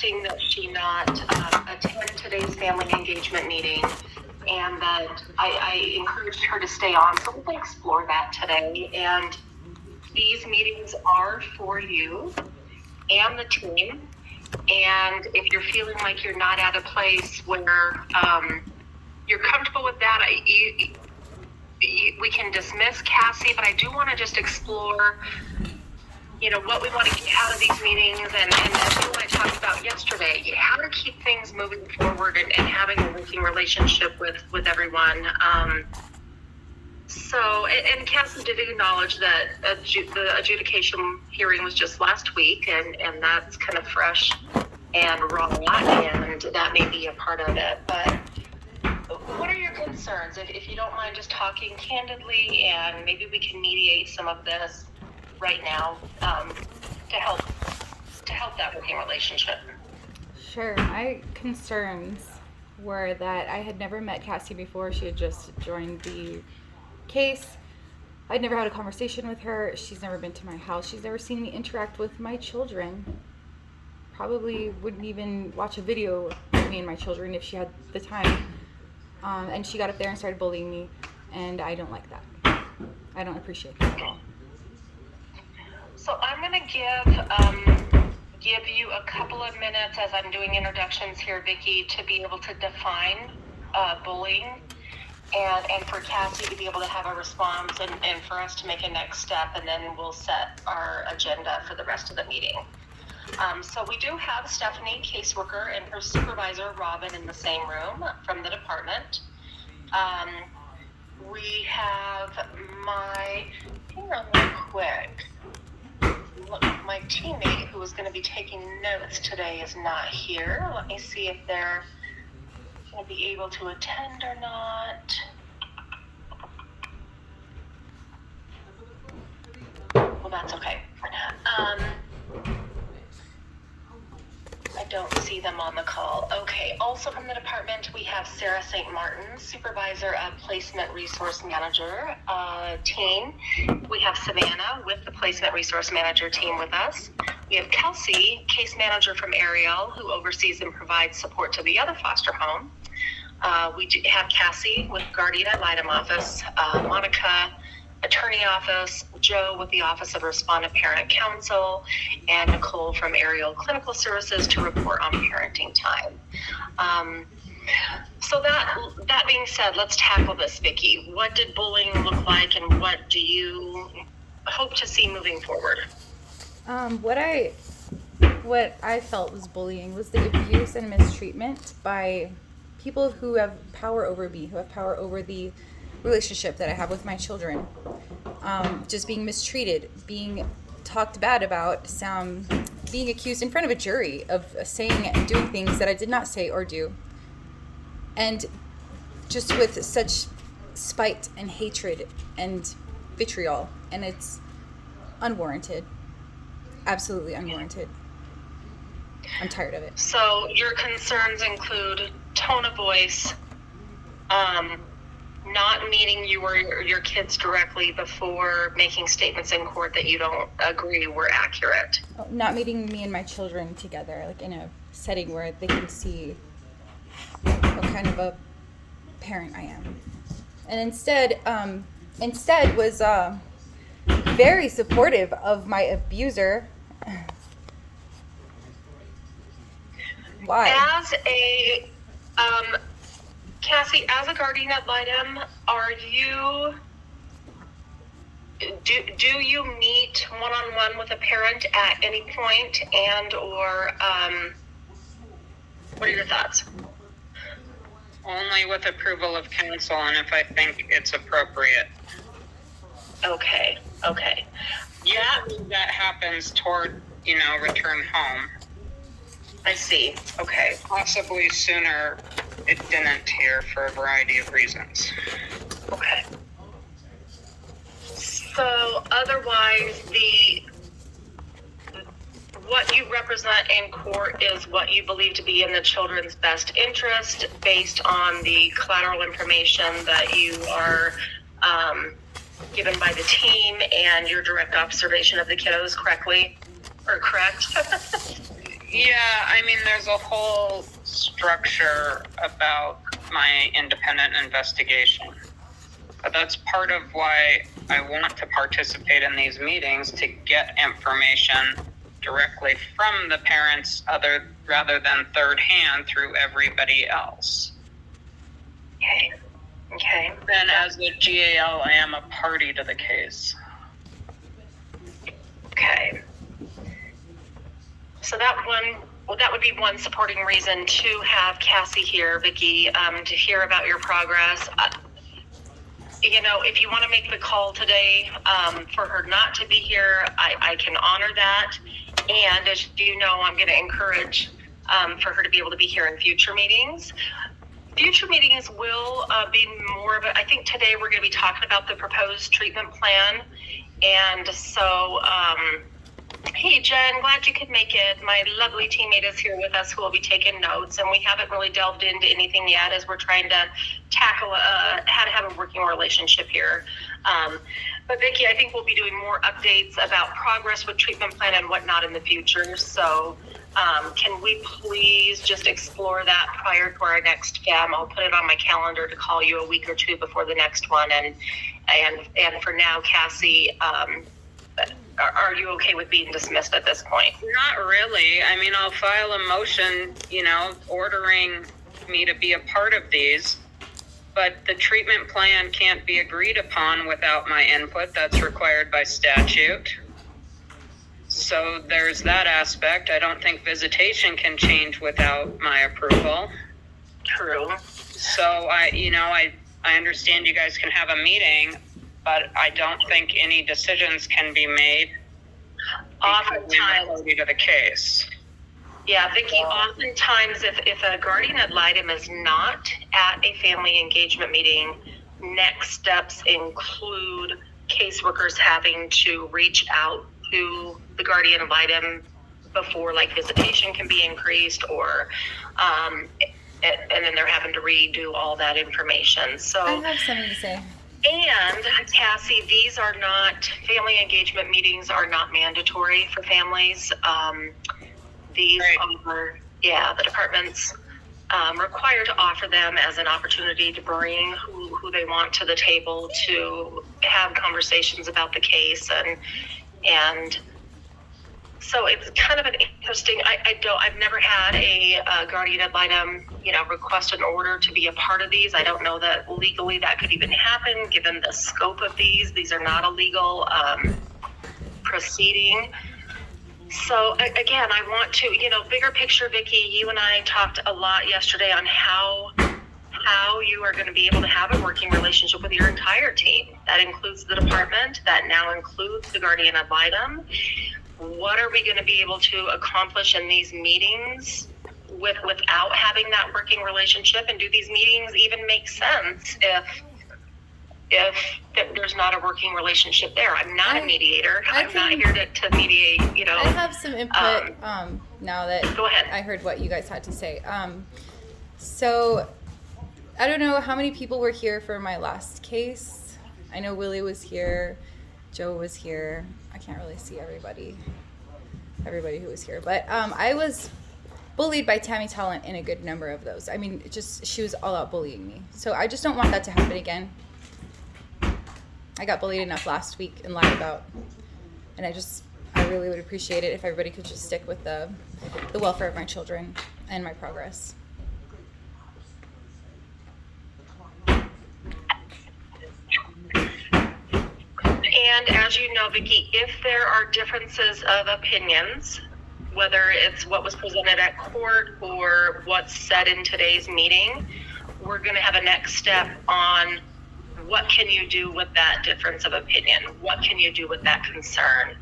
requesting that she not attend today's family engagement meeting, and that I encouraged her to stay on. So we'll explore that today. And these meetings are for you and the team. And if you're feeling like you're not at a place where you're comfortable with that, we can dismiss Cassie, but I do want to just explore, what we want to get out of these meetings, and as you and I talked about yesterday, how to keep things moving forward and having a working relationship with everyone. And Cassie did acknowledge that the adjudication hearing was just last week, and that's kind of fresh and raw, and that may be a part of it. But what are your concerns? If you don't mind just talking candidly, and maybe we can mediate some of this right now to help that working relationship. Sure. My concerns were that I had never met Cassie before. She had just joined the case. I'd never had a conversation with her. She's never been to my house. She's never seen me interact with my children. Probably wouldn't even watch a video of me and my children if she had the time. And she got up there and started bullying me, and I don't like that. I don't appreciate that at all. So I'm going to give you a couple of minutes as I'm doing introductions here, Vicki, to be able to define bullying, and for Cassie to be able to have a response, and for us to make a next step, and then we'll set our agenda for the rest of the meeting. So we do have Stephanie, caseworker, and her supervisor, Robin, in the same room from the department. We have hang on real quick. My teammate who is going to be taking notes today is not here. Let me see if they're going to be able to attend or not. Well, that's okay. I don't see them on the call. Okay, also from the department, we have Sarah St. Martin, Supervisor of Placement Resource Manager team. We have Savannah with the Placement Resource Manager team with us. We have Kelsey, Case Manager from Ariel, who oversees and provides support to the other foster home. We do have Cassie with Guardian Ad Litem office, Monica, Attorney Office, Joe with the Office of Respondent Parent Counsel, and Nicole from Ariel Clinical Services to report on parenting time. So that being said, let's tackle this, Vicki. What did bullying look like, and what do you hope to see moving forward? What I felt was bullying was the abuse and mistreatment by people who have power over me, who have power over the relationship that I have with my children. Just being mistreated, being talked bad about, being accused in front of a jury of saying and doing things that I did not say or do. And just with such spite and hatred and vitriol. And it's unwarranted. Absolutely unwarranted. I'm tired of it. So your concerns include tone of voice, not meeting you or your kids directly before making statements in court that you don't agree were accurate. Not meeting me and my children together, like in a setting where they can see what kind of a parent I am. And instead was very supportive of my abuser. Why? As a Cassie, as a guardian ad litem, do you meet one-on-one with a parent at any point, and or what are your thoughts? Only with approval of counsel, and if I think it's appropriate. Okay. Yeah, that happens toward, return home. I see. Okay. Possibly sooner it didn't here for a variety of reasons. Okay. So otherwise, what you represent in court is what you believe to be in the children's best interest based on the collateral information that you are given by the team and your direct observation of the kiddos correct? Yeah, I mean, there's a whole structure about my independent investigation. But that's part of why I want to participate in these meetings, to get information directly from the parents rather than third hand through everybody else. Okay. And as a GAL, I am a party to the case. Okay. So that would be one supporting reason to have Cassie here, Vicki, to hear about your progress. If you want to make the call today for her not to be here, I can honor that. And as you know, I'm going to encourage for her to be able to be here in future meetings. Future meetings will be more of I think today we're going to be talking about the proposed treatment plan. And so, hey, Jen, glad you could make it. My lovely teammate is here with us who will be taking notes, and we haven't really delved into anything yet as we're trying to tackle how to have a working relationship here. But Vicki, I think we'll be doing more updates about progress with treatment plan and whatnot in the future. So can we please just explore that prior to our next FAM? I'll put it on my calendar to call you a week or two before the next one. And for now, Cassie, are you okay with being dismissed at this point? Not really. I mean, I'll file a motion, ordering me to be a part of these, but the treatment plan can't be agreed upon without my input. That's required by statute. So there's that aspect. I don't think visitation can change without my approval. True. So I understand you guys can have a meeting, but I don't think any decisions can be made. Oftentimes, to the case. Yeah, Vicki, oftentimes if a guardian ad litem is not at a family engagement meeting, next steps include caseworkers having to reach out to the guardian ad litem before visitation can be increased, or and then they're having to redo all that information. So I have something to say. And Cassie, these are not, family engagement meetings are not mandatory for families. These are, the department's required to offer them as an opportunity to bring who they want to the table to have conversations about the case. And so it's kind of an interesting, I've never had a guardian ad litem, request an order to be a part of these. I don't know that legally that could even happen given the scope of these. These are not a legal proceeding. So again, I want to, bigger picture, Vicki, you and I talked a lot yesterday on how you are going to be able to have a working relationship with your entire team. That includes the department, that now includes the guardian ad litem. What are we going to be able to accomplish in these meetings without having that working relationship? And do these meetings even make sense if there's not a working relationship there? I'm not a mediator. I'm not here to mediate, I have some input now that go ahead. I heard what you guys had to say. So I don't know how many people were here for my last case. I know Willie was here, Joe was here. I can't really see everybody who was here, but I was bullied by Tammy Talent in a good number of those. I mean, she was all out bullying me. So I just don't want that to happen again. I got bullied enough last week and lied about, and I really would appreciate it if everybody could just stick with the welfare of my children and my progress. And as you know, Vicki, if there are differences of opinions, whether it's what was presented at court or what's said in today's meeting, we're going to have a next step on what can you do with that difference of opinion? What can you do with that concern?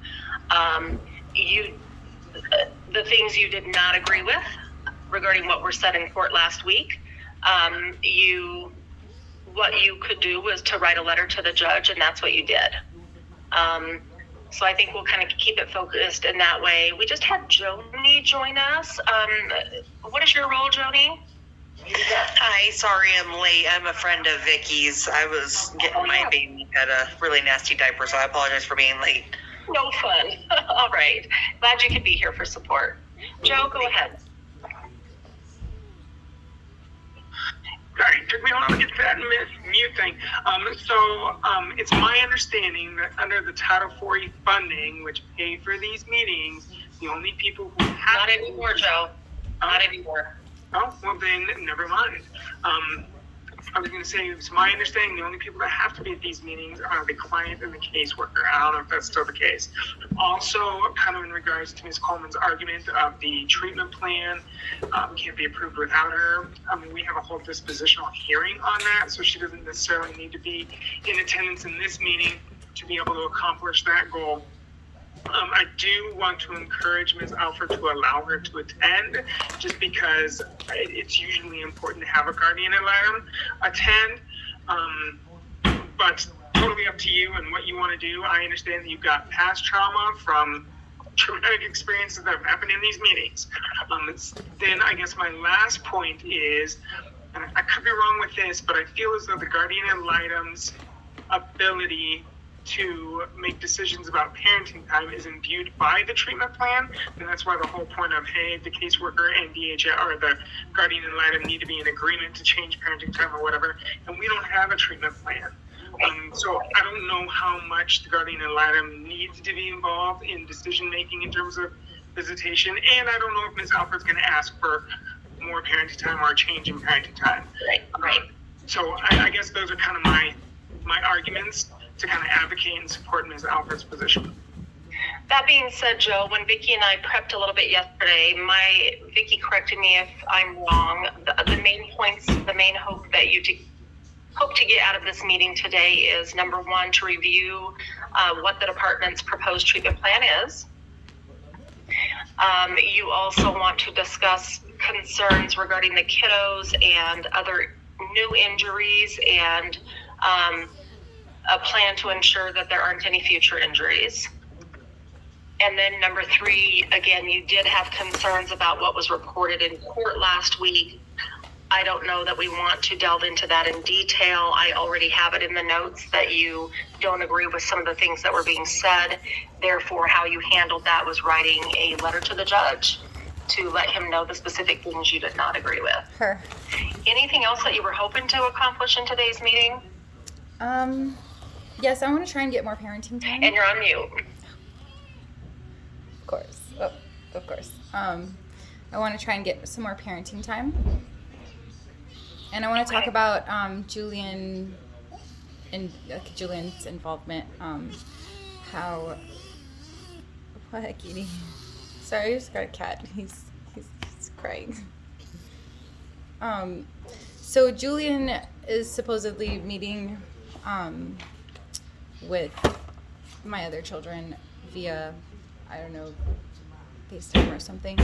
The things you did not agree with regarding what were said in court last week, what you could do was to write a letter to the judge, and that's what you did. So I think we'll kind of keep it focused in that way. We just had Joni join us. What is your role, Joni? Hi, sorry I'm late. I'm a friend of Vicky's. I was getting my baby had a really nasty diaper, so I apologize for being late. No fun. All right. Glad you could be here for support. Joe, go ahead. Sorry, it took me a while to get to that mute thing. It's my understanding that under the Title 40 funding, which pay for these meetings, the only people who have Not anymore, Joe. Not anymore. Oh, well then, never mind. I was going to say, it's my understanding the only people that have to be at these meetings are the client and the caseworker. I don't know if that's still the case. Also, kind of in regards to Ms. Coleman's argument of the treatment plan can't be approved without her. We have a whole dispositional hearing on that, so she doesn't necessarily need to be in attendance in this meeting to be able to accomplish that goal. I do want to encourage Ms. Alford to allow her to attend, just because it's usually important to have a guardian ad litem attend. But totally up to you and what you want to do. I understand that you've got past trauma from traumatic experiences that have happened in these meetings. Then I guess my last point is, and I could be wrong with this, but I feel as though the guardian ad litem's ability to make decisions about parenting time is imbued by the treatment plan, and that's why the whole point of, hey, the caseworker and DHA or the guardian ad litem need to be in agreement to change parenting time or whatever, and we don't have a treatment plan. So I don't know how much the guardian ad litem needs to be involved in decision making in terms of visitation, and I don't know if Ms. Alford's going to ask for more parenting time or a change in parenting time. Right. So I guess those are kind of my arguments to kind of advocate and support Ms. Alford's position. That being said, Joe, when Vicki and I prepped a little bit yesterday, Vicki corrected me if I'm wrong. The main points, the main hope that you hope to get out of this meeting today is, number one, to review what the department's proposed treatment plan is. You also want to discuss concerns regarding the kiddos and other new injuries and a plan to ensure that there aren't any future injuries. And then number three, again, you did have concerns about what was reported in court last week. I don't know that we want to delve into that in detail. I already have it in the notes that you don't agree with some of the things that were being said. Therefore, how you handled that was writing a letter to the judge to let him know the specific things you did not agree with. Anything else that you were hoping to accomplish in today's meeting? Yes, I want to try and get more parenting time. And you're on mute. Of course. Oh, of course. I want to try and get some more parenting time. And I want to talk about Julian and Julian's involvement. How? What, Kitty? Sorry, I just got a cat. He's crying. So Julian is supposedly meeting with my other children via, I don't know, FaceTime or something.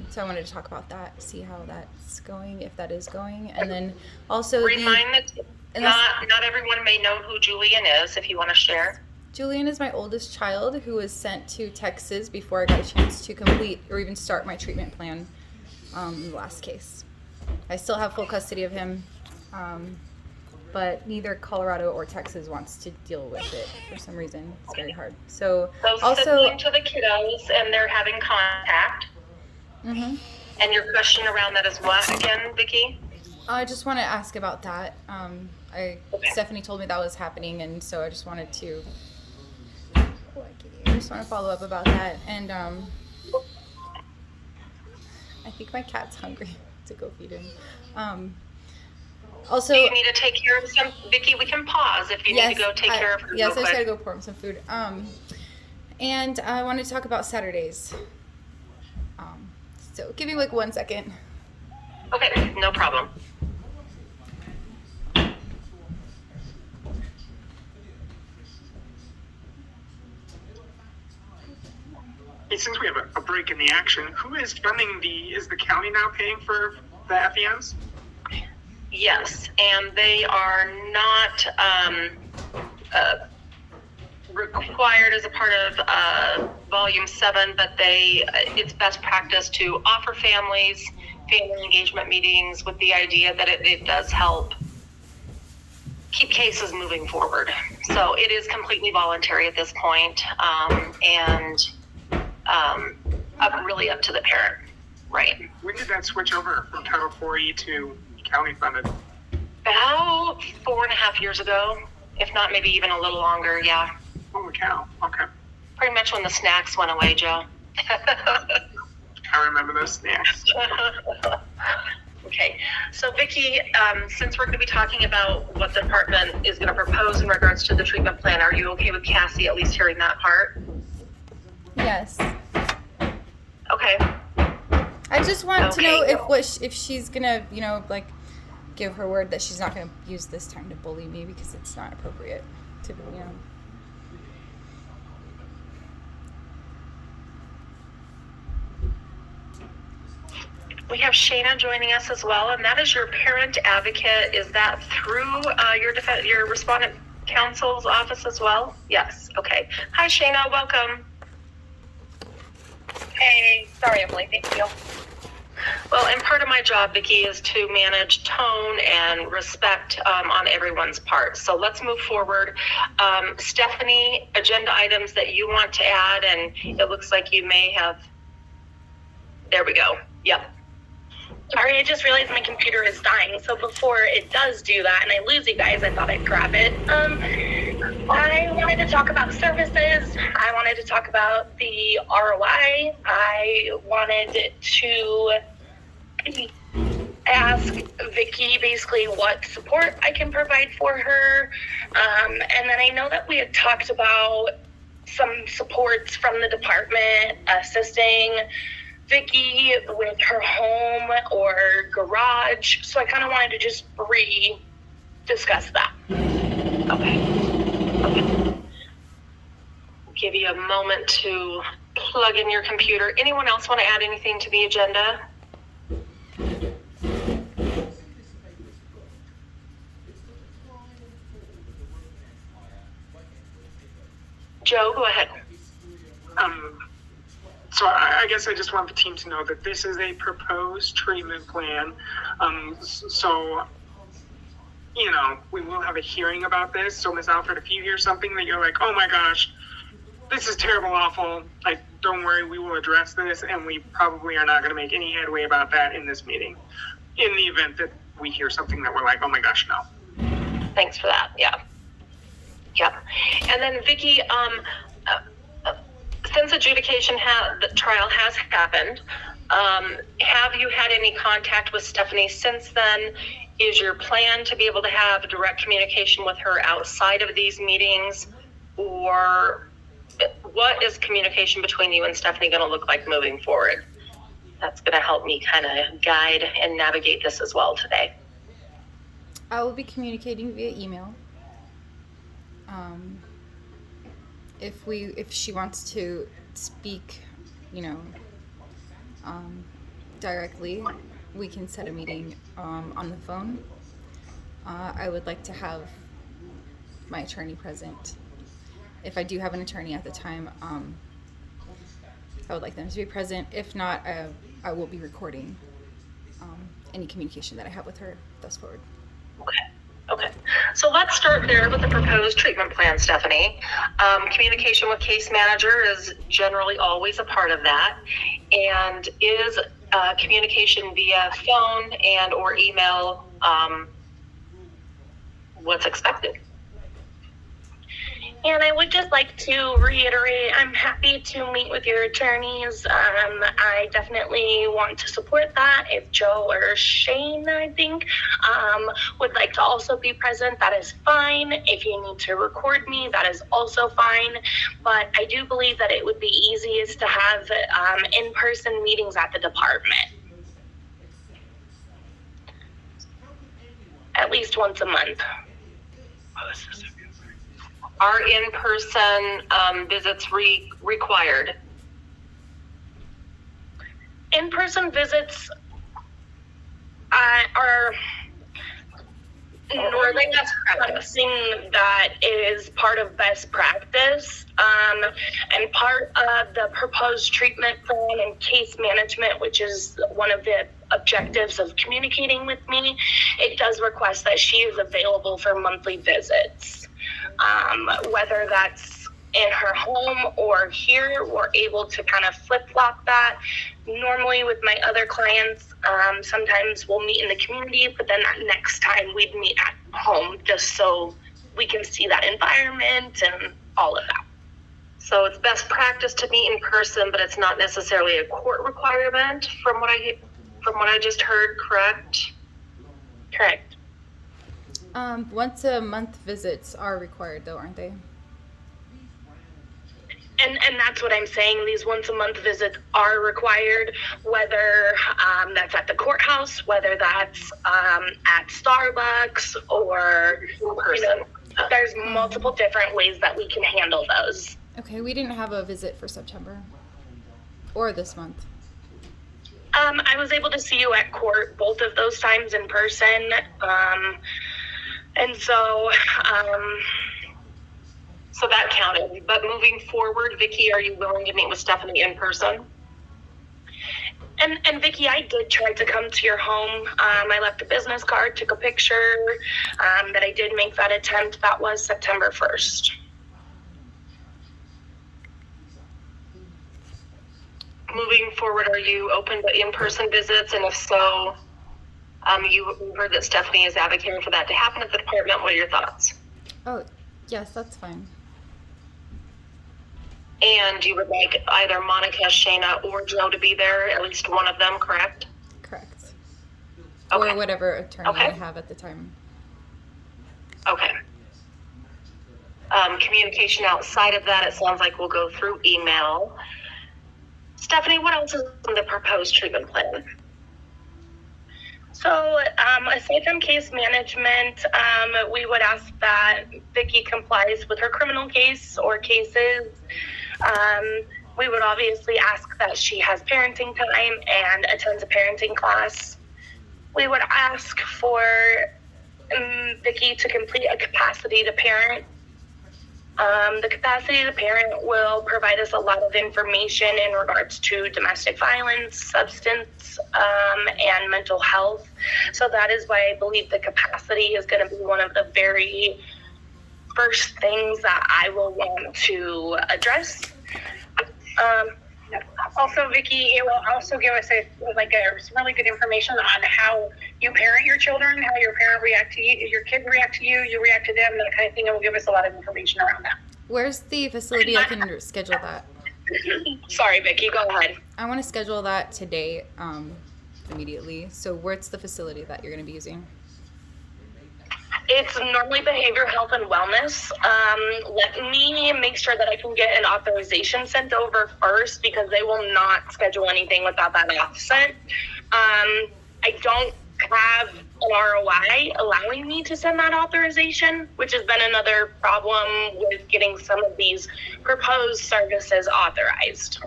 So I wanted to talk about that, see how that's going, if that is going, and then also remind that not everyone may know who Julian is. If you want to share. Julian is my oldest child who was sent to Texas before I got a chance to complete or even start my treatment plan in the last case. I still have full custody of him, but neither Colorado or Texas wants to deal with it for some reason. It's very hard. So also sibling to the kiddos, and they're having contact. Mm-hmm. And your question around that is what again, Vicki? I just want to ask about that. Stephanie told me that was happening, and so I just wanted to. I just want to follow up about that, and I think my cat's hungry to go feed him. Also, do you need to take care of some, Vicki? We can pause if you need to go take care of her. Yes, I just gotta go pour him some food. And I wanted to talk about Saturdays. So give me like 1 second. Okay, no problem. Hey, since we have a break in the action, who is funding is the county now paying for the FEMs? Yes, and they are not required as a part of Volume 7, but it's best practice to offer families family engagement meetings with the idea that it does help keep cases moving forward. So it is completely voluntary at this point, and really up to the parent, right? When did that switch over from Title 4E to county funded? About 4.5 years ago, if not maybe even a little longer, yeah. Holy cow, okay. Pretty much when the snacks went away, Joe. I remember those snacks. Okay, so Vicki, since we're going to be talking about what the department is going to propose in regards to the treatment plan, are you okay with Cassie at least hearing that part? Yes. Okay. I just want to know Okay. if she's gonna, like, give her word that she's not gonna use this time to bully me, because it's not appropriate to, We have Shayna joining us as well, and that is your parent advocate. Is that through your respondent counsel's office as well? Yes. Okay. Hi, Shayna. Welcome. Hey, sorry, Emily. Thank you. Well, and part of my job, Vicki, is to manage tone and respect on everyone's part. So let's move forward. Stephanie, agenda items that you want to add, and it looks like you may have. There we go. Yep. Sorry, I just realized my computer is dying. So before it does do that and I lose you guys, I thought I'd grab it. I wanted to talk about services. I wanted to talk about the ROI. I wanted to ask Vicki basically what support I can provide for her. And then I know that we had talked about some supports from the department assisting Vicki with her home or garage. So I kind of wanted to just discuss that. Okay. Give you a moment to plug in your computer. Anyone else want to add anything to the agenda? Joe, go ahead. So I guess I just want the team to know that this is a proposed treatment plan. So, we will have a hearing about this. So, Ms. Alfred, if you hear something that you're like, oh my gosh, this is terrible, awful, don't worry, we will address this, and we probably are not going to make any headway about that in this meeting. In the event that we hear something that we're like, oh my gosh, no. Thanks for that. Yeah. Yep. And then Vicki, since adjudication the trial has happened, have you had any contact with Stephanie since then? Is your plan to be able to have direct communication with her outside of these meetings? Or what is communication between you and Stephanie going to look like moving forward? That's going to help me kind of guide and navigate this as well today. I will be communicating via email. If she wants to speak, directly, we can set a meeting on the phone. I would like to have my attorney present. If I do have an attorney at the time, I would like them to be present. If not, I will be recording any communication that I have with her thus forward. Okay. So let's start there with the proposed treatment plan, Stephanie. Communication with case manager is generally always a part of that. And is communication via phone and or email what's expected? And I would just like to reiterate, I'm happy to meet with your attorneys. I definitely want to support that. If Joe or Shane, I think, would like to also be present, that is fine. If you need to record me, that is also fine. But I do believe that it would be easiest to have in-person meetings at the department. At least once a month. Are in-person visits required? In-person visits are normally something that is part of best practice, and part of the proposed treatment plan and case management, which is one of the objectives of communicating with me. It does request that she is available for monthly visits. Whether that's in her home or here, we're able to kind of flip-flop that. Normally with my other clients, sometimes we'll meet in the community, but then that next time we'd meet at home just so we can see that environment and all of that. So it's best practice to meet in person, but it's not necessarily a court requirement from what I just heard, correct? Correct. Once a month visits are required though, aren't they? And that's what I'm saying. These once a month visits are required, whether that's at the courthouse, whether that's at Starbucks, or In person. there's multiple different ways that we can handle those. Okay, we didn't have a visit for September or this month. I was able to see you at court both of those times in person, and so. So that counted. But moving forward, Vicki, are you willing to meet with Stephanie in person? And Vicki, I did try to come to your home. I left a business card, took a picture, that I did make that attempt. That was September 1st. Moving forward, are you open to in-person visits? And if so, you heard that Stephanie is advocating for that to happen at the department. What are your thoughts? Oh, yes, that's fine. And you would like either Monica, Shayna, or Joe to be there, at least one of them, correct? Correct. Okay. Or whatever attorney Okay. I have at the time. Okay. Communication outside of that, it sounds like we'll go through email. Stephanie, what else is in the proposed treatment plan? So, aside from case management, we would ask that Vicki complies with her criminal case or cases. We would obviously ask that she has parenting time and attends a parenting class. We would ask for Vicki to complete a capacity to parent. The capacity to parent will provide us a lot of information in regards to domestic violence, substance, and mental health. So that is why I believe the capacity is going to be one of the very first things that I will want to address. Also, Vicki, it will also give us some really good information on how you parent your children, how your parent react to you, your kids react to you, you react to them, that kind of thing. It will give us a lot of information around that. Where's the facility I can schedule that? Sorry, Vicki, go ahead. I want to schedule that today, immediately. So where's the facility that you're going to be using? It's normally behavior health and wellness. Let me make sure that I can get an authorization sent over first, because they will not schedule anything without that auth sent. I don't have an ROI allowing me to send that authorization, which has been another problem with getting some of these proposed services authorized.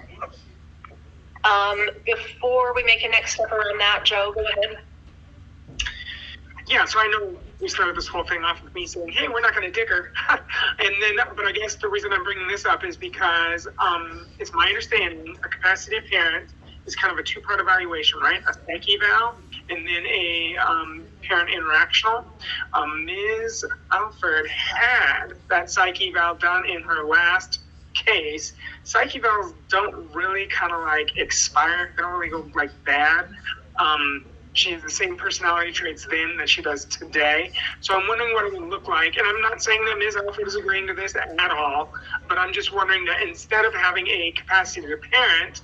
Before we make a next step around that, Joe, go ahead. Yeah, so I know we started this whole thing off with me saying, hey, we're not going to dig her. But I guess the reason I'm bringing this up is because it's my understanding a capacity parent is kind of a two-part evaluation, right? A psych eval and then a parent interactional. Ms. Alford had that psych eval done in her last case. Psych evals don't really kind of like expire. They don't really go like bad. She has the same personality traits then that she does today. So I'm wondering what it would look like. And I'm not saying that Ms. Alford is agreeing to this at all, but I'm just wondering that instead of having a capacity to parent,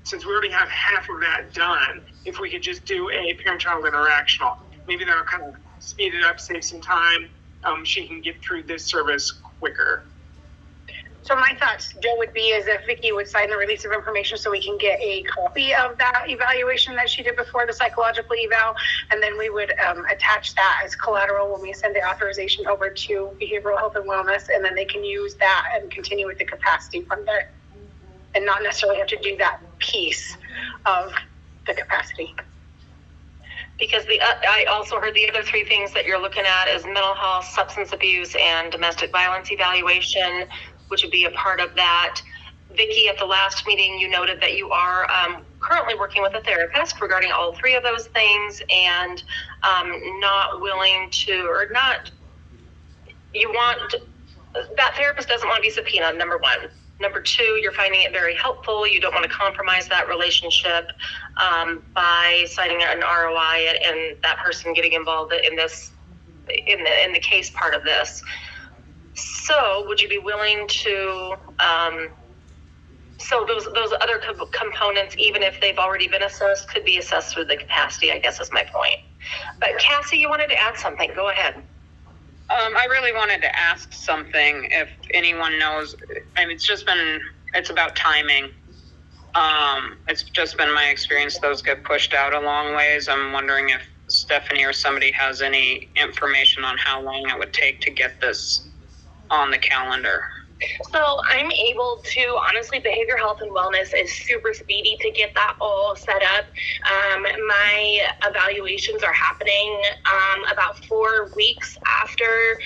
since we already have half of that done, if we could just do a parent-child interactional, maybe that'll kind of speed it up, save some time. She can get through this service quicker. So my thoughts, Joe, would be is if Vicki would sign the release of information so we can get a copy of that evaluation that she did before the psychological eval, and then we would attach that as collateral when we send the authorization over to behavioral health and wellness, and then they can use that and continue with the capacity from there, and not necessarily have to do that piece of the capacity. Because I also heard the other three things that you're looking at is mental health, substance abuse, and domestic violence evaluation, which would be a part of that. Vicki, at the last meeting, you noted that you are currently working with a therapist regarding all three of those things, and not willing to, or not, you want that therapist doesn't want to be subpoenaed, number one. Number two, you're finding it very helpful. You don't want to compromise that relationship by signing an ROI and that person getting involved in this, in the case part of this. So would you be willing to, so those other components, even if they've already been assessed, could be assessed through the capacity, I guess is my point. But Cassie, you wanted to add something. Go ahead. I really wanted to ask something, if anyone knows. I mean, it's about timing. It's just been my experience, those get pushed out a long ways. I'm wondering if Stephanie or somebody has any information on how long it would take to get this on the calendar. So I'm able to, honestly, behavioral health and wellness is super speedy to get that all set up. My evaluations are happening about 4 weeks after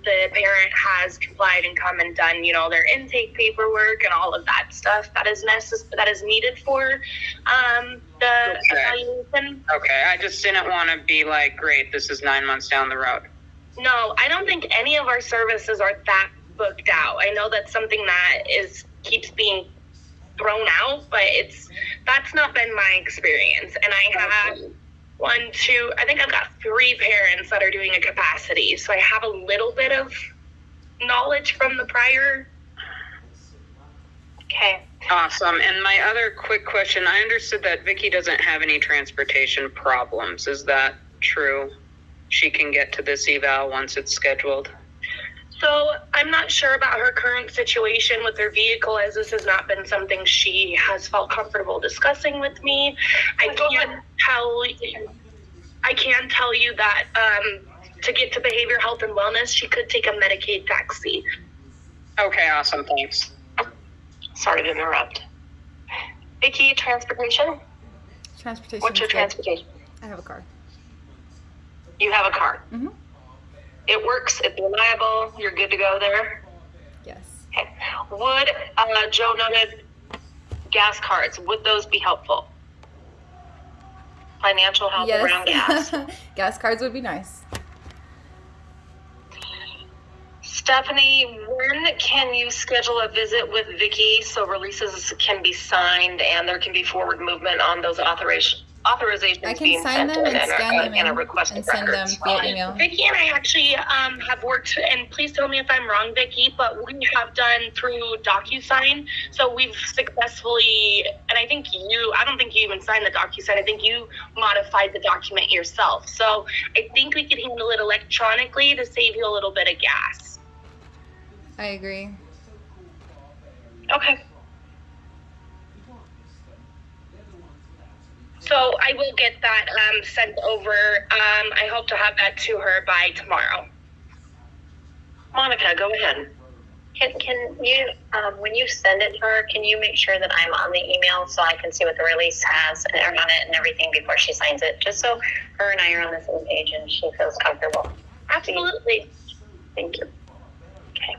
the parent has complied and come and done, their intake paperwork and all of that stuff that is needed for the evaluation. Okay, I just didn't want to be like, great, this is 9 months down the road. No, I don't think any of our services are that booked out. I know that's something that keeps being thrown out, but that's not been my experience. And I have I think I've got 3 parents that are doing a capacity, so I have a little bit of knowledge from the prior. Okay. Awesome. And my other quick question, I understood that Vicki doesn't have any transportation problems. Is that true? She can get to this eval once it's scheduled? So I'm not sure about her current situation with her vehicle, as this has not been something she has felt comfortable discussing with me. I can tell you that to get to behavioral health and wellness, she could take a Medicaid taxi. Okay, awesome. Thanks. Sorry to interrupt. Vicki, transportation? Transportation. What's your transportation? I have a car. You have a car? Mm-hmm. It works, it's reliable, you're good to go there? Yes. Okay. Would, Joe noted gas cards, would those be helpful? Financial help around gas? Gas cards would be nice. Stephanie, when can you schedule a visit with Vicki so releases can be signed and there can be forward movement on those authorizations I being can sign sent them and scan them and a in request and of send them records? via email. Vicki and I actually have worked, and please tell me if I'm wrong, Vicki, but we have done through DocuSign. So we've successfully, and I don't think you even signed the DocuSign. I think you modified the document yourself. So I think we could handle it electronically to save you a little bit of gas. I agree. Okay. So I will get that sent over. I hope to have that to her by tomorrow. Monica, go ahead. Can you, when you send it to her, can you make sure that I'm on the email so I can see what the release has and on it and everything before she signs it, just so her and I are on the same page and she feels comfortable? Absolutely. Thank you. Okay.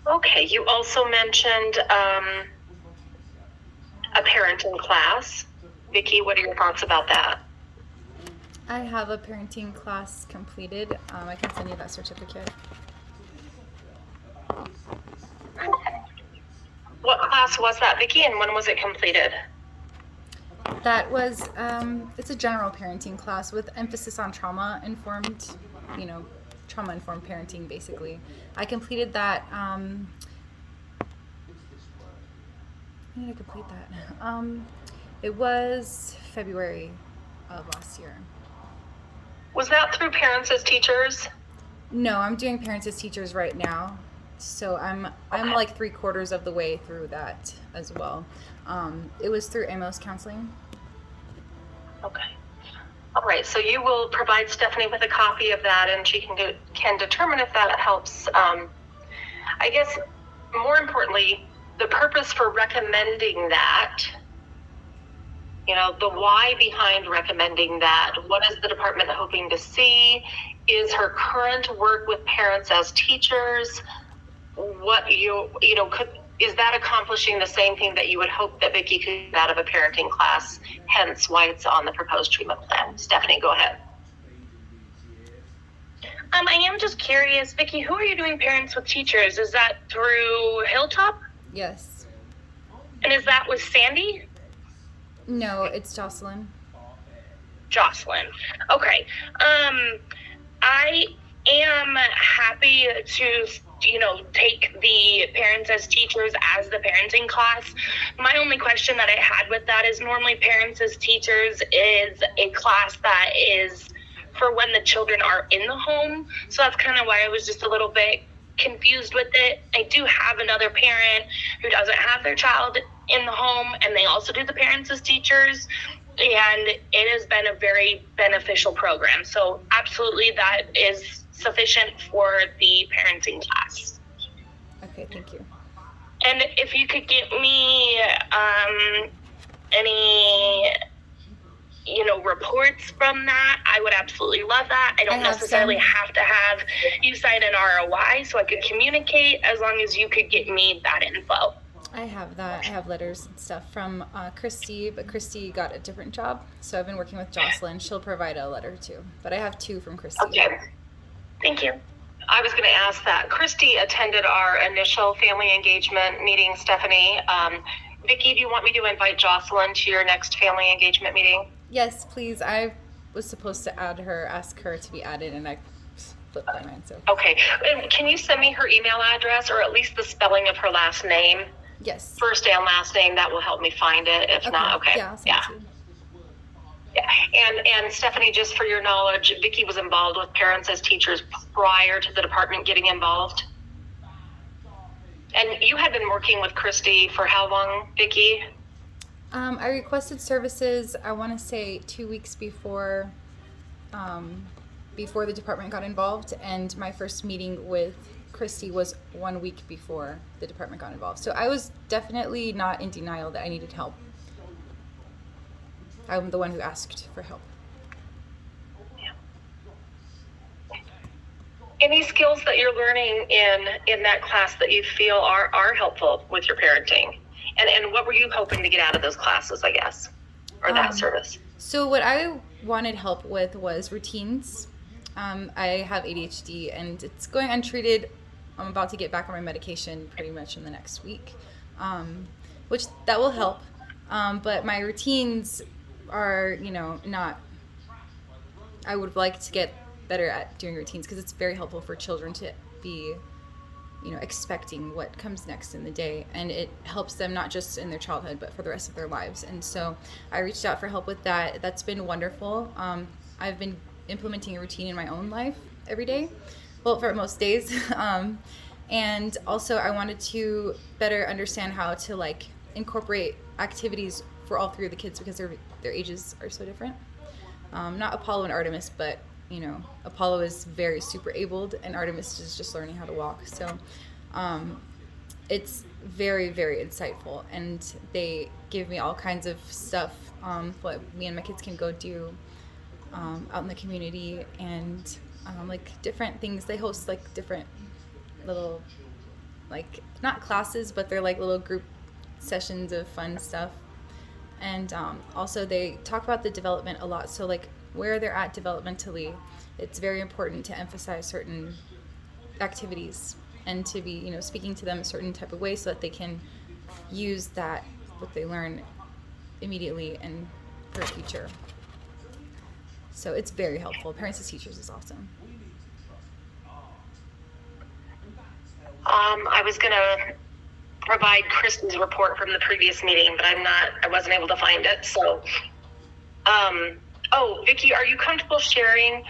Okay, you also mentioned a parenting class. Vicki, what are your thoughts about that? I have a parenting class completed. I can send you that certificate. What class was that, Vicki, and when was it completed? That was, it's a general parenting class with emphasis on trauma-informed, trauma-informed parenting, basically. I completed that, when did I complete that? It was February of last year. Was that through Parents as Teachers? No, I'm doing Parents as Teachers right now. So I'm like 3/4 of the way through that as well. It was through Amos Counseling. Okay. All right. So you will provide Stephanie with a copy of that, and she can determine if that helps. I guess more importantly, the purpose for recommending that. The why behind recommending that. What is the department hoping to see? Is her current work with Parents as Teachers? Is that accomplishing the same thing that you would hope that Vicki could get out of a parenting class, hence why it's on the proposed treatment plan? Stephanie, go ahead. I am just curious, Vicki, who are you doing Parents with Teachers? Is that through Hilltop? Yes. And is that with Sandy? No, it's Jocelyn. Jocelyn. Okay. I am happy to, take the Parents as Teachers as the parenting class. My only question that I had with that is normally Parents as Teachers is a class that is for when the children are in the home. So that's kind of why I was just a little bit confused with it. I do have another parent who doesn't have their child in the home, and they also do the Parents as Teachers. And it has been a very beneficial program. So absolutely that is sufficient for the parenting class. Okay, thank you. And if you could get me any reports from that, I would absolutely love that. I don't necessarily have to have you sign an ROI so I could communicate, as long as you could get me that info. I have that. I have letters and stuff from Christy, but Christy got a different job. So I've been working with Jocelyn. She'll provide a letter too. But I have 2 from Christy. Okay. Thank you. I was going to ask that. Christy attended our initial family engagement meeting, Stephanie. Vicki, do you want me to invite Jocelyn to your next family engagement meeting? Yes, please. I was supposed to ask her to be added, and I flipped my mind. So. Okay. Can you send me her email address, or at least the spelling of her last name? Yes. First and last name. That will help me find it. If not, okay. Yeah, I'll send it to you. Yeah. And Stephanie, just for your knowledge, Vicki was involved with Parents as Teachers prior to the department getting involved. And you had been working with Christy for how long, Vicki? I requested services, I want to say 2 weeks before the department got involved, and my first meeting with Christy was 1 week before the department got involved. So I was definitely not in denial that I needed help. I'm the one who asked for help. Yeah. Any skills that you're learning in that class that you feel are helpful with your parenting? And what were you hoping to get out of those classes, I guess, or that service? So what I wanted help with was routines. I have ADHD and it's going untreated. I'm about to get back on my medication pretty much in the next week, which that will help. But my routines are, not, I would like to get better at doing routines because it's very helpful for children to be expecting what comes next in the day, and it helps them not just in their childhood but for the rest of their lives. And so I reached out for help with that. That's been wonderful. I've been implementing a routine in my own life every day, well, for most days. And also I wanted to better understand how to incorporate activities for all 3 of the kids because their ages are so different. Not Apollo and Artemis, but Apollo is very super abled and Artemis is just learning how to walk. So it's very, very insightful, and they give me all kinds of stuff what me and my kids can go do out in the community, and different things. They host different little not classes, but they're little group sessions of fun stuff. And also they talk about the development a lot. So where they're at developmentally, it's very important to emphasize certain activities and to be, speaking to them a certain type of way so that they can use that, what they learn immediately and for the future. So it's very helpful. Parents as Teachers is awesome. I was going to provide Kristen's report from the previous meeting, but I wasn't able to find it. So, Vicki, are you comfortable sharing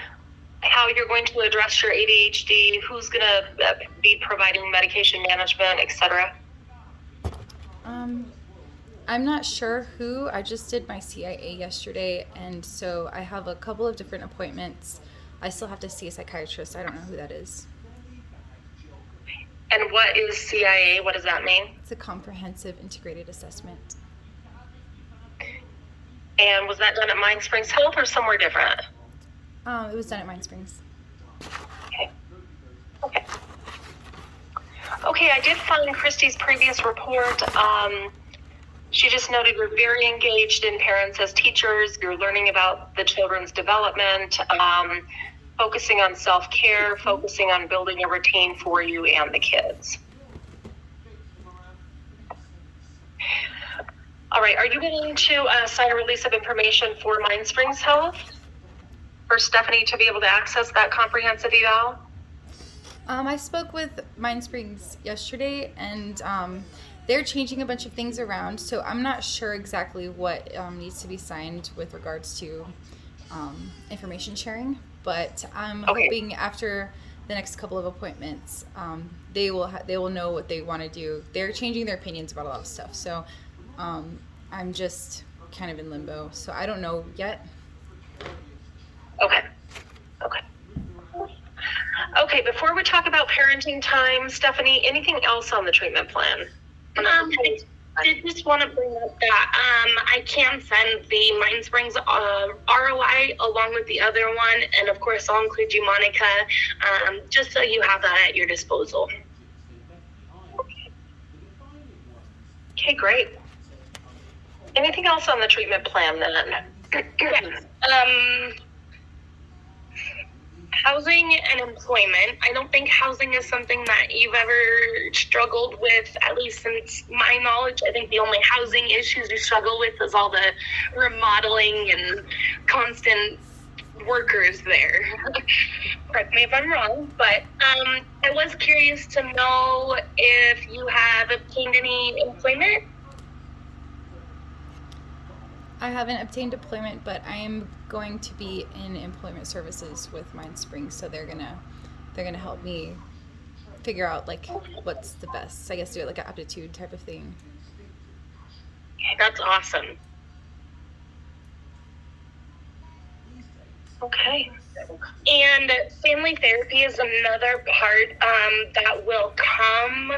how you're going to address your ADHD, who's going to be providing medication management, etc.? I'm not sure who. I just did my CIA yesterday, and so I have a couple of different appointments. I still have to see a psychiatrist. I don't know who that is. And what is CIA? What does that mean? It's a comprehensive integrated assessment. And was that done at Mind Springs Health or somewhere different? It was done at Mind Springs. Okay, I did find Christy's previous report. She just noted you're very engaged in Parents as Teachers. You're learning about the children's development. focusing on self-care, focusing on building a routine for you and the kids. All right, are you willing to sign a release of information for Mind Springs Health? For Stephanie to be able to access that comprehensive eval? I spoke with Mind Springs yesterday, and they're changing a bunch of things around, so I'm not sure exactly what needs to be signed with regards to information sharing, but I'm hoping after the next couple of appointments, they will know what they want to do. They're changing their opinions about a lot of stuff, so I'm just kind of in limbo, so I don't know yet. Okay. Okay, before we talk about parenting time, Stephanie, anything else on the treatment plan? I did just want to bring up that I can send the Mind Springs ROI along with the other one, and of course I'll include you, Monica, just so you have that at your disposal. Okay, great. Anything else on the treatment plan then? Yes. Housing and employment. I don't think housing is something that you've ever struggled with, at least since my knowledge. I think the only housing issues you struggle with is all the remodeling and constant workers there. Correct me if I'm wrong, but I was curious to know if you have obtained any employment. I haven't obtained employment, but I am going to be in employment services with Mind Springs, so they're gonna help me figure out like what's the best. I guess do it like an aptitude type of thing. That's awesome. Okay. And family therapy is another part that will come.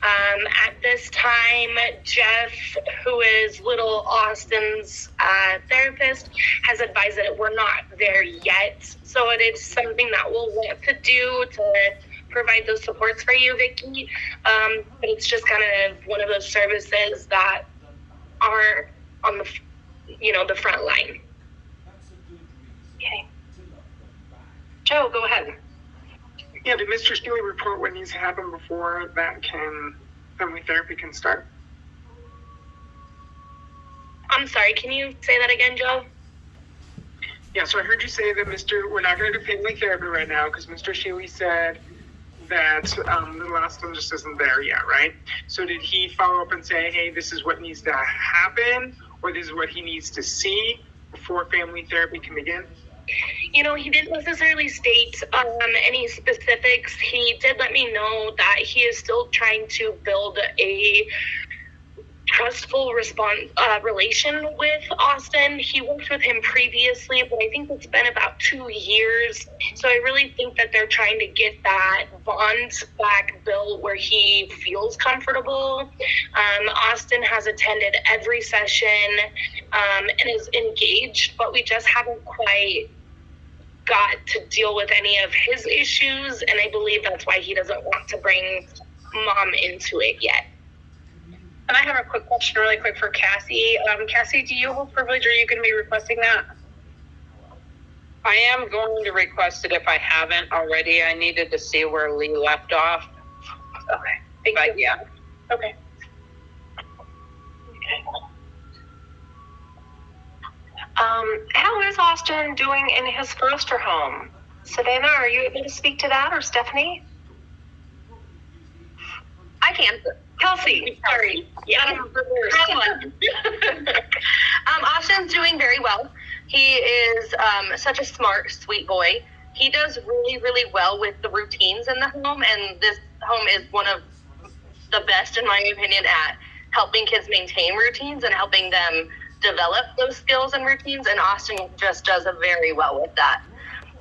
At this time, Jeff, who is little Austin's therapist, has advised that we're not there yet. So it is something that we'll want to do to provide those supports for you, Vicki. But it's just kind of one of those services that are on the front line. Okay. Joe, go ahead. Yeah, did Mr. Steele report what needs to happen before family therapy can start? I'm sorry, can you say that again, Joe? Yeah, so I heard you say that we're not going to do family therapy right now because Mr. Shealy said that the last one just isn't there yet, right? So did he follow up and say, hey, this is what needs to happen, or this is what he needs to see before family therapy can begin? He didn't necessarily state any specifics. He did let me know that he is still trying to build a trustful relation with Austin. He worked with him previously, but I think it's been about 2 years. So I really think that they're trying to get that bond back built where he feels comfortable. Austin has attended every session and is engaged, but we just haven't quite got to deal with any of his issues, and I believe that's why he doesn't want to bring mom into it yet. And I have a quick question really quick for Cassie. Cassie, do you hold privilege, or are you going to be requesting that? I am going to request it if I haven't already. I needed to see where Lee left off. Okay, thank you. Yeah. Okay. How is Austin doing in his foster home? Savannah, are you able to speak to that, or Stephanie? I can. Kelsey, sorry. Yeah. Austin's doing very well. He is such a smart, sweet boy. He does really, really well with the routines in the home, and this home is one of the best, in my opinion, at helping kids maintain routines and helping them develop those skills and routines, and Austin just does very well with that.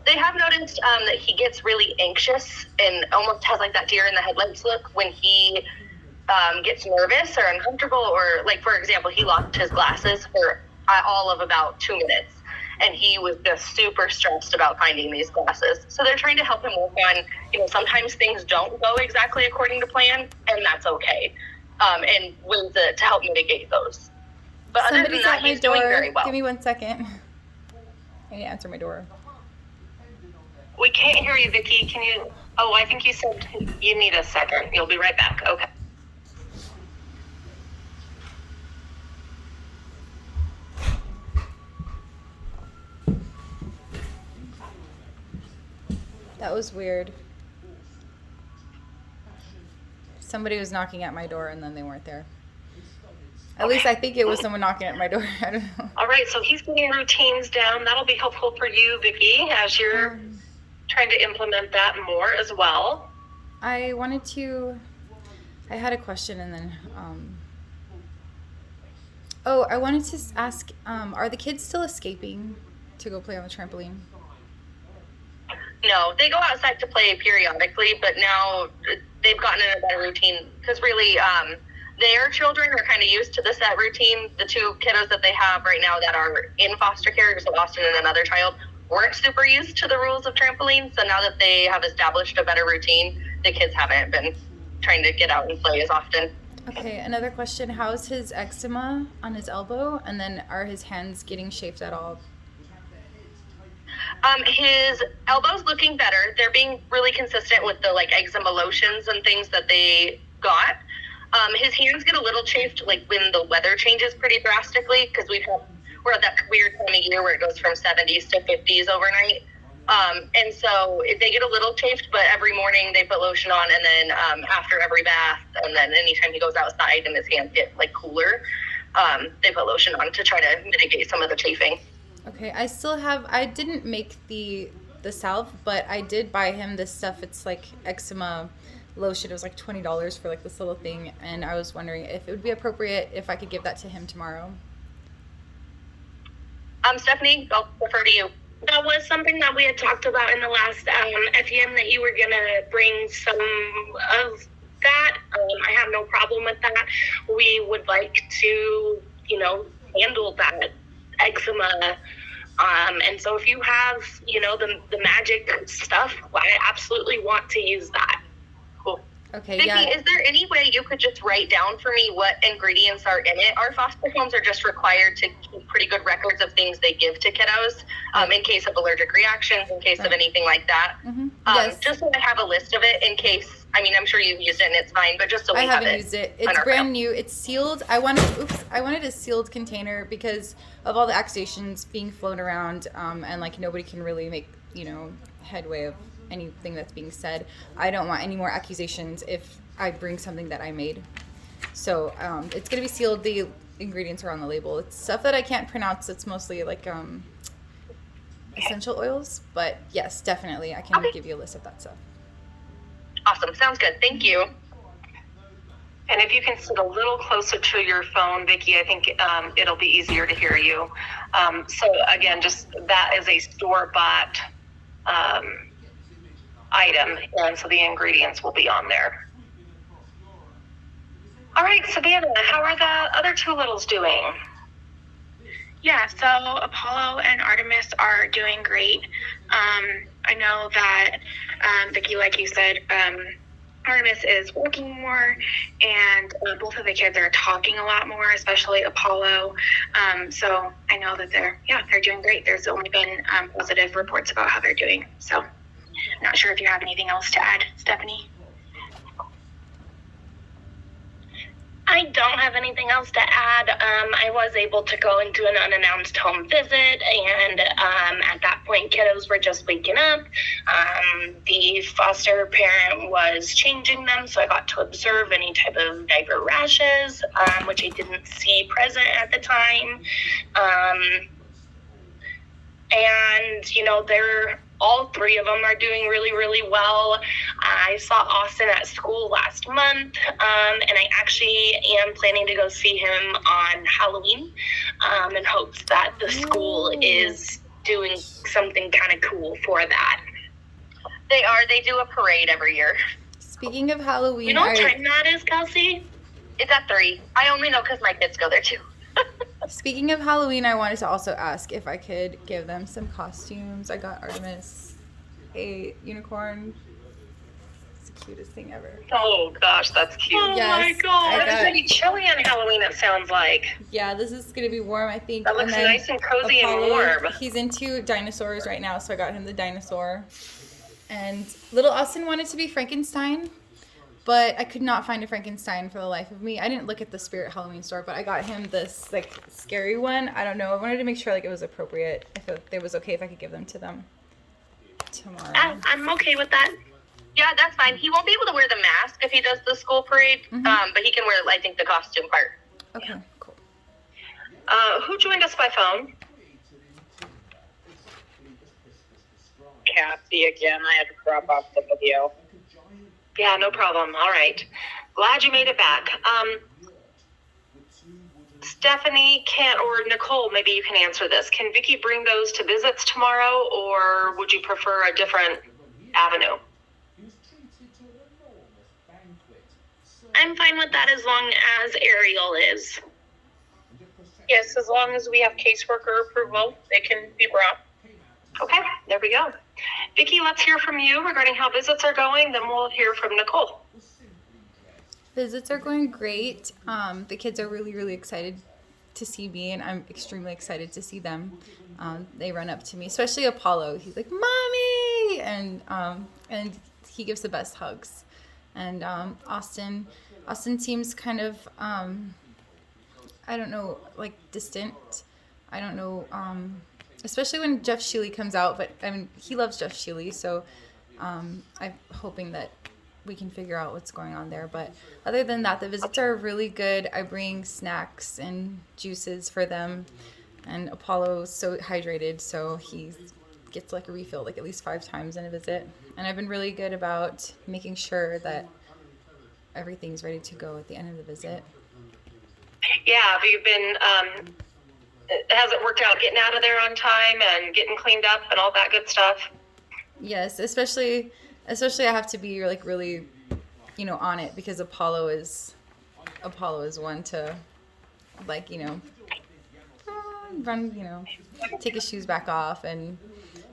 They have noticed that he gets really anxious and almost has like that deer in the headlights look when he gets nervous or uncomfortable, or like, for example, he lost his glasses for all of about 2 minutes, and he was just super stressed about finding these glasses. So they're trying to help him work on, sometimes things don't go exactly according to plan, and that's okay, and ways to help mitigate those. But Somebody's other than that, at my he's door. doing very well. Give me 1 second. I need to answer my door. We can't hear you, Vicky. Can you? Oh, I think you said you need a second. You'll be right back. Okay. That was weird. Somebody was knocking at my door and then they weren't there. At least I think it was someone knocking at my door. I don't know. All right, so he's getting routines down. That'll be helpful for you, Vicky, as you're trying to implement that more as well. I had a question and then, I wanted to ask, are the kids still escaping to go play on the trampoline? No, they go outside to play periodically, but now they've gotten in a better routine because really their children are kind of used to the set routine. The two kiddos that they have right now that are in foster care, so Austin and another child, weren't super used to the rules of trampoline. So now that they have established a better routine, the kids haven't been trying to get out and play as often. Okay, another question. How's his eczema on his elbow? And then are his hands getting chafed at all? His elbow's looking better. They're being really consistent with the eczema lotions and things that they got. His hands get a little chafed when the weather changes pretty drastically because we're at that weird time of year where it goes from 70s to 50s overnight. And so they get a little chafed, but every morning they put lotion on, and then after every bath, and then anytime he goes outside and his hands get cooler, they put lotion on to try to mitigate some of the chafing. Okay, I didn't make the salve, but I did buy him this stuff. It's eczema lotion. It was $20 for this little thing, and I was wondering if it would be appropriate if I could give that to him tomorrow. Stephanie, I'll defer to you. That was something that we had talked about in the last FEM, that you were going to bring some of that. I have no problem with that. We would like to, handle that eczema. And so if you have, the magic stuff, I absolutely want to use that. Cool. Okay, Vicki, yeah. is there any way you could just write down for me what ingredients are in it? Our foster homes are just required to keep pretty good records of things they give to kiddos, in case of allergic reactions, in case of anything like that. Mm-hmm. Yes. Just so I have a list of it in case, I'm sure you've used it and it's fine, but just so we have it. I haven't used it. It's brand new. It's sealed. I wanted a sealed container because of all the accusations being flown around, and nobody can really make, headway of anything that's being said. I don't want any more accusations if I bring something that I made. So it's going to be sealed. The ingredients are on the label. It's stuff that I can't pronounce. It's mostly essential oils. But yes, definitely. I can give you a list of that stuff. Awesome. Sounds good. Thank you. And if you can sit a little closer to your phone, Vicki, I think it'll be easier to hear you. So again, just that is a store-bought item, and so the ingredients will be on there. All right, Savannah, how are the other two littles doing? Yeah, so Apollo and Artemis are doing great. I know that, Vicki, like you said, Artemis is working more, and both of the kids are talking a lot more, especially Apollo. So I know that they're doing great. There's only been positive reports about how they're doing. So not sure if you have anything else to add, Stephanie. I don't have anything else to add. I was able to go into an unannounced home visit, and at that point, kiddos were just waking up. The foster parent was changing them, so I got to observe any type of diaper rashes, which I didn't see present at the time. And, they're all three of them are doing really, really well. I saw Austin at school last month, and I actually am planning to go see him on Halloween, in hopes that the school is doing something kind of cool for that. They do a parade every year. Speaking of Halloween, You know what time that is, Kelsey? It's at 3. I only know because my kids go there too. Speaking of Halloween, I wanted to also ask if I could give them some costumes. I got Artemis a unicorn. It's the cutest thing ever. Oh gosh, that's cute. Oh Yes, my God. It's gonna be chilly on Halloween, it sounds like. Yeah, this is gonna be warm, I think. That looks then nice and cozy Apollo, and warm. He's into dinosaurs right now, so I got him the dinosaur. And little Austin wanted to be Frankenstein, but I could not find a Frankenstein for the life of me. I didn't look at the Spirit Halloween store, but I got him this like scary one. I don't know. I wanted to make sure like it was appropriate. If it was okay if I could give them to them tomorrow. I'm okay with that. Yeah, that's fine. He won't be able to wear the mask if he does the school parade, but he can wear, I think, the costume part. Okay, cool. Who joined us by phone? Kathy again. I had to drop off the video. Yeah, no problem. All right. Glad you made it back. Stephanie or Nicole, maybe you can answer this. Can Vicky bring those to visits tomorrow, or would you prefer a different avenue? I'm fine with that as long as Ariel is. Yes, as long as we have caseworker approval, they can be brought. Okay, there we go. Vicky, let's hear from you regarding how visits are going, then we'll hear from Nicole. Visits are going great. The kids are really, really excited to see me, and I'm extremely excited to see them. They run up to me, especially Apollo. He's like, "Mommy!" and he gives the best hugs. And Austin seems kind of, I don't know, like distant. I don't know, especially when Jeff Shealy comes out, but I mean, he loves Jeff Shealy, so I'm hoping that we can figure out what's going on there. But other than that, the visits are really good. I bring snacks and juices for them, and Apollo's so hydrated, so he gets like a refill like at least 5 times in a visit. And I've been really good about making sure that everything's ready to go at the end of the visit. Yeah, have you been, has it worked out getting out of there on time and getting cleaned up and all that good stuff? Yes, especially I have to be like really, on it, because Apollo is one to like, run, take his shoes back off and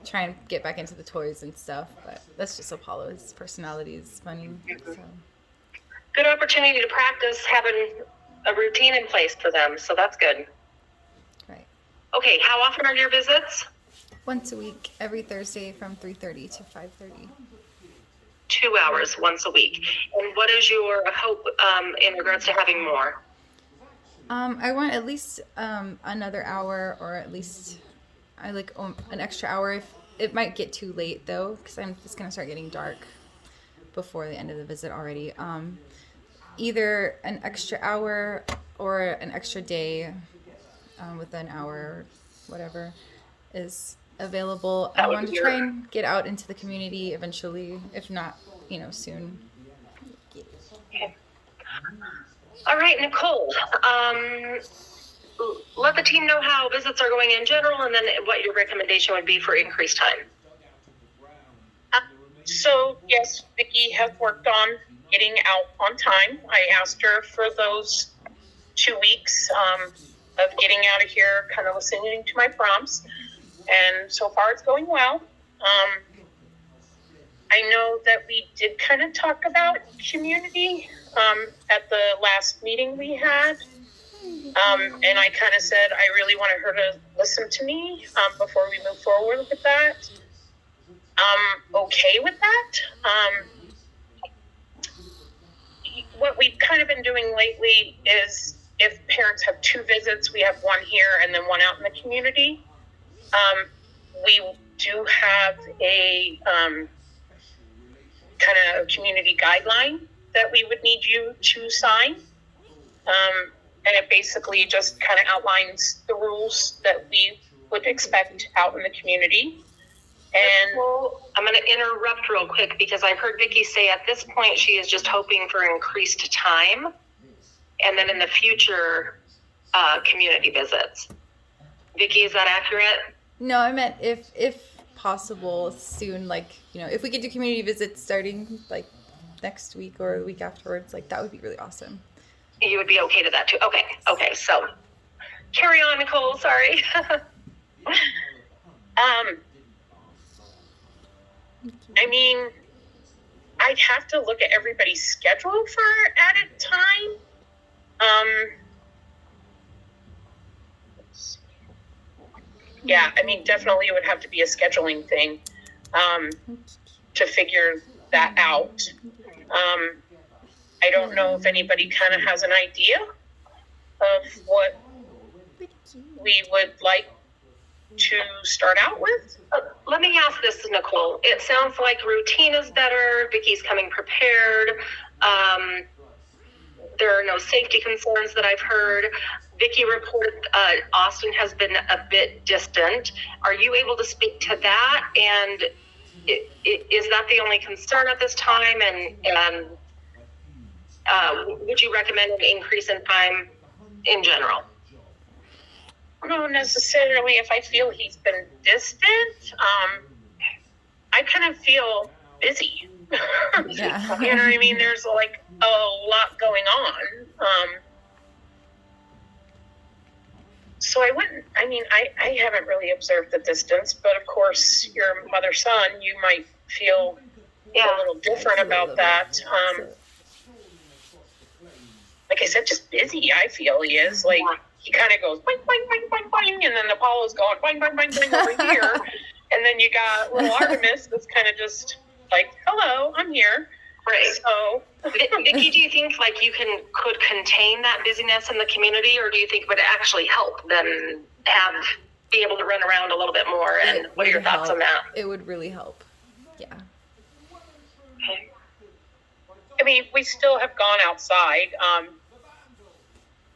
try and get back into the toys and stuff. But that's just Apollo. His personality is funny. So. Good opportunity to practice having a routine in place for them, so that's good. Right. Okay, how often are your visits? Once a week, every Thursday from 3:30 to 5:30. 2 hours once a week. And what is your hope in regards to having more? I want at least another hour, or at least I like an extra hour. If it might get too late though, because I'm just gonna start getting dark before the end of the visit already. Either an extra hour or an extra day with an hour, whatever is available. I want to try and get out into the community eventually, if not, soon. Okay. All right, Nicole. Let the team know how visits are going in general, and then what your recommendation would be for increased time. So, yes, Vicky has worked on getting out on time. I asked her for those 2 weeks of getting out of here, kind of listening to my prompts. And so far it's going well. I know that we did kind of talk about community at the last meeting we had. And I kind of said I really wanted her to listen to me before we move forward with that. I'm okay with that. What we've kind of been doing lately is if parents have 2 visits, we have one here and then one out in the community. We do have a kind of community guideline that we would need you to sign. And it basically just kind of outlines the rules that we would expect out in the community. And I'm going to interrupt real quick because I've heard Vicky say at this point she is just hoping for increased time, and then in the future, community visits. Vicky, is that accurate? No, I meant if possible soon, like, if we could do community visits starting like next week or the week afterwards, like that would be really awesome. You would be okay to that too. Okay, so carry on, Nicole, sorry. I mean, I'd have to look at everybody's schedule for added time. Yeah, I mean, definitely it would have to be a scheduling thing. to figure that out. I don't know if anybody kind of has an idea of what we would like to start out with. Let me ask this, Nicole. It sounds like routine is better. Vicky's coming prepared. There are no safety concerns that I've heard. Vicky reported Austin has been a bit distant. Are you able to speak to that? And is that the only concern at this time? And would you recommend an increase in time in general? Not necessarily if I feel he's been distant. I kind of feel busy. Yeah. You know what I mean? There's like a lot going on. So I haven't really observed the distance, but of course, your mother-son, you might feel a little different about that. Like I said, just busy, I feel he is. Like, he kind of goes, boing, boing, boing, boing, boing, and then Apollo's going, boing, boing, boing, boing over here. And then you got little Artemis that's kind of just like, hello, I'm here. Right. So, Vicki, do you think like you could contain that busyness in the community, or do you think it would actually help them be able to run around a little bit more? And what are your thoughts on that? It would really help. Yeah. Okay. I mean, we still have gone outside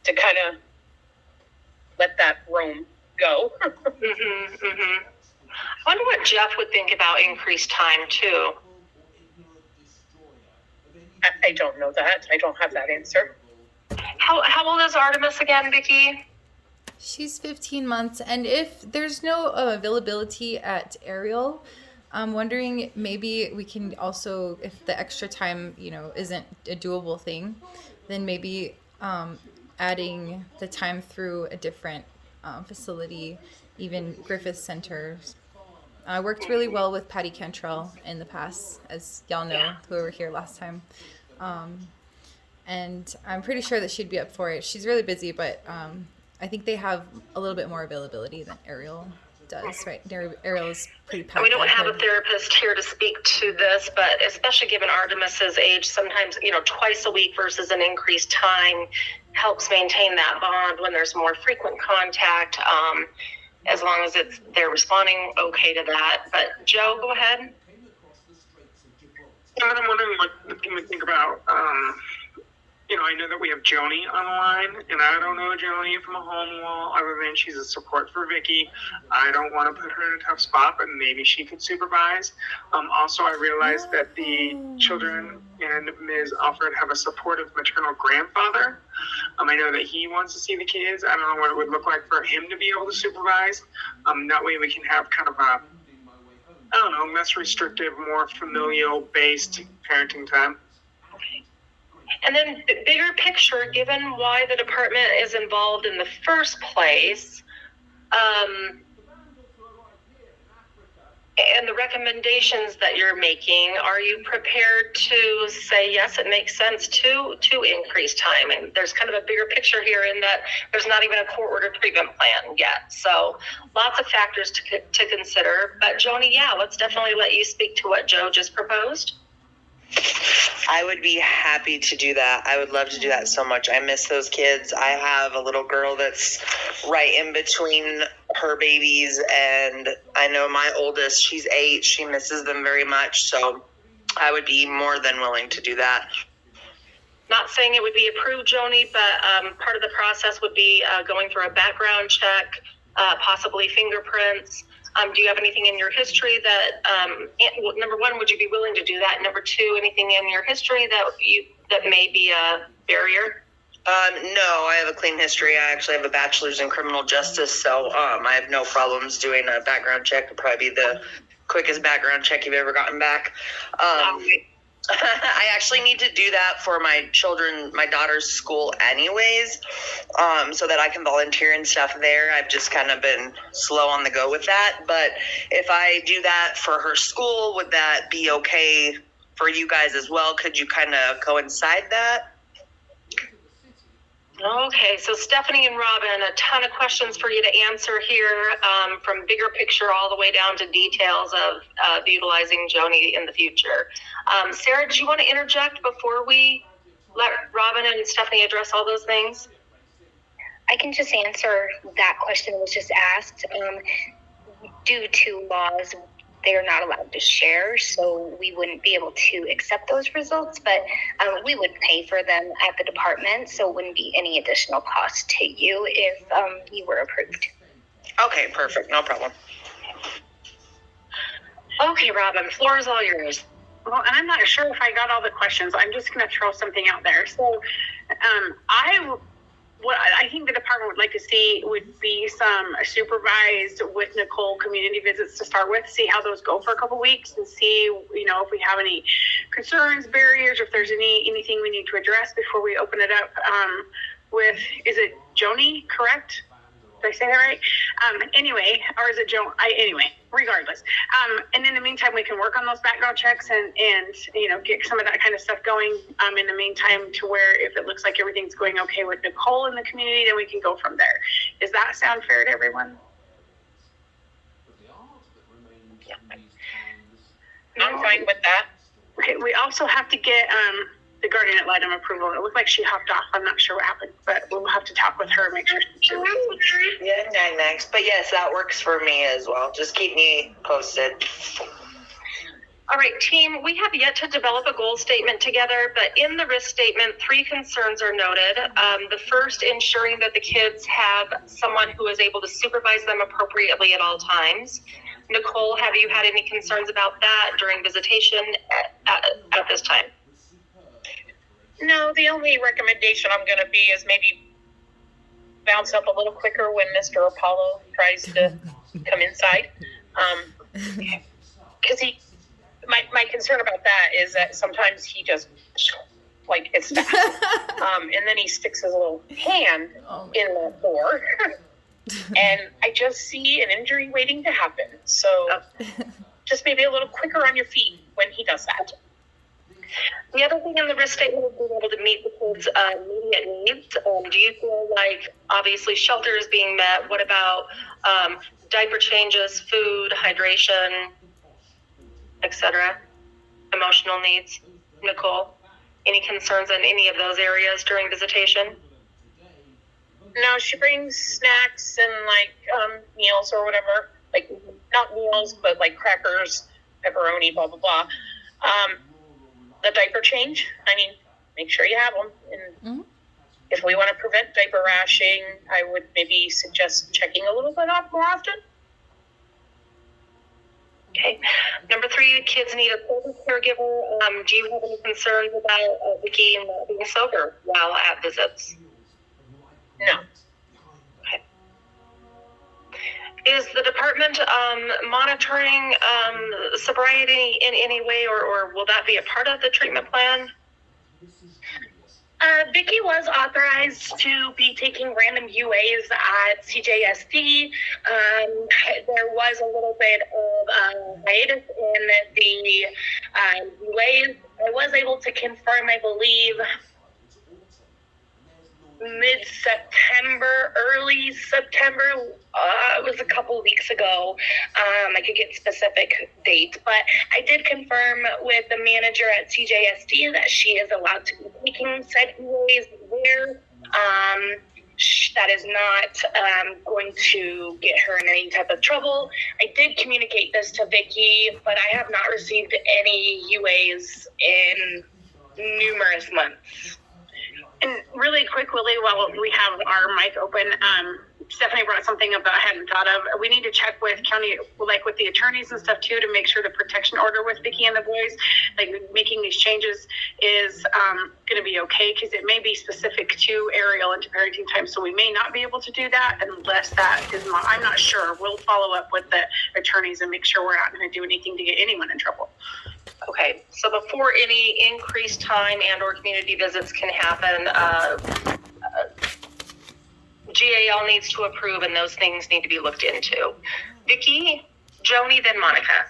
to kind of let that roam go. I wonder what Jeff would think about increased time too. I don't know that. I don't have that answer. How old is Artemis again, Vicki? She's 15 months, and if there's no availability at Ariel, I'm wondering maybe we can also, if the extra time, isn't a doable thing, then maybe adding the time through a different facility, even Griffith Center. I worked really well with Patty Cantrell in the past, as y'all know, who were here last time. And I'm pretty sure that she'd be up for it. She's really busy, but I think they have a little bit more availability than Ariel does, right? Ariel is pretty packed. We don't have a therapist here to speak to this, but especially given Artemis's age, sometimes, twice a week versus an increased time helps maintain that bond when there's more frequent contact, as long as they're responding okay to that. But Joe, go ahead. Yeah, I'm wondering what you would think about, I know that we have Joni on the line, and I don't know Joni from a home wall other than she's a support for Vicky. I don't want to put her in a tough spot, but maybe she could supervise. Also, I realized that the children and Ms. Alfred have a supportive maternal grandfather. I know that he wants to see the kids. I don't know what it would look like for him to be able to supervise. That way we can have kind of a, less restrictive, more familial-based parenting time. And then the bigger picture, given why the department is involved in the first place, and the recommendations that you're making, are you prepared to say, yes, it makes sense to increase time? And there's kind of a bigger picture here in that there's not even a court-ordered treatment plan yet. So lots of factors to consider. But Joni, let's definitely let you speak to what Joe just proposed. I would be happy to do that. I would love to do that so much. I miss those kids. I have a little girl that's right in between her babies, and I know my oldest, she's 8. She misses them very much, so I would be more than willing to do that. Not saying it would be approved, Joni, but part of the process would be going through a background check, possibly fingerprints. Do you have anything in your history that, number one, would you be willing to do that? Number two, anything in your history that may be a barrier? No, I have a clean history. I actually have a bachelor's in criminal justice, so I have no problems doing a background check. It'll probably be the quickest background check you've ever gotten back. I actually need to do that for my daughter's school anyways, so that I can volunteer and stuff there. I've just kind of been slow on the go with that. But if I do that for her school, would that be okay for you guys as well? Could you kind of coincide that? Okay, so Stephanie and Robin, a ton of questions for you to answer here, from bigger picture all the way down to details of utilizing Joni in the future. Sarah, do you want to interject before we let Robin and Stephanie address all those things? I can just answer that question that was just asked. Due to laws, they are not allowed to share, so we wouldn't be able to accept those results, but we would pay for them at the department, so it wouldn't be any additional cost to you if you were approved. Okay, perfect. No problem. Okay, Robin, floor is all yours. Well, and I'm not sure if I got all the questions. I'm just going to throw something out there. So, what I think the department would like to see would be some supervised with Nicole community visits to start with, see how those go for a couple weeks and see, if we have any concerns, barriers, or if there's anything we need to address before we open it up with, is it Joni, correct? Did I say that right? Anyway, or is it Joan? Anyway, regardless. And in the meantime, we can work on those background checks and get some of that kind of stuff going. In the meantime, to where if it looks like everything's going okay with Nicole in the community, then we can go from there. Does that sound fair to everyone? Yeah. I'm fine with that. Okay. We also have to get the guardian ad litem approval. It looked like she hopped off. I'm not sure what happened, but we'll have to talk with her and make sure she Yeah, next. But yes, that works for me as well. Just keep me posted. All right, team, we have yet to develop a goal statement together, but in the risk statement, 3 concerns are noted. The first, ensuring that the kids have someone who is able to supervise them appropriately at all times. Nicole, have you had any concerns about that during visitation at this time? No, the only recommendation I'm going to be is maybe bounce up a little quicker when Mr. Apollo tries to come inside. Because my concern about that is that sometimes he just, it's fast. And then he sticks his little hand in the door. And I just see an injury waiting to happen. So just maybe a little quicker on your feet when he does that. The other thing in the risk statement is being able to meet the kids' immediate needs. Do you feel like, obviously, shelter is being met? What about diaper changes, food, hydration, etc.? Emotional needs? Nicole, any concerns in any of those areas during visitation? No, she brings snacks and meals or whatever. Not meals, but crackers, pepperoni, blah, blah, blah. The diaper change, make sure you have them. And if we want to prevent diaper rashing, I would maybe suggest checking a little bit more often. Okay. Number 3, kids need a sober caregiver. Do you have any concerns about Vicky not being sober while at visits? No. Okay. Is the department monitoring sobriety in any way, or will that be a part of the treatment plan? Vicky was authorized to be taking random UAs at CJSD. There was a little bit of hiatus in the UAs. I was able to confirm, I believe, mid-September, early September. It was a couple of weeks ago. I could get specific dates, but I did confirm with the manager at CJSD that she is allowed to be taking said ways there. That is not going to get her in any type of trouble. I did communicate this to Vicky, but I have not received any UAs in numerous months. And really quick, Willie, while we have our mic open, Stephanie brought something up that I hadn't thought of. We need to check with county, with the attorneys and stuff too, to make sure the protection order with Vicky and the boys, making these changes is going to be okay, because it may be specific to Ariel and to parenting time. So we may not be able to do that unless that is, I'm not sure. We'll follow up with the attorneys and make sure we're not going to do anything to get anyone in trouble. Okay, so before any increased time and or community visits can happen, GAL needs to approve, and those things need to be looked into. Vicky, Joni, then Monica.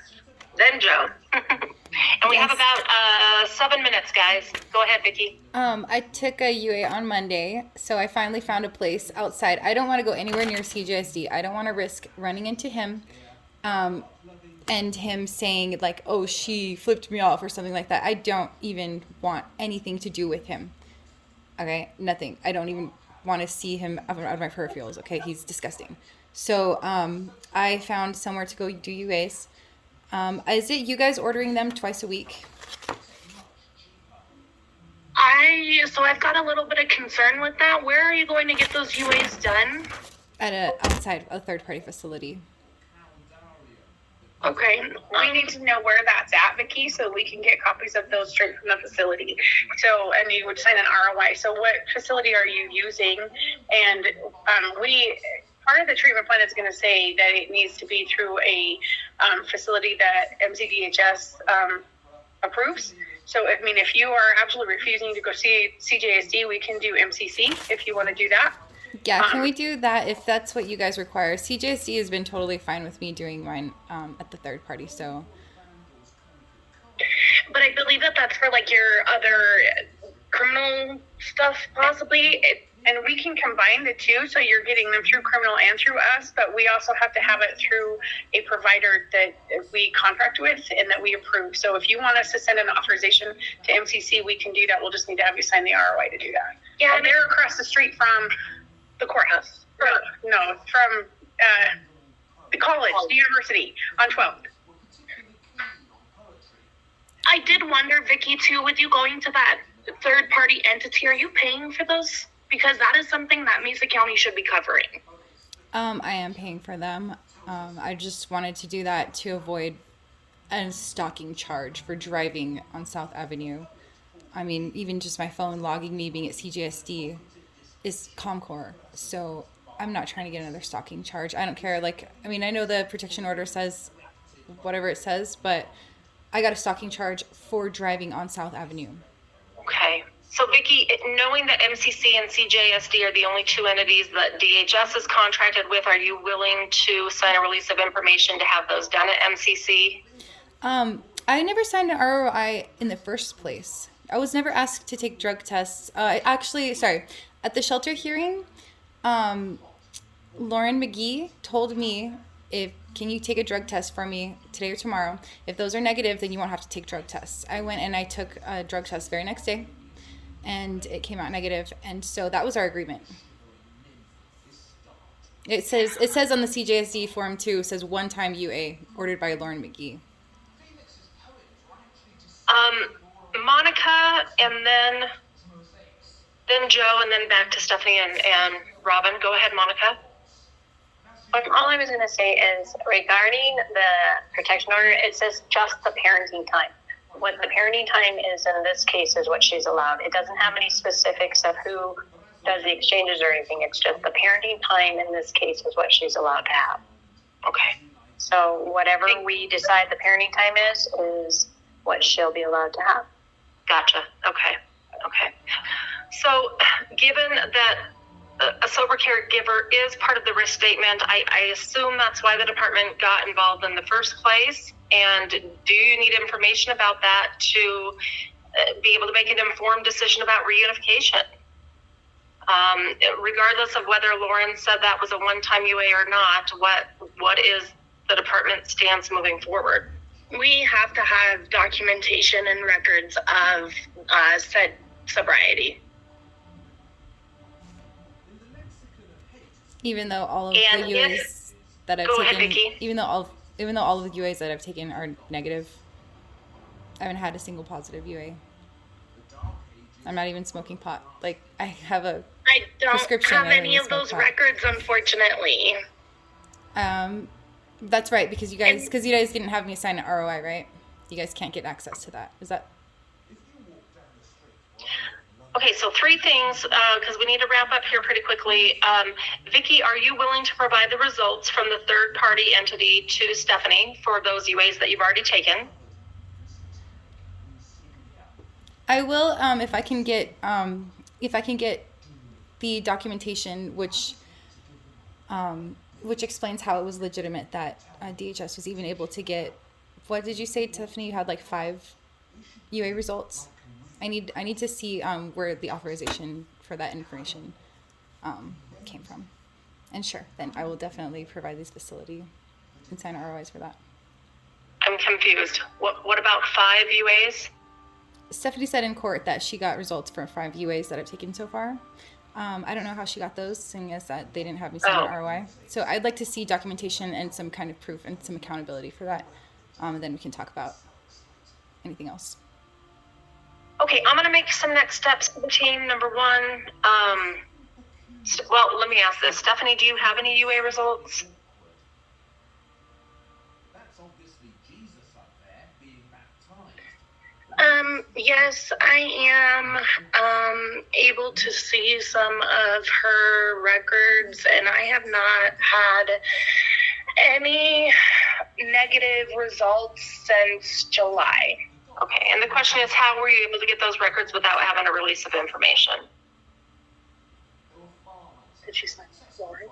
Then Joe. And we have about 7 minutes, guys. Go ahead, Vicki. I took a UA on Monday, so I finally found a place outside. I don't want to go anywhere near CJSD. I don't want to risk running into him, and him saying like, "Oh, she flipped me off" or something like that. I don't even want anything to do with him. Okay, nothing. I don't even want to see him out of my peripherals. Okay, he's disgusting. So I found somewhere to go do UAs. Is it you guys ordering them twice a week? So I've got a little bit of concern with that. Where are you going to get those UAs done? At outside a third party facility. Okay, we need to know where that's at, Vicki, so we can get copies of those straight from the facility. So, and you would sign an ROI. So what facility are you using? And part of the treatment plan is going to say that it needs to be through a facility that MCDHS approves. So, I mean, if you are absolutely refusing to go see CJSD, we can do MCC if you want to do that. Yeah, can we do that if that's what you guys require? CJSD has been totally fine with me doing mine at the third party, so. But I believe that that's for like your other criminal stuff, possibly. And we can combine the two, so you're getting them through criminal and through us, but we also have to have it through a provider that we contract with and that we approve. So if you want us to send an authorization to MCC, we can do that. We'll just need to have you sign the ROI to do that. Yeah, and they're across the street from the courthouse. No, from the college, the university, on 12th. I did wonder, Vicki, too, with you going to that third-party entity, are you paying for those? Because that is something that Mesa County should be covering. I am paying for them. I just wanted to do that to avoid a stalking charge for driving on South Avenue. I mean, even just my phone logging me being at CJSD is Comcore, so I'm not trying to get another stalking charge. I don't care. Like, I mean, I know the protection order says whatever it says, but I got a stalking charge for driving on South Avenue. Okay. So, Vicki, knowing that MCC and CJSD are the only two entities that DHS is contracted with, are you willing to sign a release of information to have those done at MCC? I never signed an ROI in the first place. I was never asked to take drug tests. At the shelter hearing, Lauren McGee told me, can you take a drug test for me today or tomorrow? If those are negative, then you won't have to take drug tests. I went and I took a drug test the very next day, and it came out negative, and so that was our agreement. It says on the CJSD form too, it says one-time UA ordered by Lauren McGee. Monica, and then Joe, and then back to Stephanie and Robin. Go ahead, Monica. All I was going to say is regarding the protection order, it says just the parenting time. What the parenting time is in this case is what she's allowed. It doesn't have any specifics of who does the exchanges or anything. It's just the parenting time in this case is what she's allowed to have. Okay. So whatever we decide the parenting time is what she'll be allowed to have. Gotcha. Okay. So, given that a sober caregiver is part of the risk statement, I assume that's why the department got involved in the first place. And do you need information about that to be able to make an informed decision about reunification? Regardless of whether Lauren said that was a one-time UA or not, what is the department's stance moving forward? We have to have documentation and records of said sobriety. Even though all of the UAs that I've taken, even though all of the UAs that I've taken are negative, I haven't had a single positive UA. I'm not even smoking pot. Like, I have a prescription. I don't have any of those records, unfortunately. That's right, because you guys didn't have me sign an ROI, right? You guys can't get access to that. Is that? Okay, so 3 things, because we need to wrap up here pretty quickly. Vicki, are you willing to provide the results from the third-party entity to Stephanie for those UAs that you've already taken? I will, if I can get the documentation, which explains how it was legitimate that DHS was even able to get what did you say, Tiffany? You had like 5 UA results. I need to see where the authorization for that information came from. And sure, then I will definitely provide this facility and sign ROIs for that. I'm confused. What about 5 UAs? Stephanie said in court that she got results from 5 UAs that I've taken so far. I don't know how she got those, seeing as that they didn't have me sign an ROI. So I'd like to see documentation and some kind of proof and some accountability for that. And then we can talk about anything else. Okay, I'm going to make some next steps for the team. Number 1, well, let me ask this. Stephanie, do you have any UA results? Yes, I am able to see some of her records, and I have not had any negative results since July. Okay, and the question is, how were you able to get those records without having a release of information? Did she sign Lauren?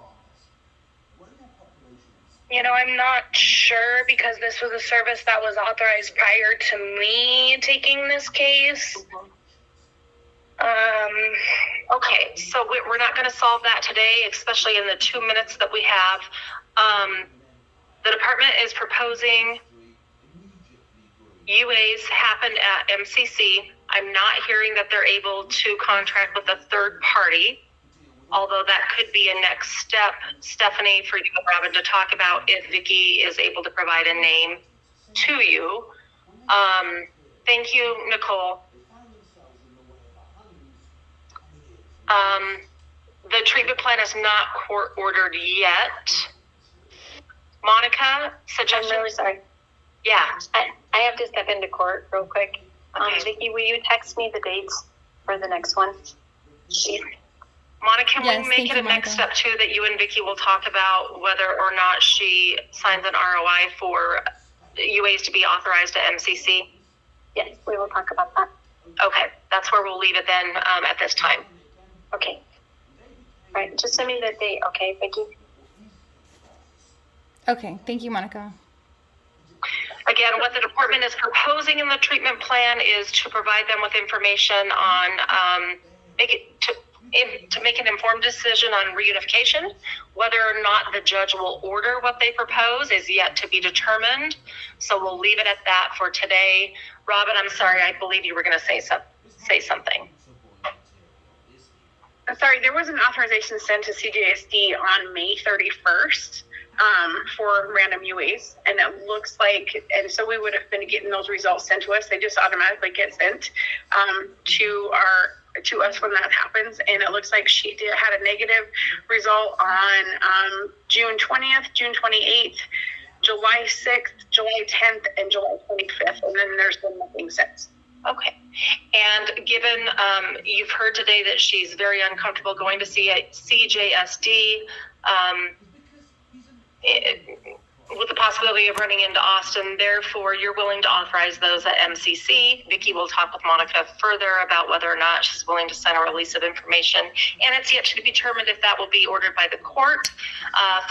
You know, I'm not sure because this was a service that was authorized prior to me taking this case. Okay, so we're not going to solve that today, especially in the 2 minutes that we have. The department is proposing UAs happen at MCC. I'm not hearing that they're able to contract with a third party, although that could be a next step, Stephanie, for you and Robin to talk about if Vicki is able to provide a name to you. Thank you, Nicole. The treatment plan is not court ordered yet. Monica, suggestion? I'm really sorry. Yeah. I have to step into court real quick. Okay. Vicki, will you text me the dates for the next one? Monica, can Yes, we make thank it you, a next Monica. step too that you and Vicki will talk about whether or not she signs an ROI for UAs to be authorized at MCC? Yes, we will talk about that. Okay, that's where we'll leave it then at this time. Okay. All right, just send me the date, okay, Vicki? Okay, thank you, Monica. Again, what the department is proposing in the treatment plan is to provide them with information on to make an informed decision on reunification. Whether or not the judge will order what they propose is yet to be determined. So we'll leave it at that for today. Robin, I'm sorry, I believe you were going to say something. I'm sorry, there was an authorization sent to CJSD on May 31st for random UAs, and it looks like, and so we would have been getting those results sent to us. They just automatically get sent to us when that happens, and it looks like she had a negative result on June 20th, June 28th, July 6th, July 10th, and July 25th, and then there's been nothing since. Okay. And given you've heard today that she's very uncomfortable going to CJSD, with the possibility of running into Austin, therefore you're willing to authorize those at MCC. Vicki will talk with Monica further about whether or not she's willing to sign a release of information, and it's yet to be determined if that will be ordered by the court.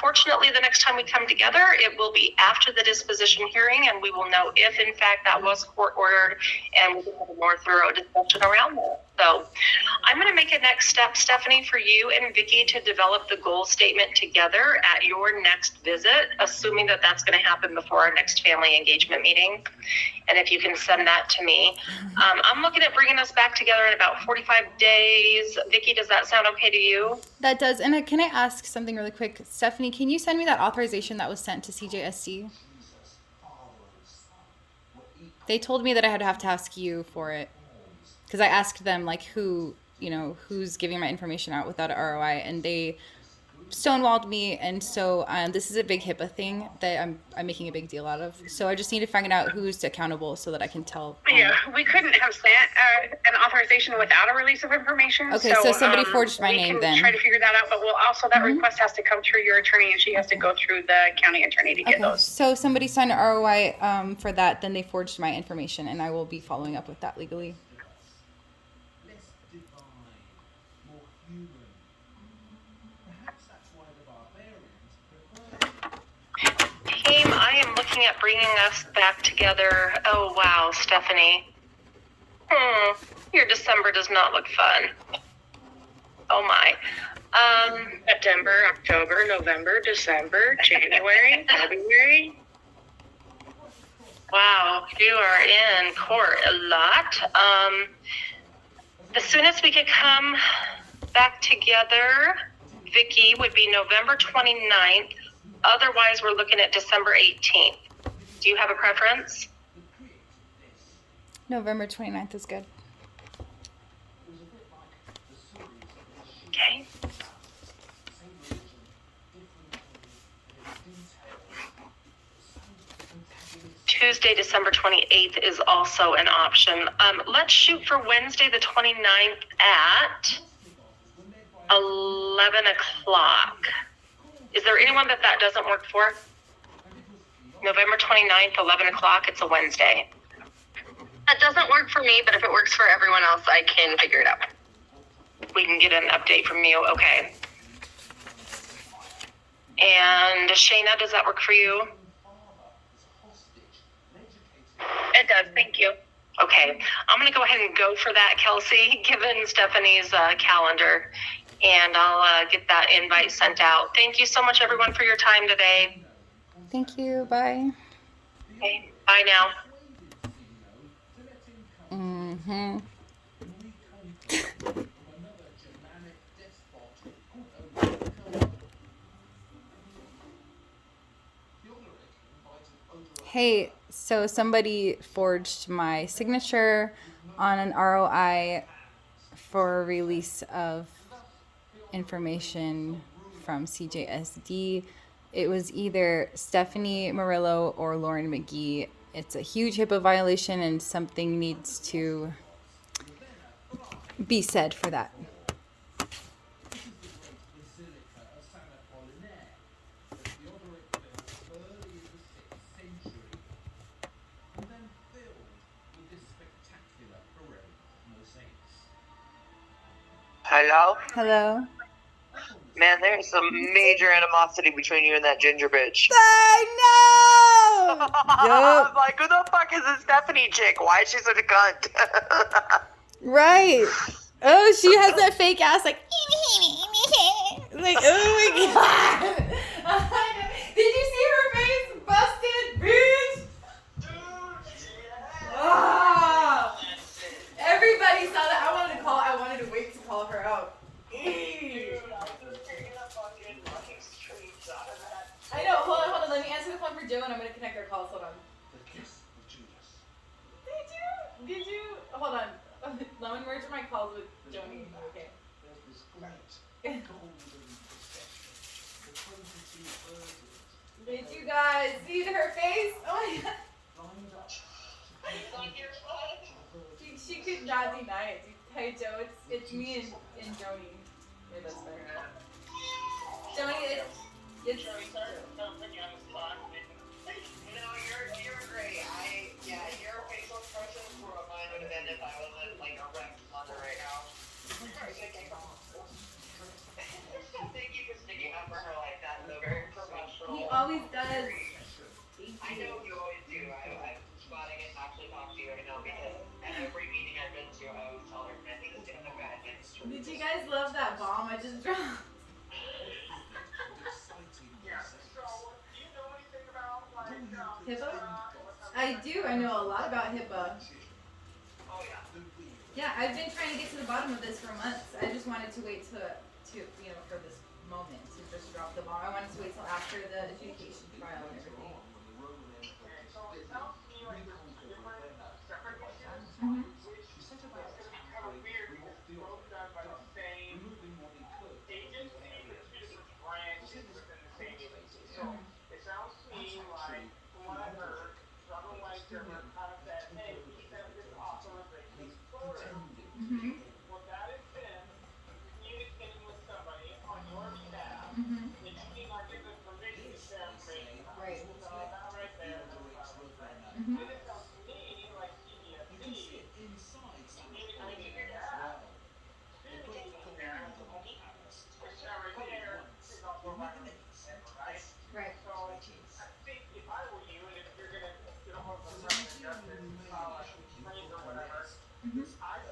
Fortunately, the next time we come together, it will be after the disposition hearing, and we will know if in fact that was court ordered, and we can have a more thorough discussion around that. So I'm going to make a next step, Stephanie, for you and Vicki to develop the goal statement together at your next visit, assuming that that's going to happen before our next family engagement meeting. And if you can send that to me. I'm looking at bringing us back together in about 45 days. Vicki, does that sound okay to you? That does. And can I ask something really quick? Stephanie, can you send me that authorization that was sent to CJSC? They told me that I had to ask you for it. Because I asked them, like, who's giving my information out without an ROI, and they stonewalled me, and so this is a big HIPAA thing that I'm making a big deal out of. So I just need to find out who's accountable so that I can tell. Yeah, we couldn't have sent an authorization without a release of information. Okay, so somebody forged my name then. We can try to figure that out, but we'll also, that request has to come through your attorney, and she has to go through the county attorney to get those. So somebody signed an ROI for that, then they forged my information, and I will be following up with that legally. Team, I am looking looking at bringing us back together. Oh, wow, Stephanie. Your December does not look fun. Oh, my. September, October, November, December, January, February. Wow, you are in court a lot. The soonest we could come back together, Vicky, would be November 29th. Otherwise, we're looking at December 18th. Do you have a preference? November 29th is good. Okay. Tuesday, December 28th is also an option. Let's shoot for Wednesday, the 29th at 11 o'clock. Is there anyone that doesn't work for? November 29th, 11 o'clock, it's a Wednesday. That doesn't work for me, but if it works for everyone else, I can figure it out. We can get an update from you, okay. And Shayna, does that work for you? It does, thank you. Okay, I'm going to go ahead and go for that, Kelsey, given Stephanie's calendar, and I'll get that invite sent out. Thank you so much, everyone, for your time today. Thank you. Bye. Okay, bye now. Mm-hmm. Hey, so somebody forged my signature on an ROI for release of information from CJSD. It was either Stephanie Murillo or Lauren McGee. It's a huge HIPAA violation and something needs to be said for that. Hello? Hello? Man, there's some major animosity between you and that ginger bitch. I know! I'm like, who the fuck is this Stephanie chick? Why is she such a cunt? Right. Oh, she has that fake ass like like, oh my god. Did you see her face? Busted, bitch. Oh. Everybody saw that. I wanted to wait to call her out. I know. Hold on. Let me answer the phone for Joe and I'm gonna connect their calls. Hold on. Did you? Hold on. Let me merge my calls with Joni. Okay. Did you guys see her face? Oh my god. She could not deny it. Hey Joe, it's me and Joni. Your best friend. Joni, it's No, you're great. Your facial expressions were what mine would have been if I wasn't like a wrecked mother right now. Thank you for sticking up for her like that, though. Very professional. he always does. I know you always do. I'm glad I get to actually talk to you right now because at every meeting I've been to, I always tell her, man, he was doing a bad thing. Did you guys love that bomb I just dropped? HIPAA? I do. I know a lot about HIPAA. Oh, yeah. Yeah, I've been trying to get to the bottom of this for months. I just wanted to wait to for this moment to just drop the bomb. I wanted to wait till after the adjudication trial and everything. Mm-hmm. Mm-hmm. Mm-hmm. Right. Mm-hmm. Right. trying to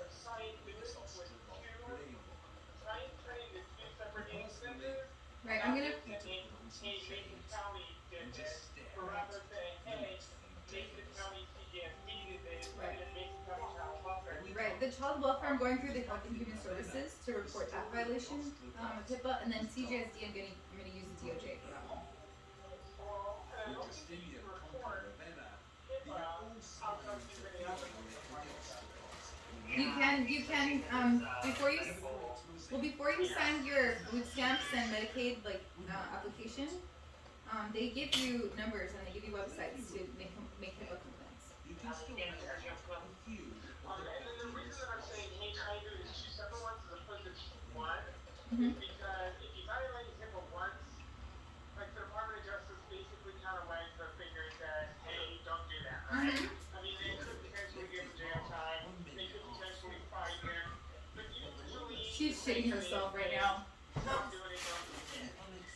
two separate instances. Right, I'm gonna. Hey, Mason County did this, but rather saying, hey, Mason County CJSD did this, and then Mason County Child Welfare. Right, the child welfare, I'm going through the Health and Human Services to report that violation of HIPAA, and then CJSD, I'm gonna use the DOJ for that one. Well, I don't think you need to report HIPAA outside of anybody else. You can, before you sign your food stamps and Medicaid, application, they give you numbers and they give you websites to make HIPAA complaints. And then the reason that I'm saying, hey, try to do these two separate ones as opposed to just one, Mhm. is because if you violate HIPAA once, like the Department of Justice basically kind of wags their finger and says, hey, don't do that, right? I mean, they could potentially give them jail time, they could potentially fine them, but usually She's shitting herself right now. don't do it again.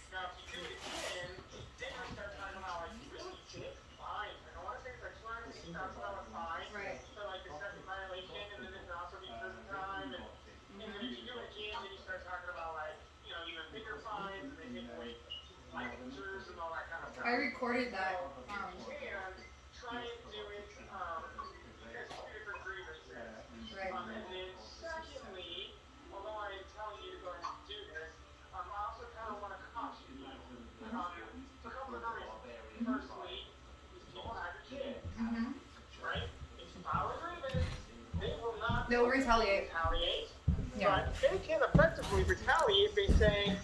Now, if you do it again, then you start talking about like really big fines. Like I want to say it's like $250,000 fine. Right. For like the second violation, and then it can also be prison time. And then if you do it again, then you start talking about like, you know, even bigger fines, and they take away licensures and all that kind of stuff. I recorded that. And try and do it because two different grievances. Right. And then secondly, although I am telling you to go ahead and do this, I also kind of want to caution you. For a couple of reasons. Firstly, these people have your kids, right? If you file a grievance, they will not. They'll retaliate. Yeah. But they can effectively retaliate by saying,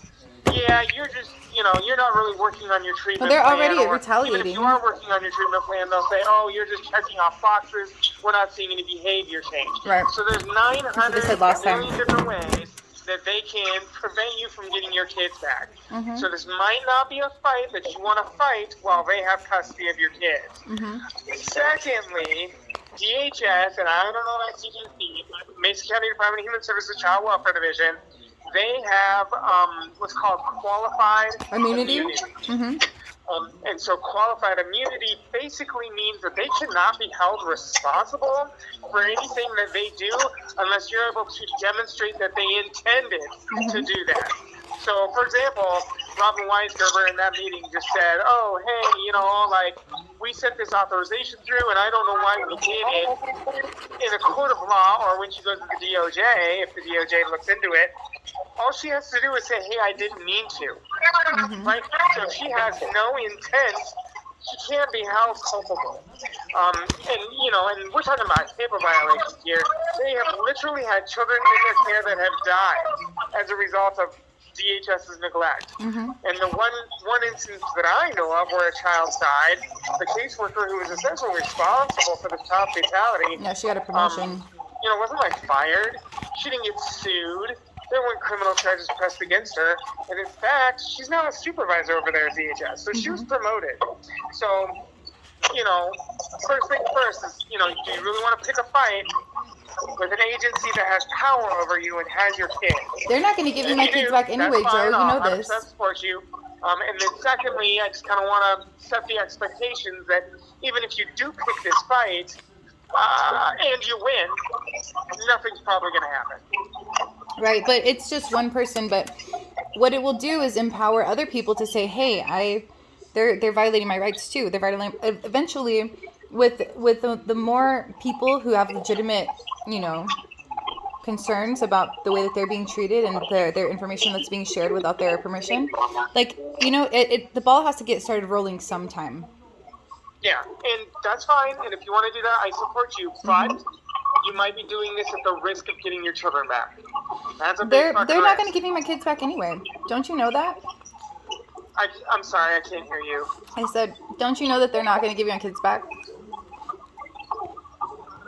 yeah, you're just, you know, you're not really working on your treatment Well, they're plan. already Or retaliating. even if you are working on your treatment plan, they'll say, oh, you're just checking off boxes. We're not seeing any behavior change. Right. So there's 900 said last time. million different ways that they can prevent you from getting your kids back. Mhm. So this might not be a fight that you want to fight while they have custody of your kids. Secondly, DHS, and I don't know about CJC, but Mason County Department of Human Services Child Welfare Division, they have what's called qualified Immunity? And so qualified immunity basically means that they cannot be held responsible for anything that they do unless you're able to demonstrate that they intended to do that. So, for example, Robin Weisgerber in that meeting just said, oh, hey, you know, like, we sent this authorization through, and I don't know why we did it in a court of law, or when she goes to the DOJ, if the DOJ looks into it, all she has to do is say, hey, I didn't mean to. Right? So if she has no intent, she can't be held culpable. And, you know, and we're talking about HIPAA violations here. They have literally had children in their care that have died as a result of DHS's neglect. And the one instance that I know of where a child died, the caseworker who was essentially responsible for the child fatality. Yeah, she got a promotion. You know, wasn't like fired. She didn't get sued. There weren't criminal charges pressed against her. And in fact, she's now a supervisor over there at DHS. So she was promoted. So, you know, first thing first is, you know, do you really want to pick a fight with an agency that has power over you and has your kids? They're not going to give you my kids back anyway, Joe. You know this. I'll support you. And then secondly, I just kind of want to set the expectations that even if you do pick this fight and you win, nothing's probably going to happen. Right, but it's just one person. But what it will do is empower other people to say, "Hey, they're violating my rights too. They're violating." Eventually, with the more people who have legitimate, you know, concerns about the way that they're being treated and their information that's being shared without their permission, like, you know, the ball has to get started rolling sometime. Yeah, and that's fine. And if you want to do that, I support you. But you might be doing this at the risk of getting your children back. That's a big They're not going to give me my kids back anyway. Don't you know that? I'm sorry, I can't hear you. I said, don't you know that they're not going to give you my kids back?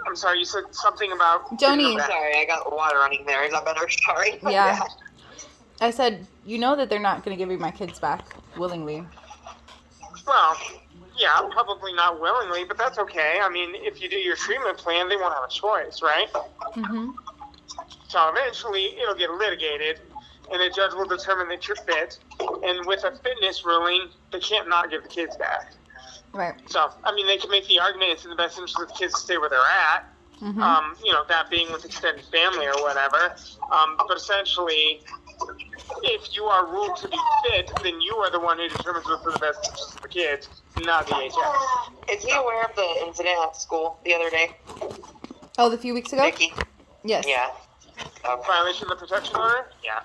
I'm sorry, you said something about... Joni. Sorry, I got water running there. Is that better? Sorry. Yeah. I said, you know that they're not going to give me my kids back willingly. Well, yeah, probably not willingly, but that's okay. I mean, if you do your treatment plan, they won't have a choice, right? So eventually, it'll get litigated, and the judge will determine that you're fit. And with a fitness ruling, they can't not give the kids back. Right. So, I mean, they can make the argument it's in the best interest of the kids to stay where they're at. That being with extended family or whatever. But essentially, if you are ruled to be fit, then you are the one who determines what's for the best interests of the kids, not the HS. Is he aware of the incident at school the other day? Oh, the few weeks ago? Vicky? Yes. Yeah. Violation of the protection order? Yeah.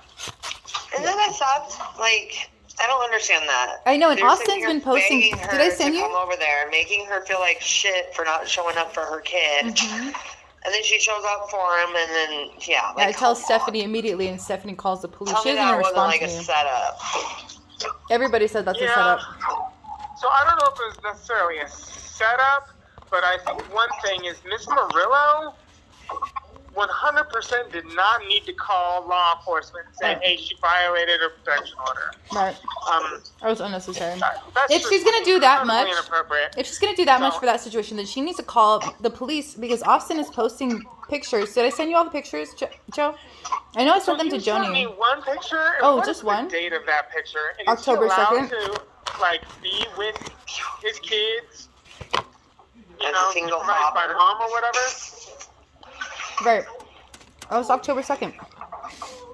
Isn't that sucks? Like, I don't understand that. I know, and They're sitting Austin's here been posting. begging her Did I send to you? come over there, making her feel like shit for not showing up for her kid. And then she shows up for him, and then, Yeah, I tell Stephanie immediately, and Stephanie calls the police. Tell She me doesn't that even wasn't respond like to a me. setup. Everybody said that's a setup. So I don't know if it was necessarily a setup, but I think one thing is Miss Murillo 100% did not need to call law enforcement and say, hey, she violated her protection order. Right. That was unnecessary. If she's going to do that much, for that situation, then she needs to call the police, because Austin is posting pictures. Did I send you all the pictures, Joe? I know I sent them to You sent me Joni. one picture. And Oh, what just is one? the date of that picture? And October is she allowed 2nd. to, be with his kids? As a single provide by mom or whatever? Right. That was October 2nd.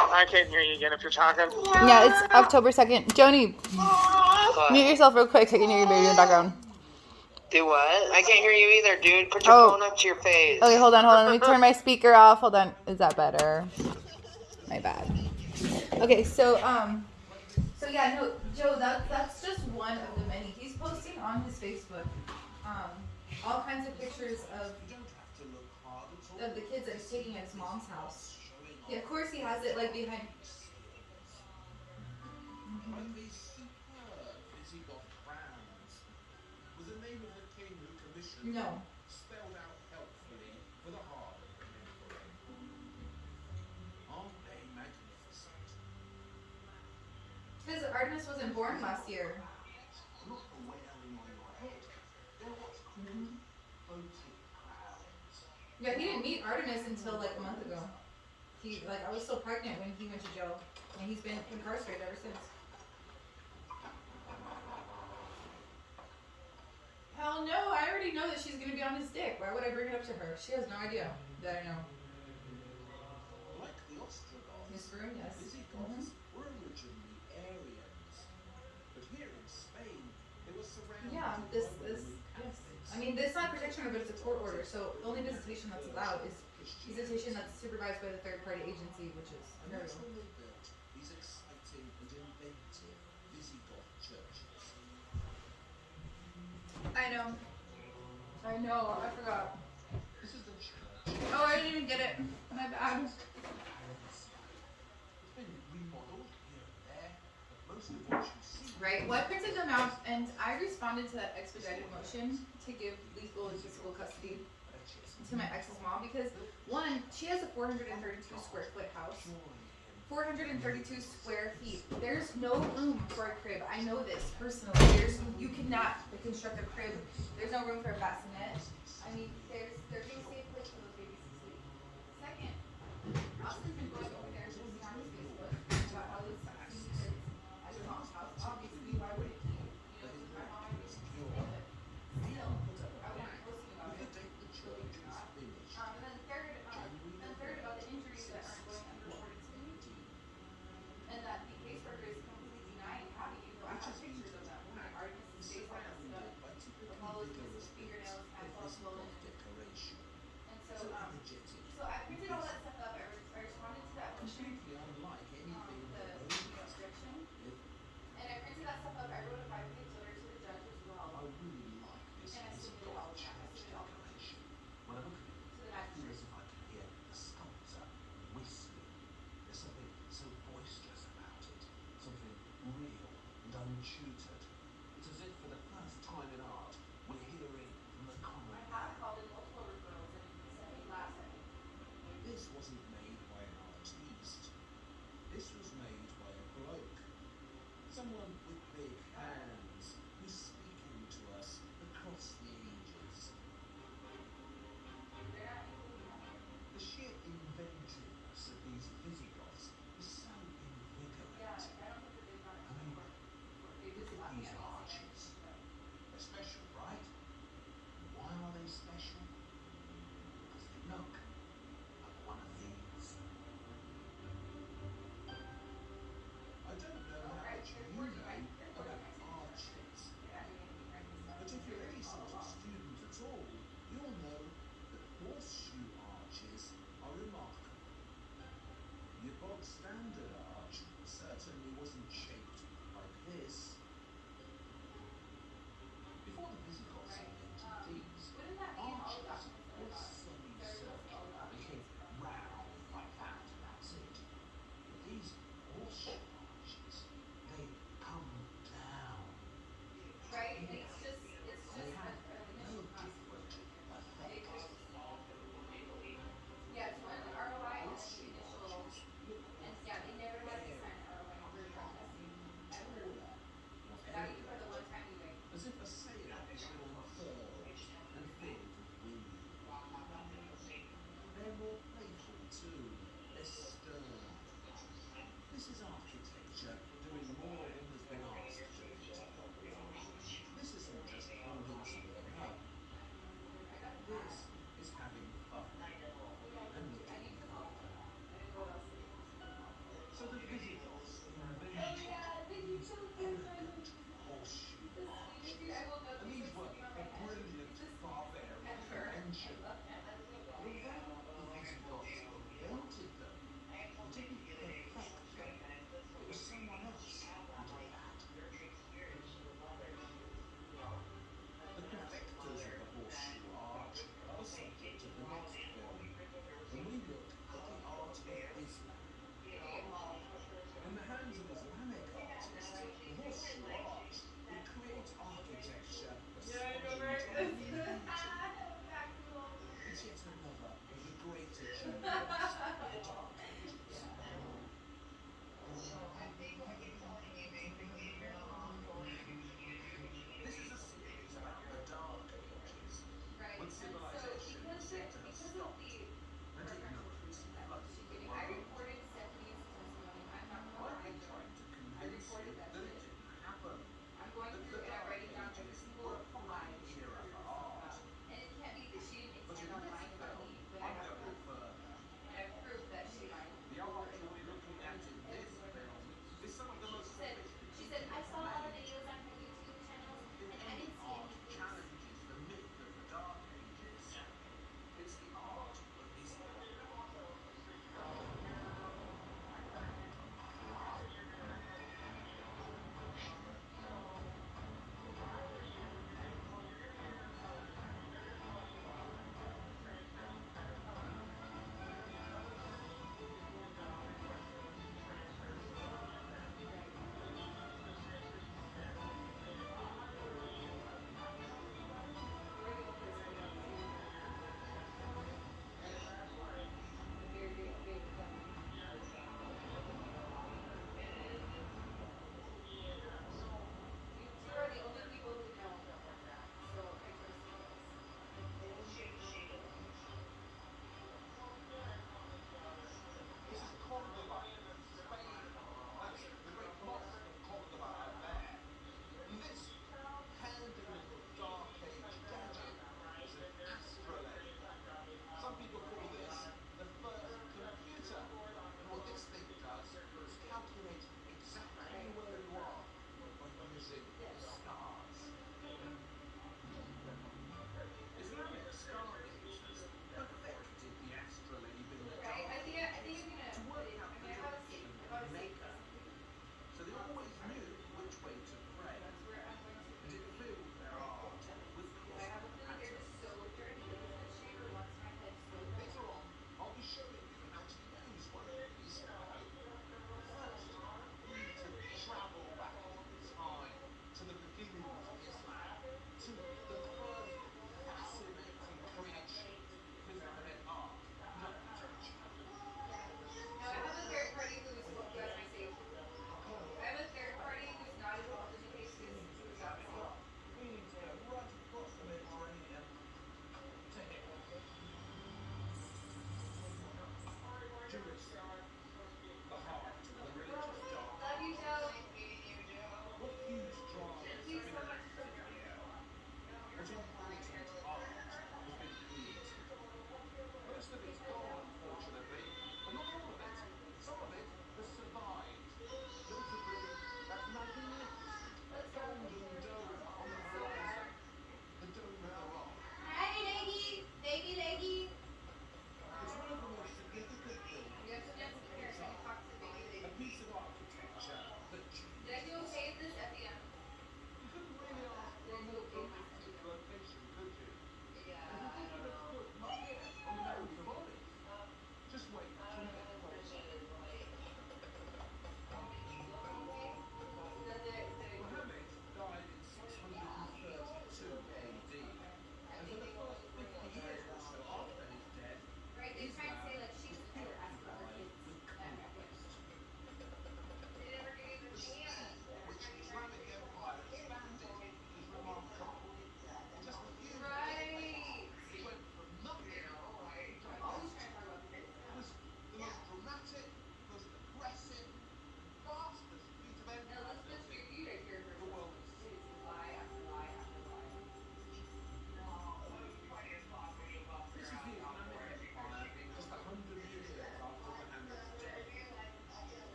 I can't hear you again if you're talking. Yeah, it's October 2nd. Joni, mute yourself real quick so I can hear your baby in the background. Do what? I can't hear you either, dude. Put your phone up to your face. Okay, hold on. Let me turn my speaker off. Hold on. Is that better? My bad. Okay, so yeah, no, Joe, that's just one of the many. He's posting on his Facebook all kinds of pictures of the kids that he's taking at his mom's house. Yeah, of course he has it behind. No. Spelled out helpfully for the harder remembering. Aren't they magnificent? Because Artemis wasn't born last year. Look the wailing on your head. They're what's called votive crowns. Yeah, he didn't meet Artemis until a month ago. I was still pregnant when he went to jail, and he's been incarcerated ever since. Hell no, I already know that she's gonna be on his dick. Why would I bring it up to her? She has no idea that I know. Like the Ostrogoths, Miss Broom, yes. Visigoths were originally Aryans. But here in Spain, they were surrounded This, yes. I mean, this is not a protection order, but it's a court order, so the only visitation that's allowed is visitation that's supervised by the third-party agency, which is and that's when they built these exciting and inventive Visigoth churches. I know, I forgot. This is the church. Oh, I didn't even get it. My bad. It's been remodeled here and there, but most of what you see. Right. Well, I printed them out, and I responded to that expedited motion to give legal and physical custody to my ex's mom because, one, she has a 432 square foot house. 432 square feet. There's no room for a crib. I know this personally. You cannot construct a crib. There's no room for a bassinet. I mean, there's no safe place for those babies to sleep. Second, Austin's been going over there posting on his Facebook about how this seems at his mom's house. Obviously, why wouldn't he? My mom would be still, I wouldn't be posting about it. Believe it or not. And then third, about the injuries that aren't going unreported to me. And that the caseworker is completely denying having you. I have pictures of them. Artemis' face all messed up. Apollo's missing fingernails, hands all swollen.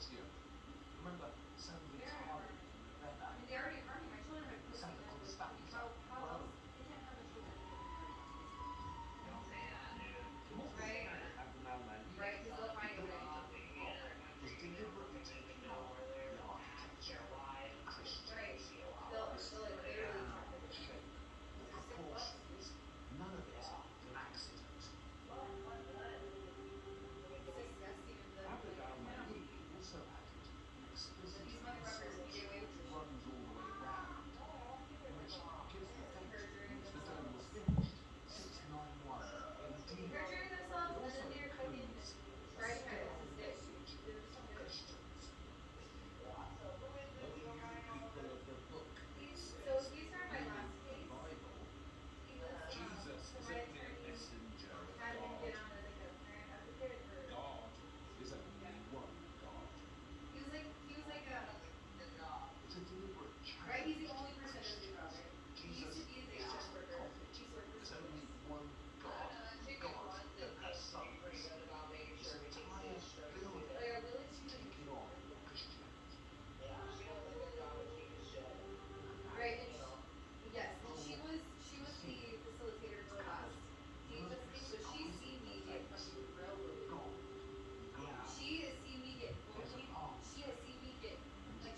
you. Remember Sandra Tarly and Ravenna? They already affirmed me. My children have pussy. Santa Like, Constanza, how else? Rome. They can't have no children. Don't say that, dude. Moses Right. and Adonai I'm, Right, he's still finding the over building there. of the rock, was deliberately taking on the architecture of Right. Christians. They'll This like the literally plan, chop it. the shape, the For $6. proportions, none of it an accident. It's disgusting. Adelaide Cannot I'm believe also added an that explicit these motherfuckers can insert get away with which this shit. runs all the way round, in which it gives the date which the dome was Themselves. finished, 691 AD. Perjuring themselves It and then also they're fucking includes a writing my stern ex's dick. message They're just to gonna do it. Christians. Oh, you people of the book, it So says, he's heard my last meaning the case. Bible. He was Jesus so is my only a attorney messenger of had him God. get on as like a parent advocate for God is only one God. he was like It's a deliberate right, he's the challenge to only person that does a good job, Christians. right? He used to Jesus be the is just a caseworker. prophet. Caseworker There's for only police. one God. God don't have sons. This entire building is taking on Christianity. Right, and yes, and she was the facilitator for the last DHS case, so she's seen me get fucking railroaded. God glows. She has seen me get There's a bullied. path She has seen me get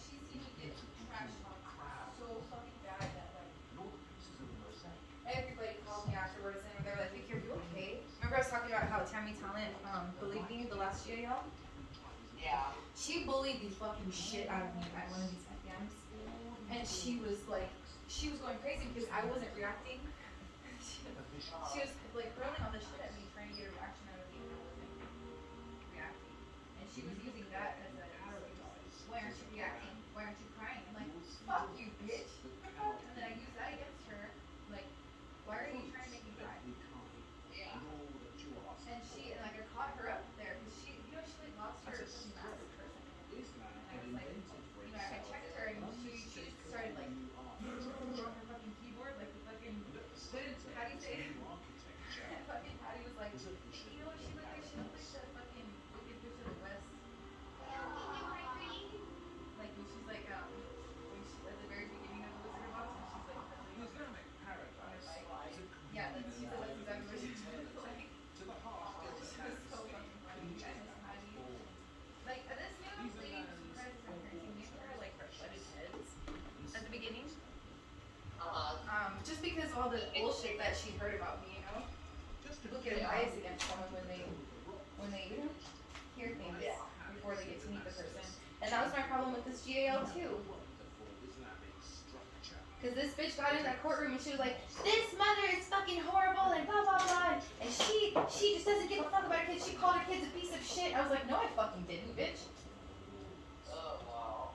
she's seen these me get beautiful trash human talked crowds so fucking bad that like and all the pieces of the mosaic. everybody called me afterwards and they were like, Vicky, are you okay? Remember I was talking about how Tammy Talent bullied me the last GAL? Yeah. She bullied the fucking shit out of me at one of these FMs. And she was going crazy because I wasn't reacting. She was like hurling all this shit at me, trying to get a reaction out of me, and I wasn't reacting. And she was using that as a like, why aren't you reacting? Why aren't you crying? I'm like, fuck you, bitch. And then I used that against her. Like, why are you trying to make me cry? And like I caught her up there because she like lost her fucking mask for a second. And I was like, I checked her and she just started like on her fucking keyboard, like the fucking, how do you say it? Fucking Patty was like, she looked like the fucking Wicked Witch of the West. Like when she's like, when she, at the very beginning of the Wizard Box, when she's like, The Islamic paradise is a yeah, she said that's exactly what she was like. to the half She was so fucking funny. I miss Patty. Like, this new lady who surprises my parents, we used to have like butted heads at the beginning. Just because all the bullshit that she heard about me, you know? People get biased against someone when they hear things before they get to meet the person. And that was my problem with this GAL too. Because this bitch got in that courtroom and she was like, this mother is fucking horrible and blah blah blah, and she just doesn't give a fuck about her kids. She called her kids a piece of shit. I was like, no, I fucking didn't, bitch. Oh, wow.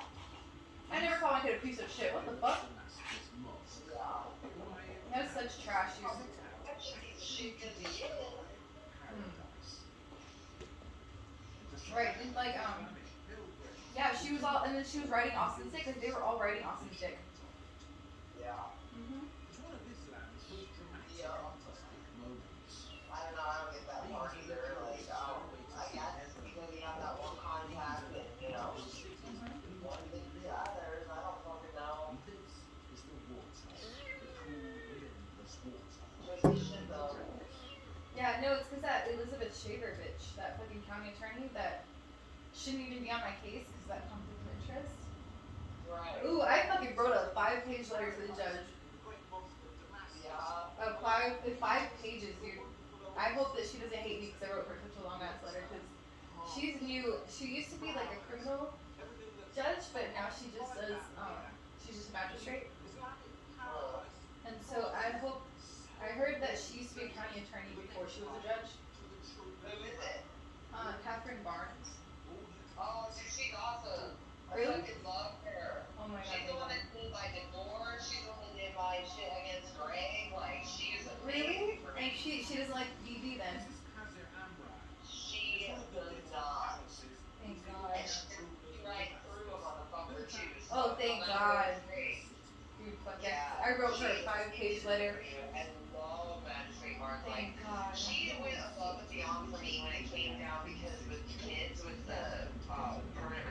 I never called my kid a piece of shit. What the fuck? That's such trash. Right, and like yeah, she was all, and then she was writing Austin's dick because they were all writing Austin's dick. Yeah. It's one of Islam's most dramatic Yeah. artistic moments. I don't know, I don't get that part either. Like, I guess because we have that one contact and, you know, one thing to the others, I don't fucking know. And this is the water, the cool, endless water. Just shit though. Yeah, no, it's because that Elizabeth Shaver bitch, that fucking county attorney that shouldn't even be on my case because that conflict of interest. Right. Ooh, I fucking wrote a 5-page letter to the judge. Yeah. 5 pages, dude. I hope that she doesn't hate me because I wrote her such a long ass letter because she's new. She used to be like a criminal judge, but now she just does, she's just a magistrate. And so I heard that she used to be a county attorney before she was a judge. Who is it? Catherine Barnes. Oh, dude, she's awesome. Really? I fucking love her. Oh my god. She's the one that did my divorce. She's the one that did my shit against Greg. Like, she is Really? amazing for And me. she doesn't like BB then? She does not. Thank God. And she right through a motherfucker too. So Oh, thank no matter God. what grade. Dude, fuck Yeah. I wrote her a She 5-page is letter. amazing for you. I love Magistrate Barnes. Thank Like, God. she went above and beyond for me when it came down because with kids with the permanent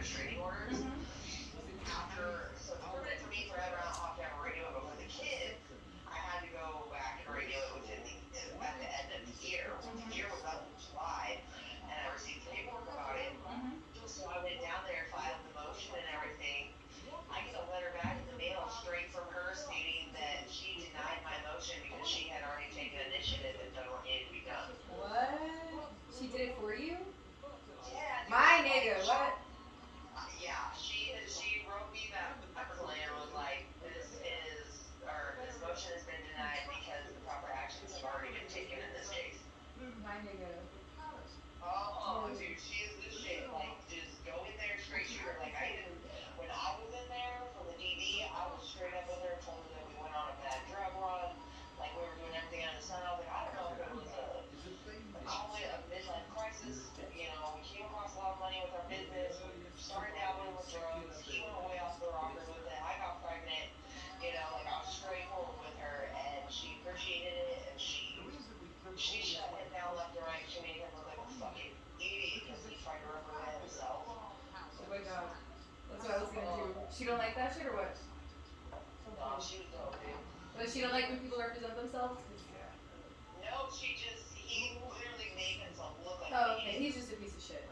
She don't like that shit or what? No, she was dope, dude. But she don't like when people represent themselves? No, he literally made himself look like Oh, okay. He's just a piece of shit.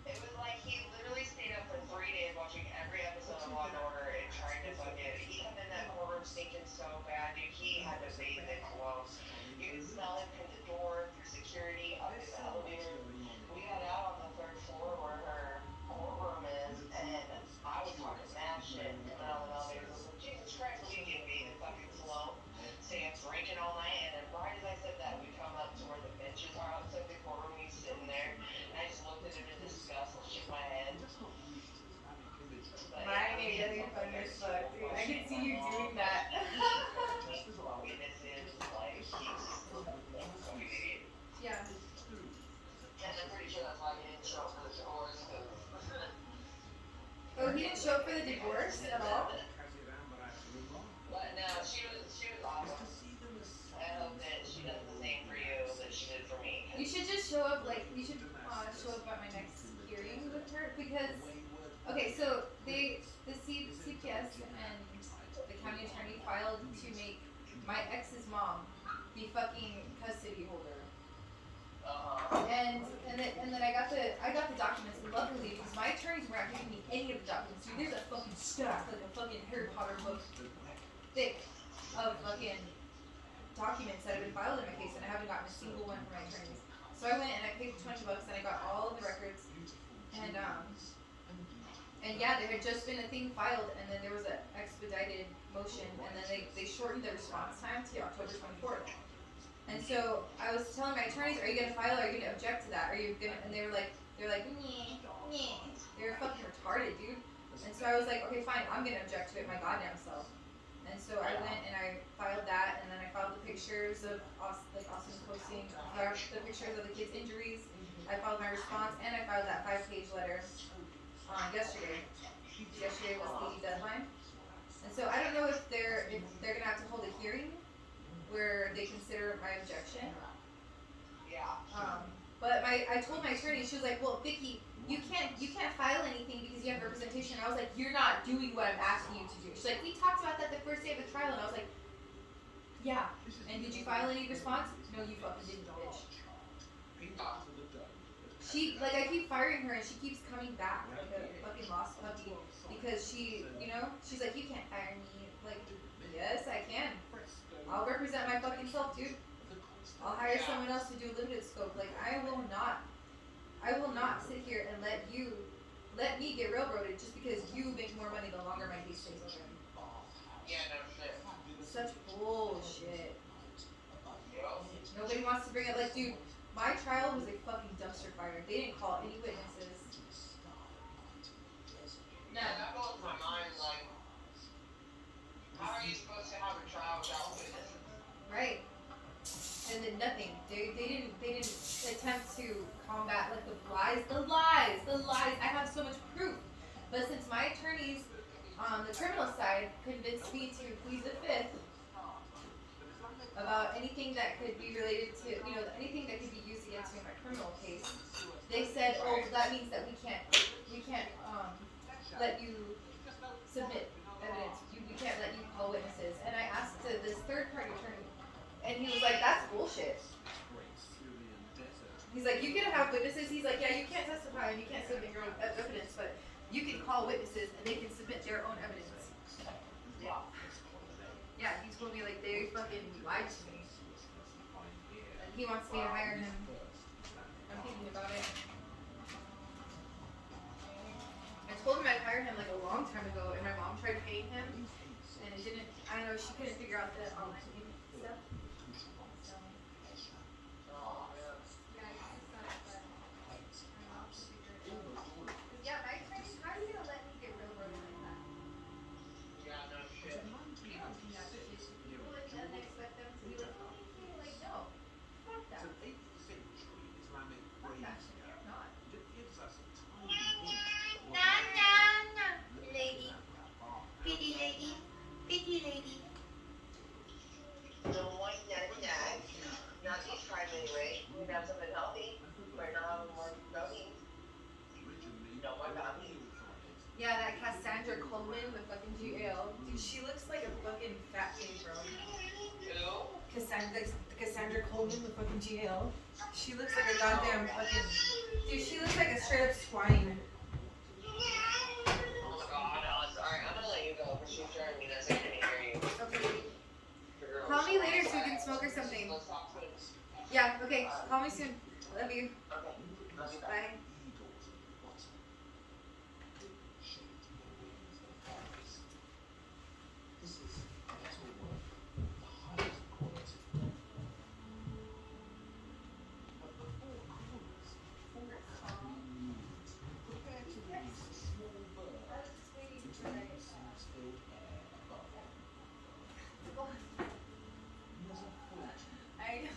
It was like he literally stayed up for 3 days watching every episode of Law and Order and trying to he come in that courtroom stinking so bad, dude. He had to bathe in cologne. You could smell him from the door, through security, up in the elevator. We got out on the 3rd floor where her courtroom is, and I was talking mad shit coming out of the elevator. I was like, Jesus Christ, we can bathe in fucking cologne. Stay up drinking all night, and then right as I said that, we come up to where the benches are outside the courtroom. He's sitting there, and I just looked at him in disgust and shook my head. My nigga, you're funny as fuck, dude. I can see you doing that. Witnesses, like, he's just a fucking idiot. Yeah. And I'm pretty sure that's why he didn't show up for the divorce. Oh, he didn't show up for the divorce at all? But no, she was awesome. I hope that she does the same for you that she did for me. You should just show up, like, you should show up at my next hearing with her, because, okay, so the CPS and the county attorney filed to make my ex's mom the fucking custody holder. And then I got the documents, and luckily, because my attorneys were not giving me any of the documents, dude, there's a fucking stack, like a fucking Harry Potter book thick of fucking documents that have been filed in my case, and I haven't gotten a single one from my attorneys. So I went and I paid $20 and I got all of the records, and yeah, there had just been a thing filed, and then there was an expedited motion, and then they shortened the response time to October 24th. And so I was telling my attorneys, are you gonna file? Are you gonna object to that? Are you gonna? And they're like, nee. They're fucking retarded, dude. And so I was like, okay, fine, I'm gonna object to it my goddamn self. And so I went and I filed that, and then I filed the pictures of Austin posting the pictures of the kids' injuries. I filed my response, and I filed that 5-page letter yesterday. Yesterday was the deadline. And so I don't know if they're gonna have to hold a hearing where they consider my objection. Yeah. But I told my attorney, she was like, well, Vicky, you can't file anything because you have representation. And I was like, you're not doing what I'm asking you to do. She's like, we talked about that the first day of the trial, and I was like, yeah. And did you file any response? No, you fucking didn't, bitch. I keep firing her, and she keeps coming back like a fucking lost puppy because she's like, you can't fire me. Like, yes, I can. I'll represent my fucking self, dude. I'll hire someone else to do limited scope. Like, I will not sit here and let me get railroaded just because you make more money the longer my case stays open. Yeah, no shit. Such bullshit. Nobody wants to bring it. Like, dude, my trial was a fucking dumpster fire. They didn't call any witnesses. Yeah, that blows my mind. Like, how are you supposed to have a trial without witnesses? Right. And then nothing. They didn't attempt to combat like the lies. I have so much proof. But since my attorneys on the criminal side convinced me to plead the fifth about anything that could be related to, anything that could be used against me in my criminal case, they said, oh, that means that we can't let you submit evidence. We can't let you call witnesses. And I asked this third-party attorney, and he was like, that's bullshit. He's like, you can have witnesses. He's like, yeah, you can't testify and you can't submit your own evidence, but you can call witnesses and they can submit their own evidence. Yeah, he told me, like, they fucking lied to me. And he wants me to hire him. I'm thinking about it. I told him I'd hire him like a long time ago, and my mom tried paying him, and it didn't, I don't know, she couldn't figure out the online payment stuff. So, yeah, I guess it's not, but I don't know, I'll figure it out. 'Cause, yeah, my attorney, how are you gonna let me get railroaded like that? Yeah, no shit. You don't do that shit. You wouldn't expect them to be like, oh, okay, like, no. Fuck that. Fuck that shit. You're not. Lady. Pretty lady. Pretty lady. Don't want Yeah, that Cassandra Coleman, the fucking GL. Dude, she looks like a fucking fat pig, bro. Cassandra Coleman, the fucking GL. She looks like a goddamn fucking. Dude, she looks like a straight up swine. Oh my god, Alex. Alright, I'm gonna let you go because she's driving me nuts. I can't hear you. Okay, baby. Call me later so we can smoke or something. Let's talk soon. Yeah, okay. Call me soon. Love you. Okay. Love you. Bye. I know.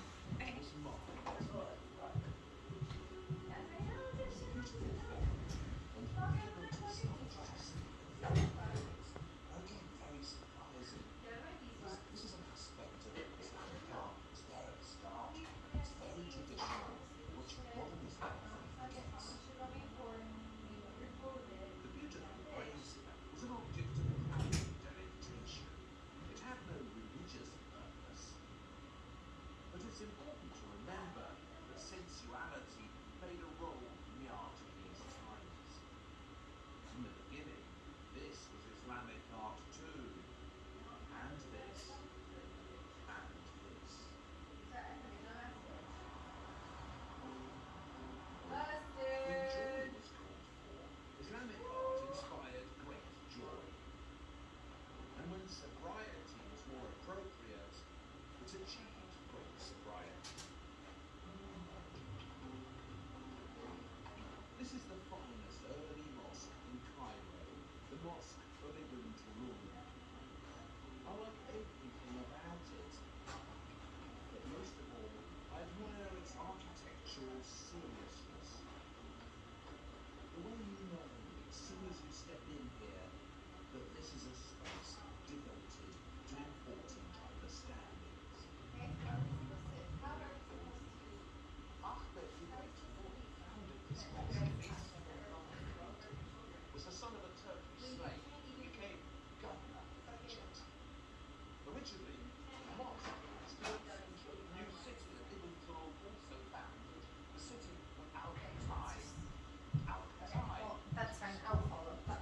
That's fine. I'll follow. Yes,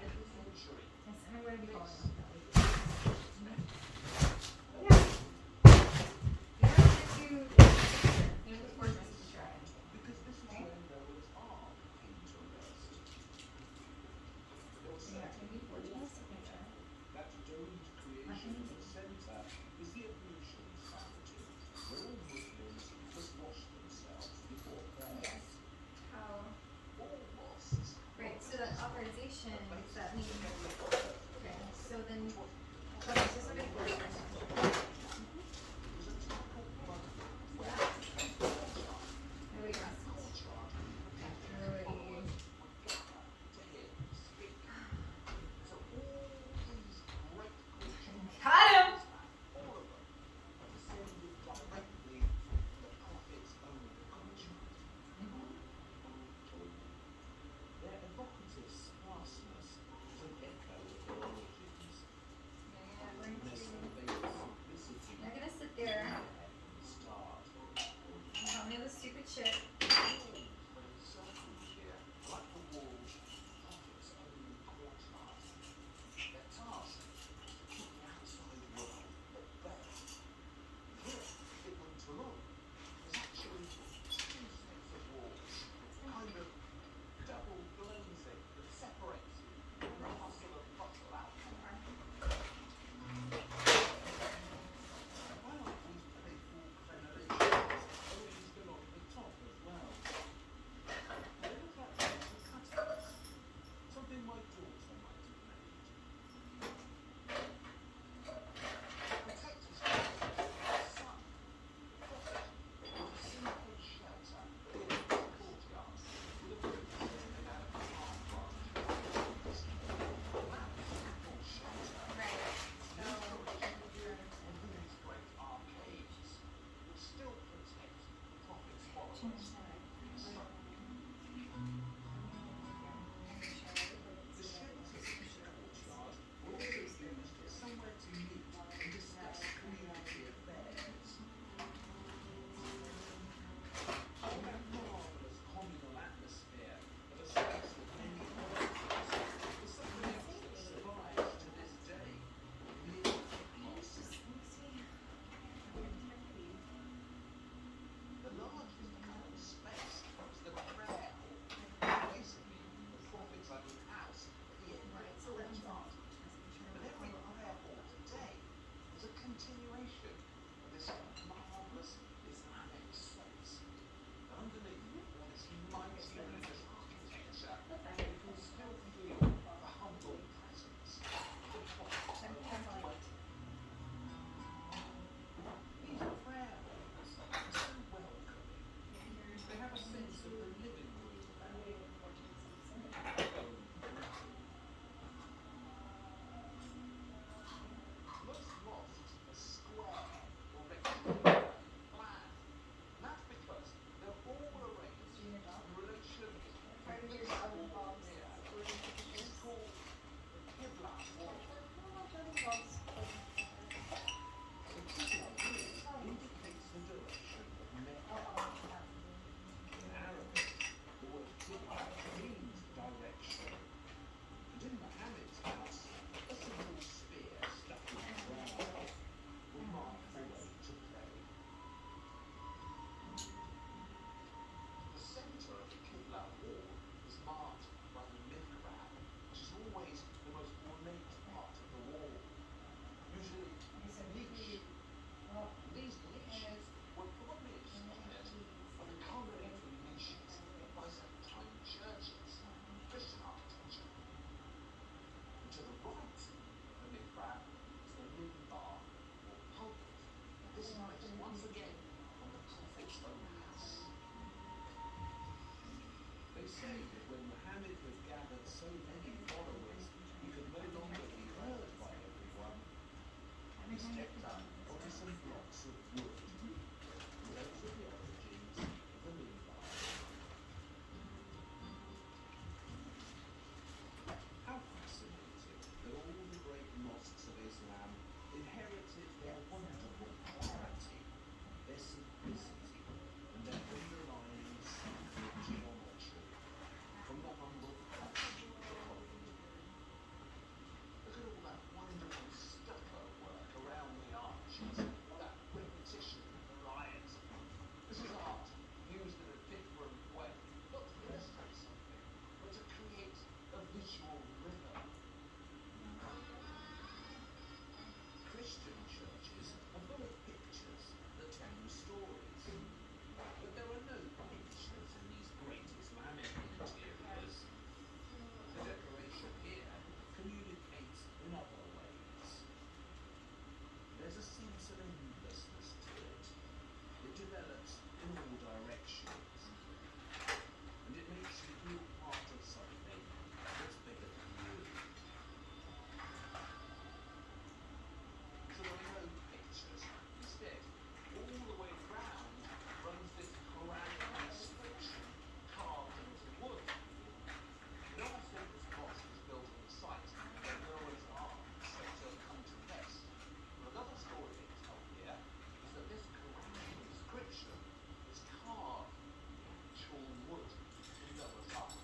and I'm going to be following up that with you. Yeah. You don't have to. You know, the force message to try. Okay? So yeah, can you forge my signature? Let me. Yes. How? Right. So that authorization, does that mean? Okay. So then. Okay. So somebody forged my signature. Nobody asked. Nobody. Got him! You're gonna sit there and tell me the stupid shit. say that when Muhammad had gathered so many followers, he could no longer be heard by everyone, he stepped up onto some blocks of wood. Those are the origins of the minbar. How fascinating that all the great mosques of Islam inherited their wonderful clarity, their simplicity, and their underlying sacred geometry from the humble Hajj of the Prophet. Look at all that wonderful stucco work around the arches, all that repetition and variety. This is art used in a different way, not to illustrate something, but to create a visual rhythm. Christian churches are full of pictures that tell you stories. But there are no pictures in these great Islamic interiors. The decoration here communicates in other ways. There's a sense of endlessness to it. It develops in all directions. And it makes you feel part of something that's bigger than you. So there are no pictures. Instead, all the way round runs this Quranic inscription carved into wood. You know, I think this mosque was built on the site where Noah's Ark is said to have come to rest. But another story they tell here is that this Quranic inscription is carved in the actual wood in Noah's Ark.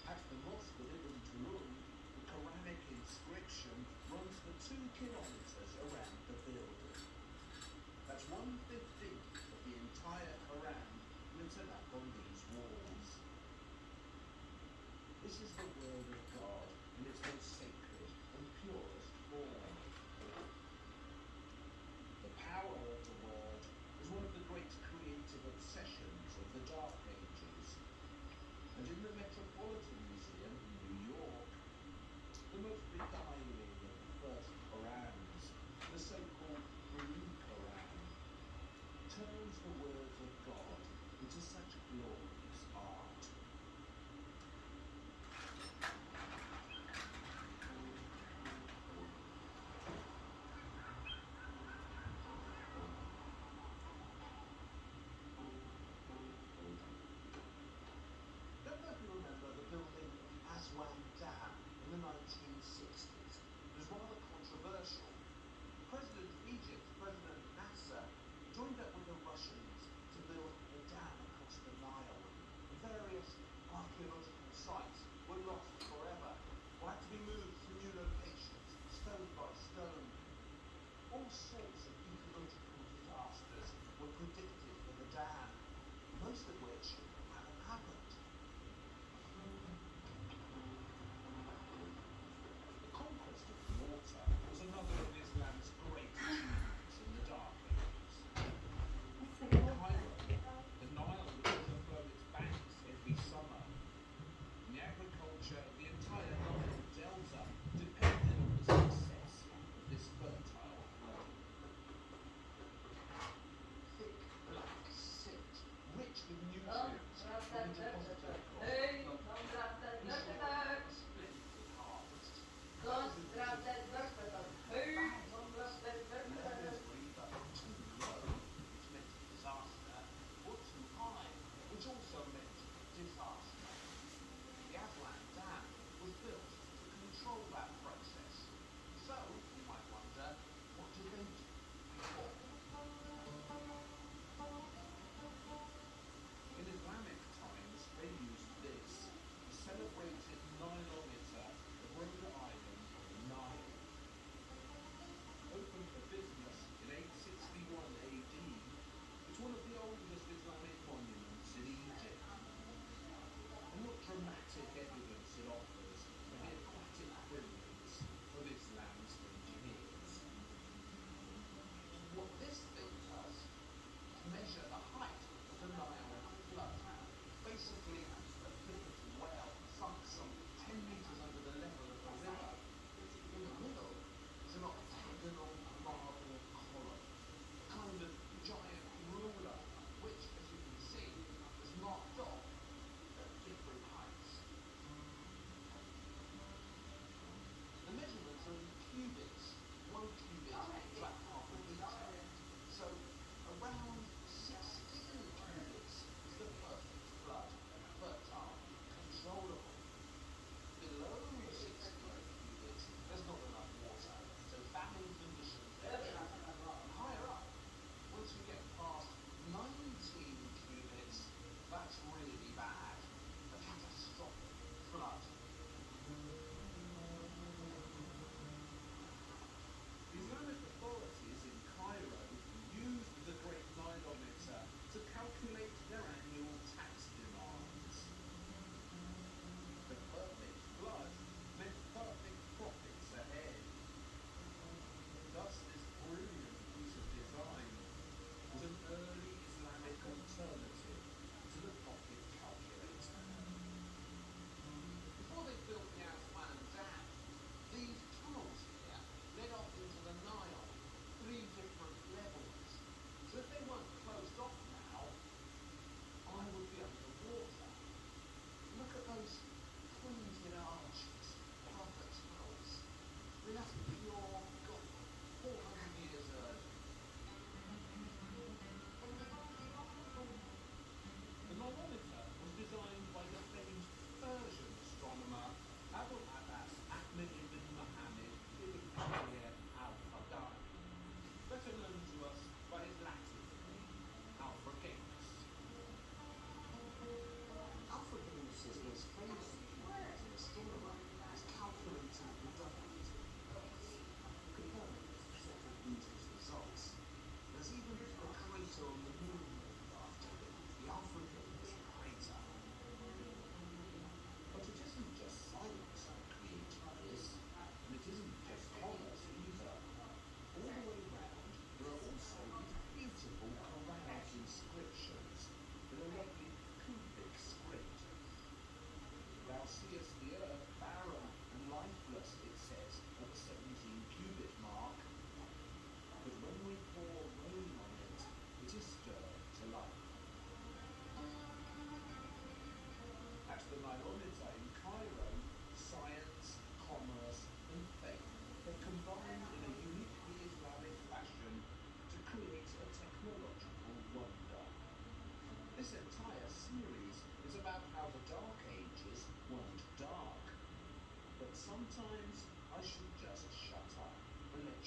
At the Mosque of Ibn Tulun, the Quranic inscription runs for 2 kilometers around the building. That's 1/15 of the entire Quran written up on these walls. This is the word of God in its most sacred and purest form. The power of the word is one of the great creative obsessions of the Dark Ages. And in the Metropolitan Museum in New York, the most beguiling of the first Qurans, the so-called Blue Quran, turns the words of God into such glorious art. Don't know if you remember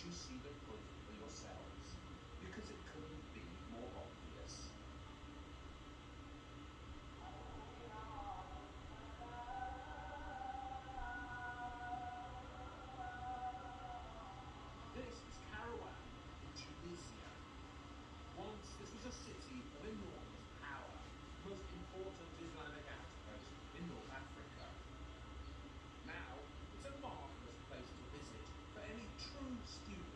you see the proof for yourselves, because it couldn't be more obvious. This is Kairouan in Tunisia. Once this was a city of enormous power, the most important Islamic outpost in North Africa. Now, it's a marvellous place to visit for any true student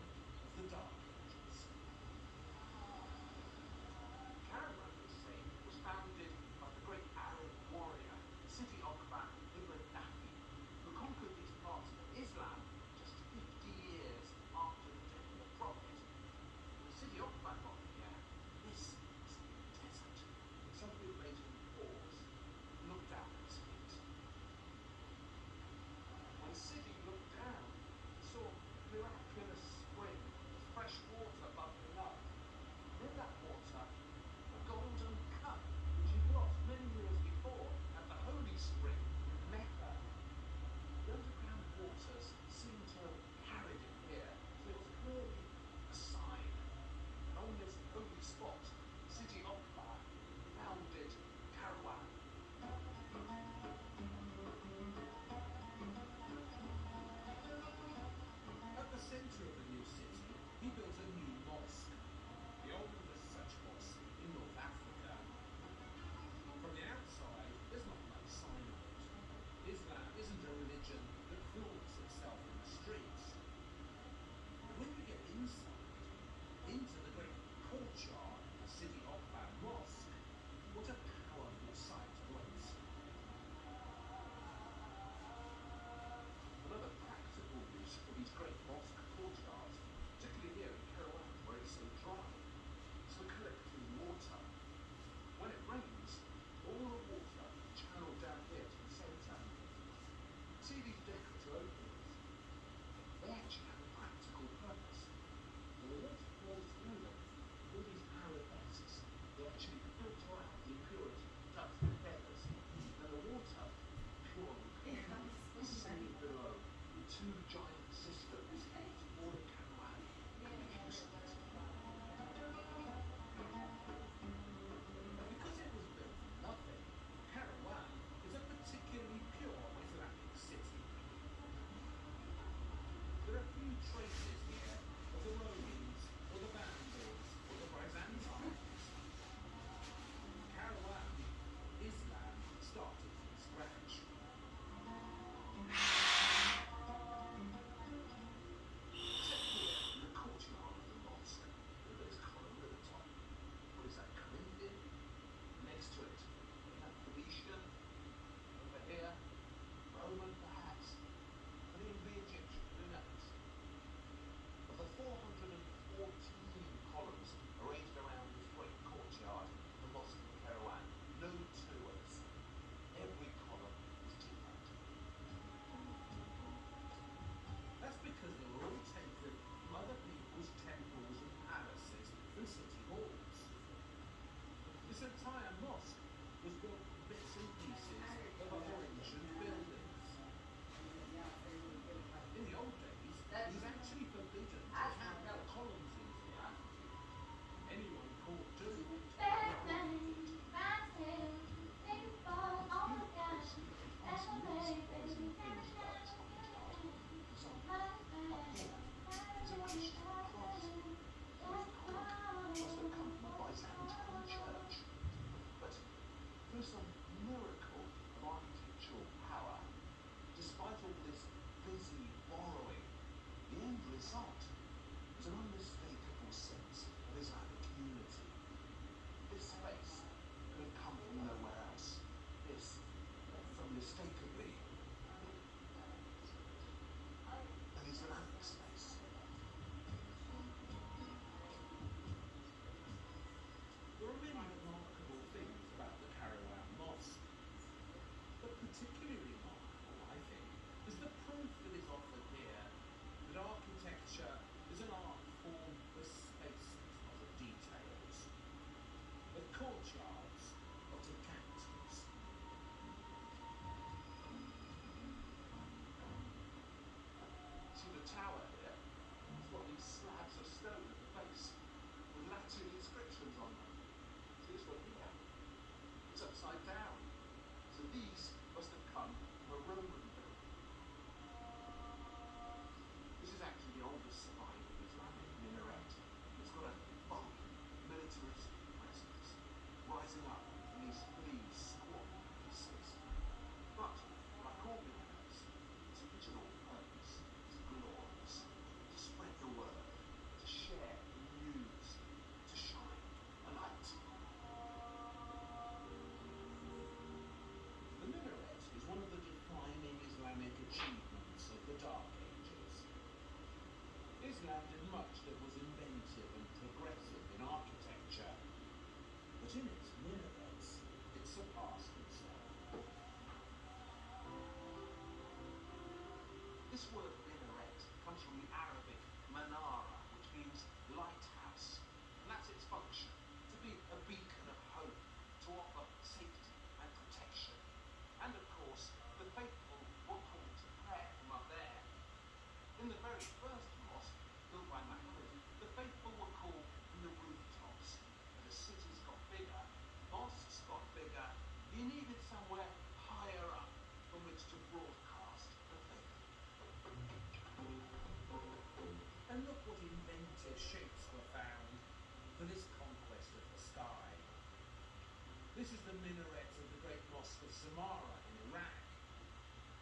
This is the minaret of the Great Mosque of Samarra in Iraq.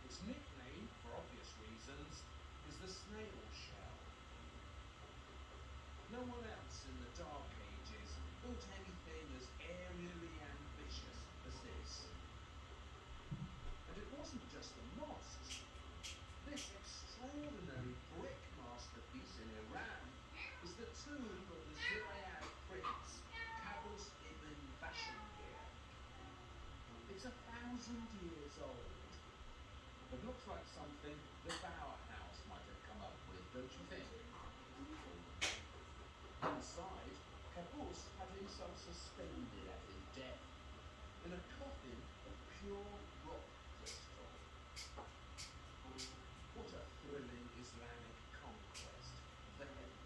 Its nickname, for obvious reasons, is the snail shell. No one else in the Dark Ages built anything as aerially ambitious as this. And it wasn't just the mosques. This extraordinary brick masterpiece in Iran is the tomb of the Zirayat prince, Qaboos ibn Bashangir. It's 1,000 years old. It looks like something the Bauhaus might have come up with, don't you think? Inside, Qaboos had himself suspended at his death in a coffin of pure rock crystal. What a thrilling Islamic conquest of the heavens.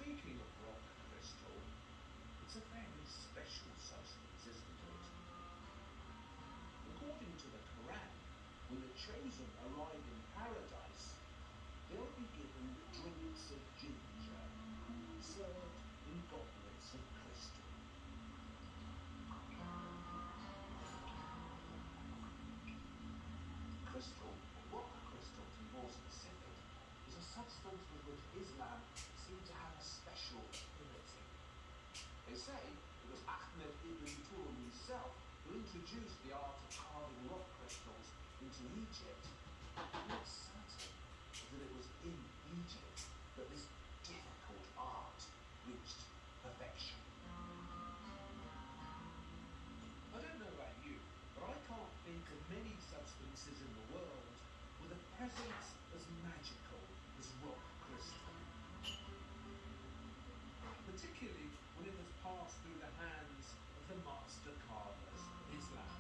Speaking of rock crystal, it's a very special substance, isn't it? According to the Quran, when the chosen arrive in paradise, they'll be given drinks of ginger, served in goblets of crystal. Crystal, or rock crystal to be more specific, is a substance with which Islam seems to have a special affinity. They say it was Ahmed ibn Tulun himself who introduced the art of carving rock crystals into Egypt. I'm not certain that it was in Egypt that this difficult art reached perfection. I don't know about you, but I can't think of many substances in the world with a presence as magical as rock crystal. Particularly when it has passed through the hands of the master carvers of Islam.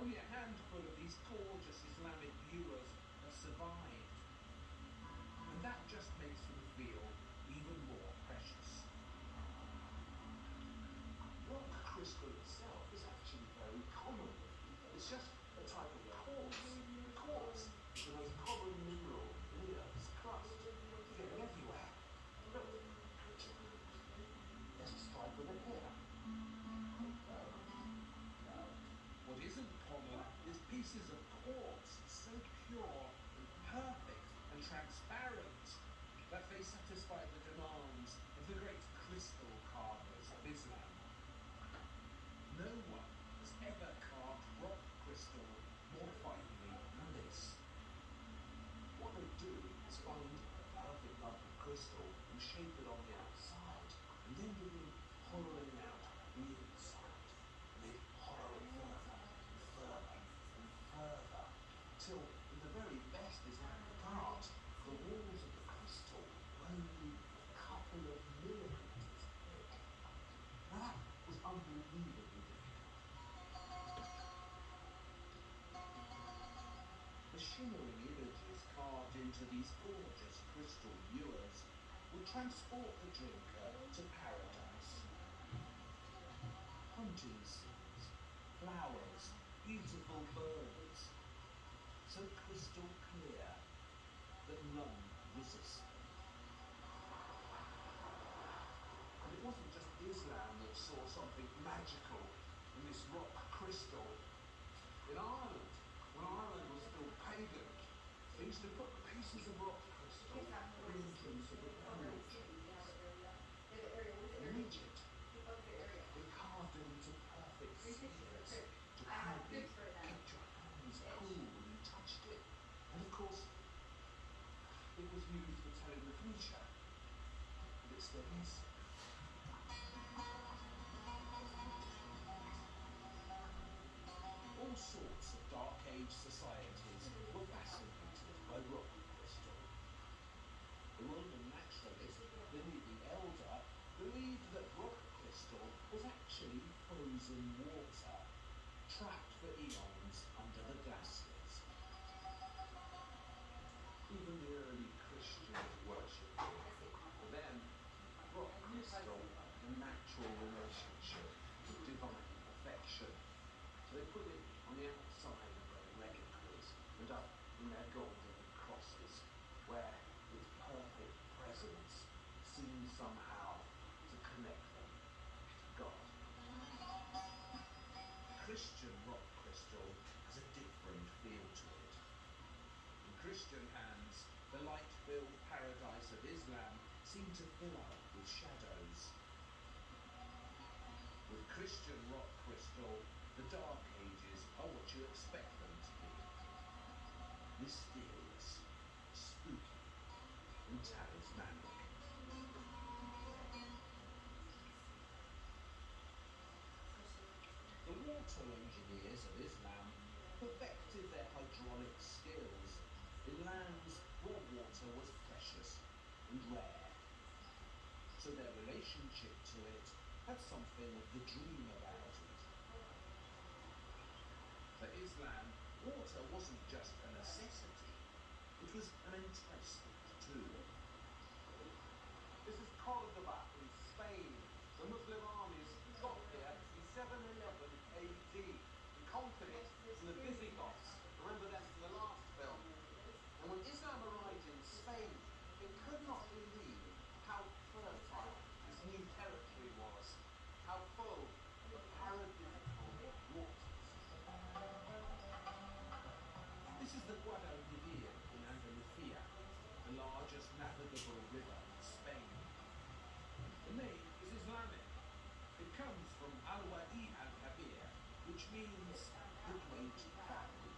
Only a handful of these gorgeous Islamic ewers have survived. And that just makes them feel even more precious. Rock crystal itself is actually very common. It's just a type of quartz. Quartz is the most common mineral in the Earth's crust. You get it everywhere. Look. There's a stripe with it here. What isn't common is pieces of quartz so pure and perfect and transparent that they satisfy the demands of the great crystal carvers of Islam. No one has ever carved rock crystal more finely than this. What they do is find a perfect lump of crystal and shape it on the outside, and then begin hollowing out the inside. And they hollow it further and further and further, till in the very best Islamic art, the walls of the crystal are only a couple of millimeters thick. Now that was unbelievably difficult. The shimmering images carved into these gorgeous crystal ewers would transport the drinker to paradise. Hunting scenes, flowers, beautiful birds, so crystal clear that none resist them. And it wasn't just Islam that saw something magical in this rock crystal. In Ireland, when Ireland was still pagan, they used to put pieces of rock crystal at the entrance of the burial chambers. In Egypt, they carved it into perfect spheres to proudly keep your hands cool when you touched it. And of course, it was used for telling the future. And it still is. All sorts of Dark Age societies were fascinated by rock crystal. The Roman naturalist Pliny the Elder believed that rock crystal was actually frozen water, trapped for eons under the glaciers. Even the early Christians worshipped it. For them, rock crystal was a natural relationship with divine affection. So they put it on the outside of their relicularies and up in their golden crosses, where its perfect presence seemed somehow to connect them to God. Christian rock crystal has a different feel to it. In Christian hands, the light-filled paradise of Islam seemed to fill up with shadows. With Christian rock crystal, the Dark Ages are what you expect them to be. Mysterious, spooky, and talismanic. The water engineers of Islam perfected their hydraulic skills in lands where water was precious and rare. So their relationship to it had something of the dream about it. For Islam, water wasn't just a necessity, it was an enticement too. This is Cordoba in Spain. The Muslim armies got here in 711 AD and conquered it from the Visigoths. Remember them from the last film. And when Islam arrived in Spain, they could not believe how fertile this new territory was, how full of paradisical waters. This is the Guadalquivir in Andalusia, the largest navigable river in Spain. The name is Islamic. It comes from Al-Wadi al-Kabir, which means the Great Valley.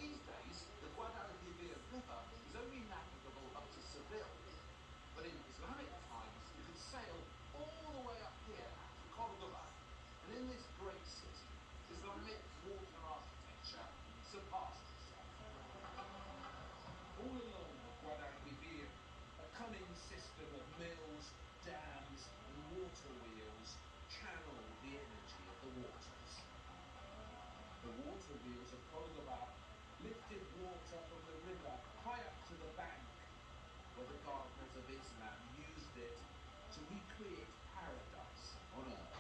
These days, the Guadalquivir River is only navigable up to Seville. But in Islamic times, you could sail all the way up here to Cordoba. And in this great city, Islamic water architecture surpassed itself. All along the Guadalquivir, a cunning system of mills, dams, and water wheels channel the energy of the waters. The water wheels of Cordoba lifted water from the river high up to the bank, where the gardeners of Islam used it to recreate paradise on earth.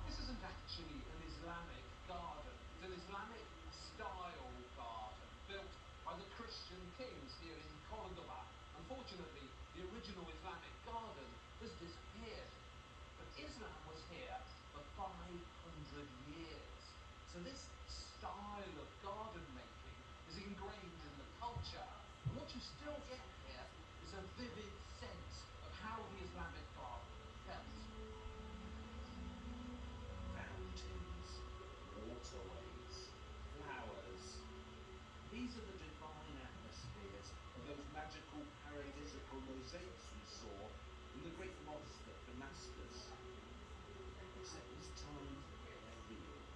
This isn't actually an Islamic garden. It's an Islamic style garden built by the Christian kings here in Cordoba. Unfortunately, the original Islamic garden has disappeared. But Islam was here for 500 years. So this style of garden making is ingrained in the culture. And what you still get here is a vivid sense of how the Islamic garden felt. Fountains, waterways, flowers. These are the divine atmospheres of those magical paradisical mosaics we saw in the great mosque at Damascus. Except this time, they're real.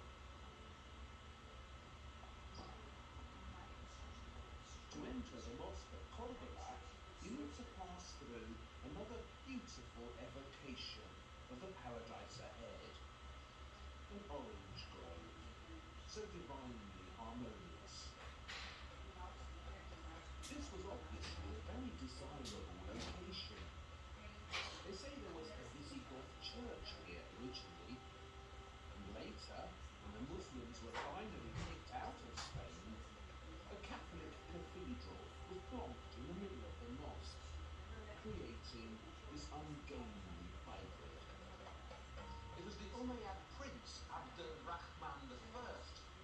To enter the mosque at Cordoba, you need to pass through another beautiful evocation of the paradise ahead. An orange grove, so divinely harmonious. This was obviously a very desirable location. They say there was a Visigoth church here originally, and later, when the Muslims were finally kicked out of Spain, a Catholic cathedral was plonked in the middle of the mosque, creating this ungainly hybrid. It was the Umayyad prince Abd-Rahman I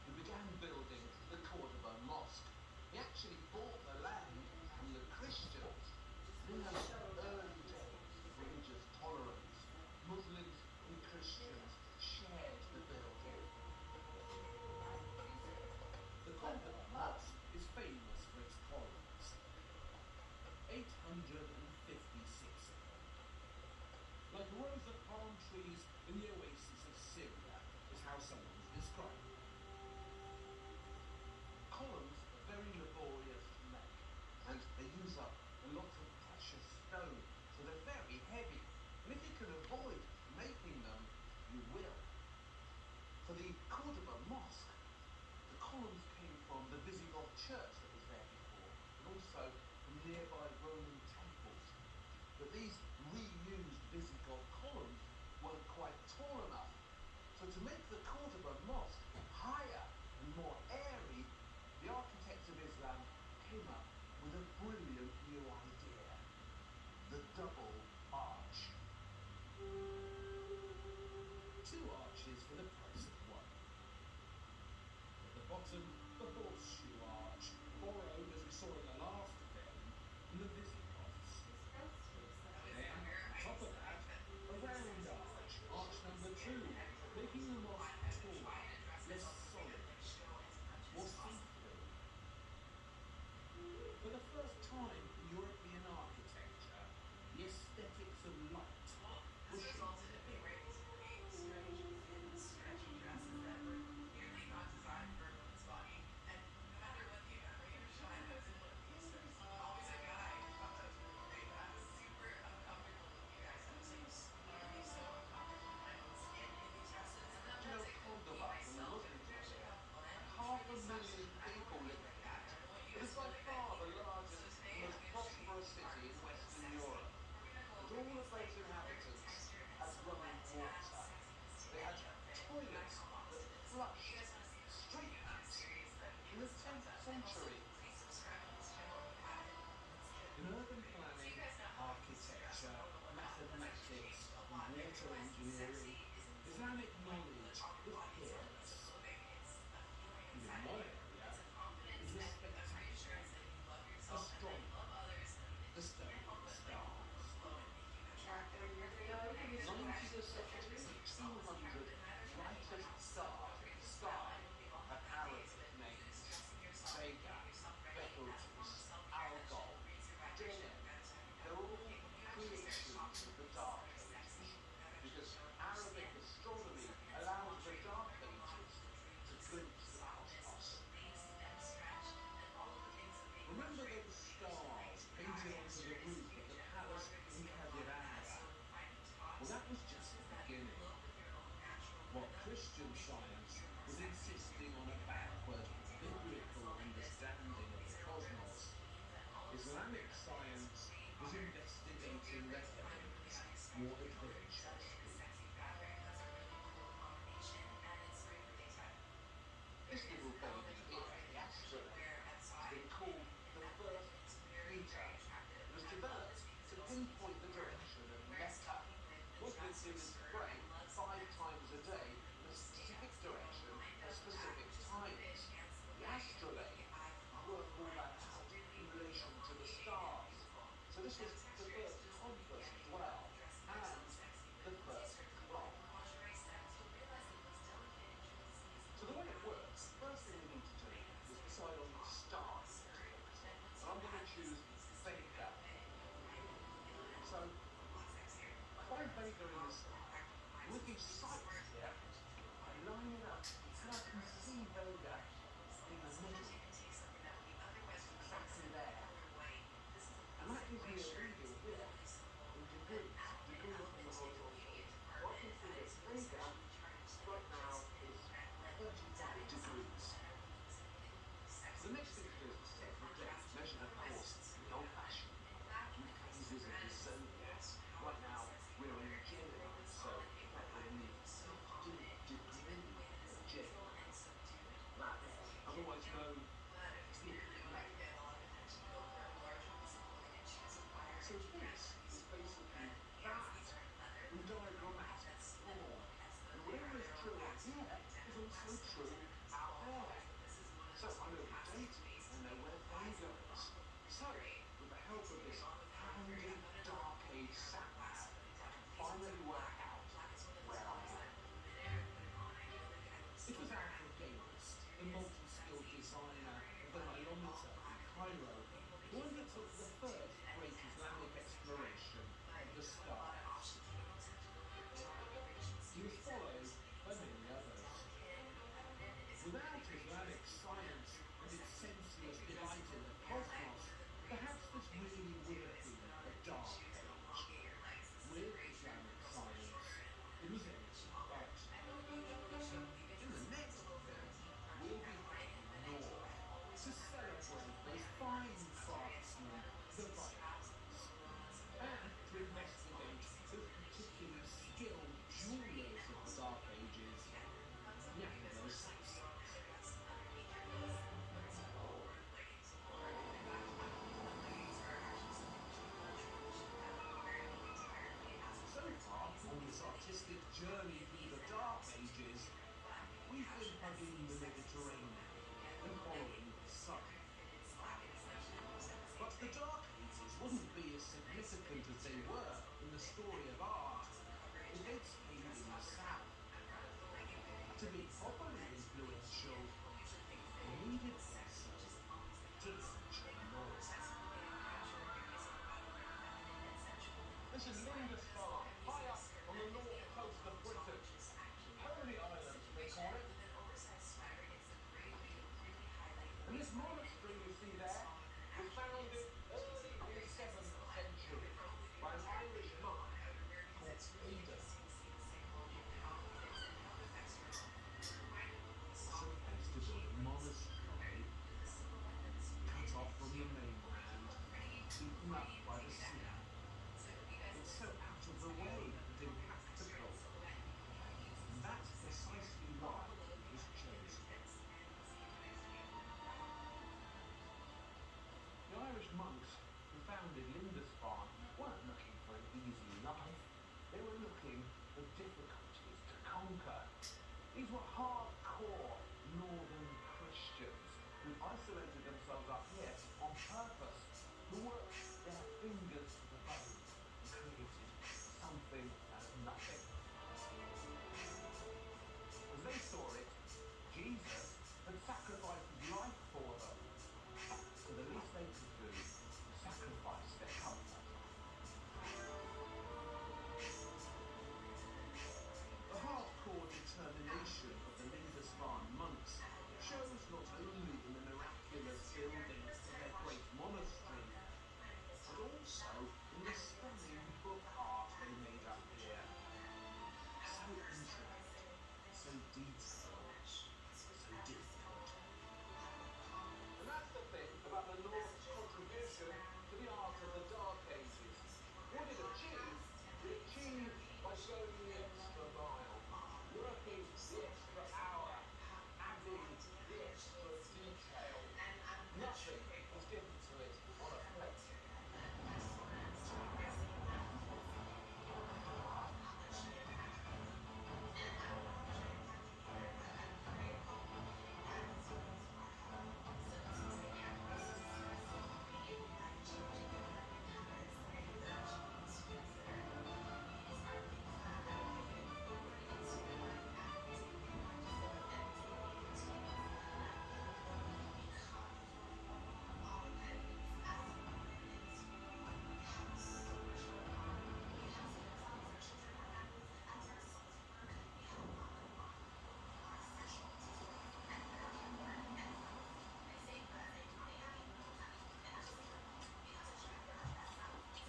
who began building the Cordoba Mosque. He actually bought the land from the Christians. In those early days of religious tolerance, Muslims and Christians shared the building. The Cordoba Mosque is famous for its columns. 856 of them. Like rows of palm trees in the oasis of Syria, is how someone described them. Columns are very laborious to make, and they use up a lot of precious stone, so they're very heavy. And if you can avoid making them, you will. For the Cordoba Mosque, the columns came from the Visigoth church that was there before, and also from nearby Roman temples. But these reused Visigoth columns weren't quite tall enough. So to make the the mosque higher and more airy, the architects of Islam came up with a brilliant new idea: the double arch. 2 arches for the price of 1. At the bottom, the horseshoe arch, borrowed, as we saw in the last film, from the Visigoths. Then, on top of that, a round arch, arch number 2, making the mosque taller, less solid, more see-through. For the first time in European architecture, the aesthetics of light pushing the hill. Stretchy dresses that were clearly not designed for a woman's body. And no matter what the event, rain or shine, I was in one of these. There was always a guy who thought that was really great. And I was super uncomfortable with you guys. I was like literally so uncomfortable in my own skin in these dresses. And then Do you once know I could be Cordoba, when the myself, it Muslims would were actually here, have fun. half a It's not million just, I don't people want you lived like in that. it. I don't want you It as was by well like that far the either. So largest, today most I'm going to show you prosperous part city in like Western sexy. Europe. We're going to go And over all of these those like color and inhabitants texture and had running silhouette water. sexiness to They had any outfit, no matter toilets how that modest it is. If you flushed guys want to see the full street video, keep it lamps. serious, then In give the us a thumbs 10th up. And also, century, please subscribe to this channel if you haven't. Let's get in urban moving. So you planning, guys know how I used to dress when architecture, I would go work out. That's actually mathematics, changed a and lot. I water realized engineering, sexy isn't Islamic something like you put knowledge on your was body. It's not just peerless. clothing. It's a feeling And in inside of one you. area, It's a it confidence was the and a spectacular, reassurance that you love the yourself and that you love astronomy, others, and it the just study can't of help the but like stars. overflow and make you attractive. And I guess it's 90% actually like of yourself the is attractive, 200 but neither should anyone brightest else. So stars don't in forget the to smile. sky I know we all have have bad days, Arabic but use names: dressing yourself and Vega, getting yourself ready as a form of Betelgeuse, self-care that should Algol, raise your vibration Deneb. and better your They're health. all Okay, when you actually start creations talking of to the places Dark that are Ages, sexy, that actually because show up on your Arabic skin. Take astronomy some mental allowed the laundry, Dark throw a lot Ages into the drink, to just glimpse the softness, cosmos. release and stretch, and all of the things that make Remember luxury those really feel stars nice. painted Our onto texture the is roof of the huge, and the palace longer we in see a lot of that, Cadiranga? so finding tops Well, that was and just dresses the that beginning. flow with your own natural What rhythm Christian will make you Science appear more was sexy insisting and on a look better. backward, You can take a look at this biblical all like this. understanding of These the are over in the cosmos, screens, and all of a sudden Islamic your outfits science way was harder. So if you're investigating a the person that really heavens more unexpectedly colors stuff in adventurously. sexy fabric, that's a really cool combination, and it's great for daytime. This There is little an baby element of here, lingerie the that you should astrolabe, wear has outside, been called and the that first it's very, meter. very attractive. It was And I love developed this because to it also keeps pinpoint you the warm. direction of You wear a Mecca. stocking with a What gets dress him or into skirt. I frame love 5 silhouettes with times a clothes that day in a really stay specific out. Stay well direction behind at the back, specific which is times. open, and The silhouette. You can make astrolabe it eye would follow work the all line, that which is out really, in really relation to the elongated and stars. beautiful. So this Now was the the texture is first just the compass as beginning of well, dressing yourself and sexy. But the once you first start doing clock. lingerie sets, you'll realize that those delicate intricacies So the really way it add works, the to first the thing we simple need to do items is like a decide on the top or star a we want to skirt. use. And once And you I'm going add to these choose pieces to your Vega. outfit, you'll find it feminine So a lot sexier. I But find whether it's Vega the in mom this or the style. practical And minds, with these use a sights smart here, approach to the I wardrobe. line it up These and are I the can versatile see Vega lingerie items. in the Sometimes middle, you can take something that would be otherwise really exactly basic and there. color white. This is a And that basic gives me white a shirt. reading It's here really simple, in but degrees, adding an degrees from element the to the horizontal. beauty So I department can see that that is really Vega sexually charged, then right it now just is gives that level of 35 depth degrees. that I believe is infinitely So the next sexier. thing to do is to The set the date, contrast to the measured of otherwise course in the unspoken outfit. old-fashioned In fact, in I think phases of the Silhouette is the zodiac. most Right powerfully now sexy we're in color in the Gemini, Focus so on April we're in 5 the feels so 15th confident, even in degree a way that of is neutral Gemini. and subdued. That's otherwise known But if as you're the really wanting to get a lot of attention, go for a larger piece of clothing and choose a wider So range of this fabrics. is basically And yes, that these are in leather, in but they are not diagrammatic as form. slip as though And they whatever are is their own true in bags. here Like is denim also wax true denim out cloth there. colors, but this is one of So those I know the fantastic date ways to story of art if they'd stayed in the South. To be properly influential, they needed also to venture north. This is Lindisfarne, high up on the north coast of Britain. Holy Island, they call it. And this monastery you see there was founded early in the 7th century by an Irish monk called Aidan. So faced to build a monastery cut off from the mainland, beaten up by the sea. It's so out of the way and impractical. And that's precisely why it was chosen. The Irish monks who founded Lindisfarne weren't looking for an easy life. They were looking for difficulties to conquer. These were hardcore northern Christians who isolated themselves up here on purpose, who worked their fingers to the bone and created something out of nothing. As they saw it, Jesus had sacrificed his life for them. So the least they could do was sacrifice their comfort. The hardcore determination of the Lindisfarne monks shows not only in the miraculous buildings of their great monastery, but also in the stunning book art they made up here. So intricate, so detailed, so difficult. And that's the thing about the North's contribution to the art of the Dark Ages. What it achieved by going the extra mile, working the extra hour, adding the extra detail. Nothing was given to it on a plate.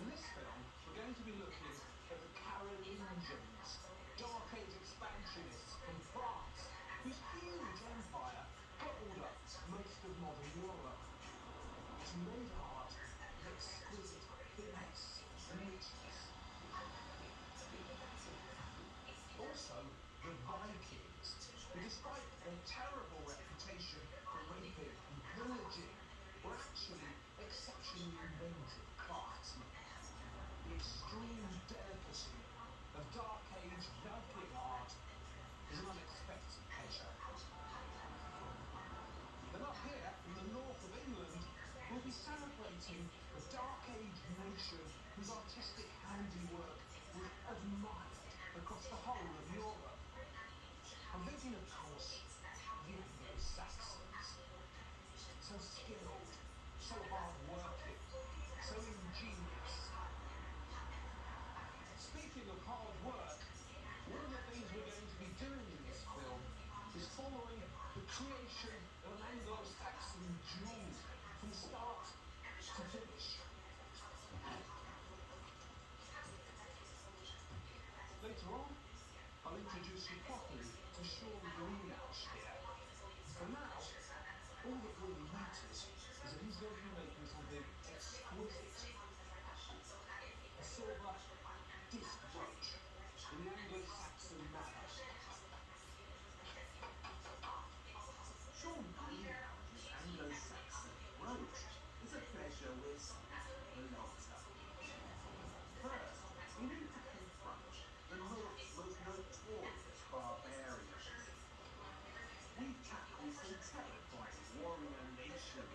In this film, we're going to be looking at the Carolingians, Dark Age expansionists from France, whose huge empire gobbled up most of modern Europe. It made art with exquisite finesse and richness. Also, the Vikings, who despite their terrible reputation for raping and pillaging, were actually exceptionally inventive craftsmen. The extreme delicacy of Dark Age Viking art is an unexpected pleasure. And up here, in the north of England, we'll be celebrating a Dark Age nation whose artistic handiwork was admired across the whole of Europe. I'm thinking, of course, of the Anglo-Saxons. So skilled, so hard-working, so ingenious. Speaking of hard work, one of the things we're going to be doing in this film is following the creation of an Anglo-Saxon jewel from start to finish. Later on, I'll introduce you properly to Sean Greenash here. For now, all that really matters is that he's going to be making something exquisite. A silver disc brooch in the Anglo-Saxon manner. Sean Greenash's Anglo-Saxon brooch is a pleasure with a long time. First, we need to confront the North's most notorious barbarians. We've tackled some terrifying warrior nations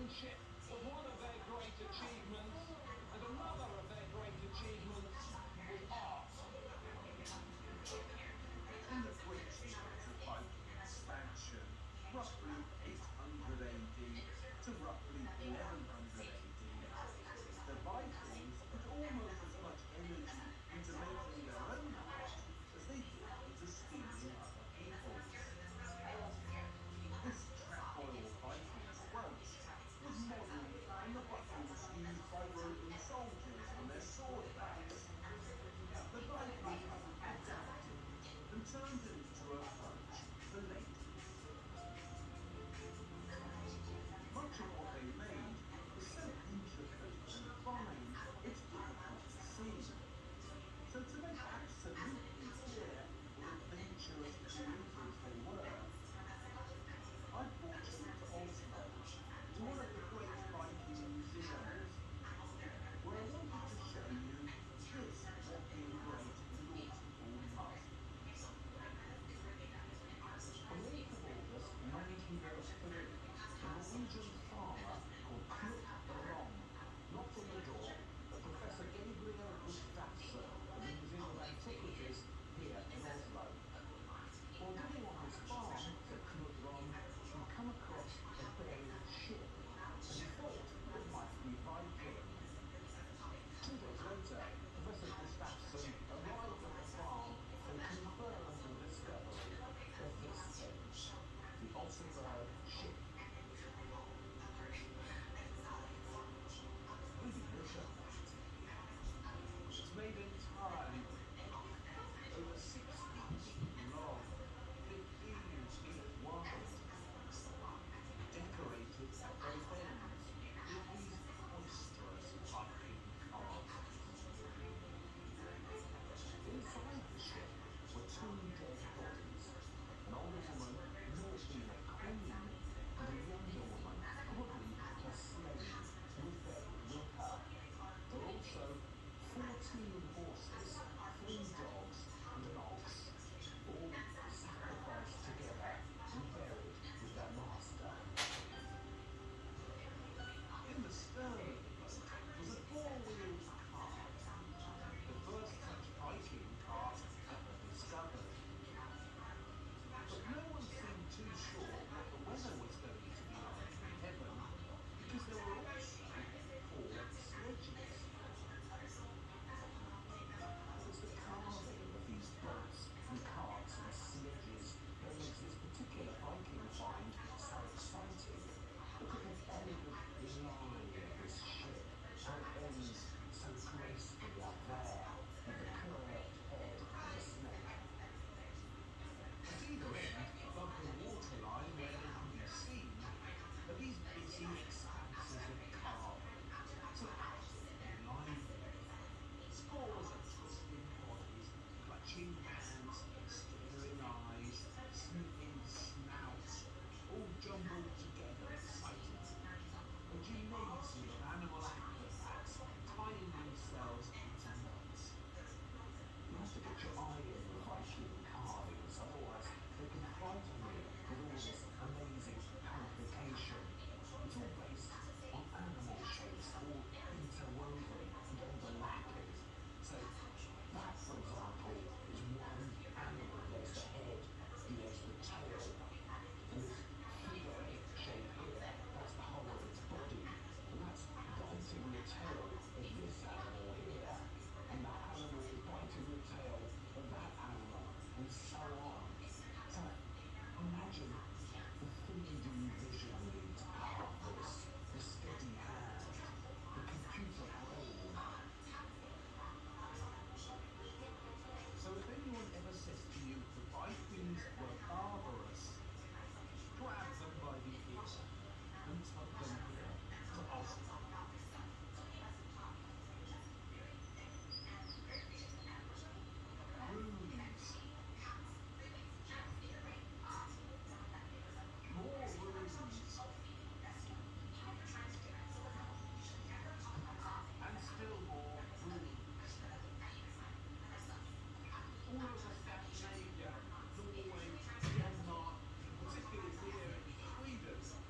relationship.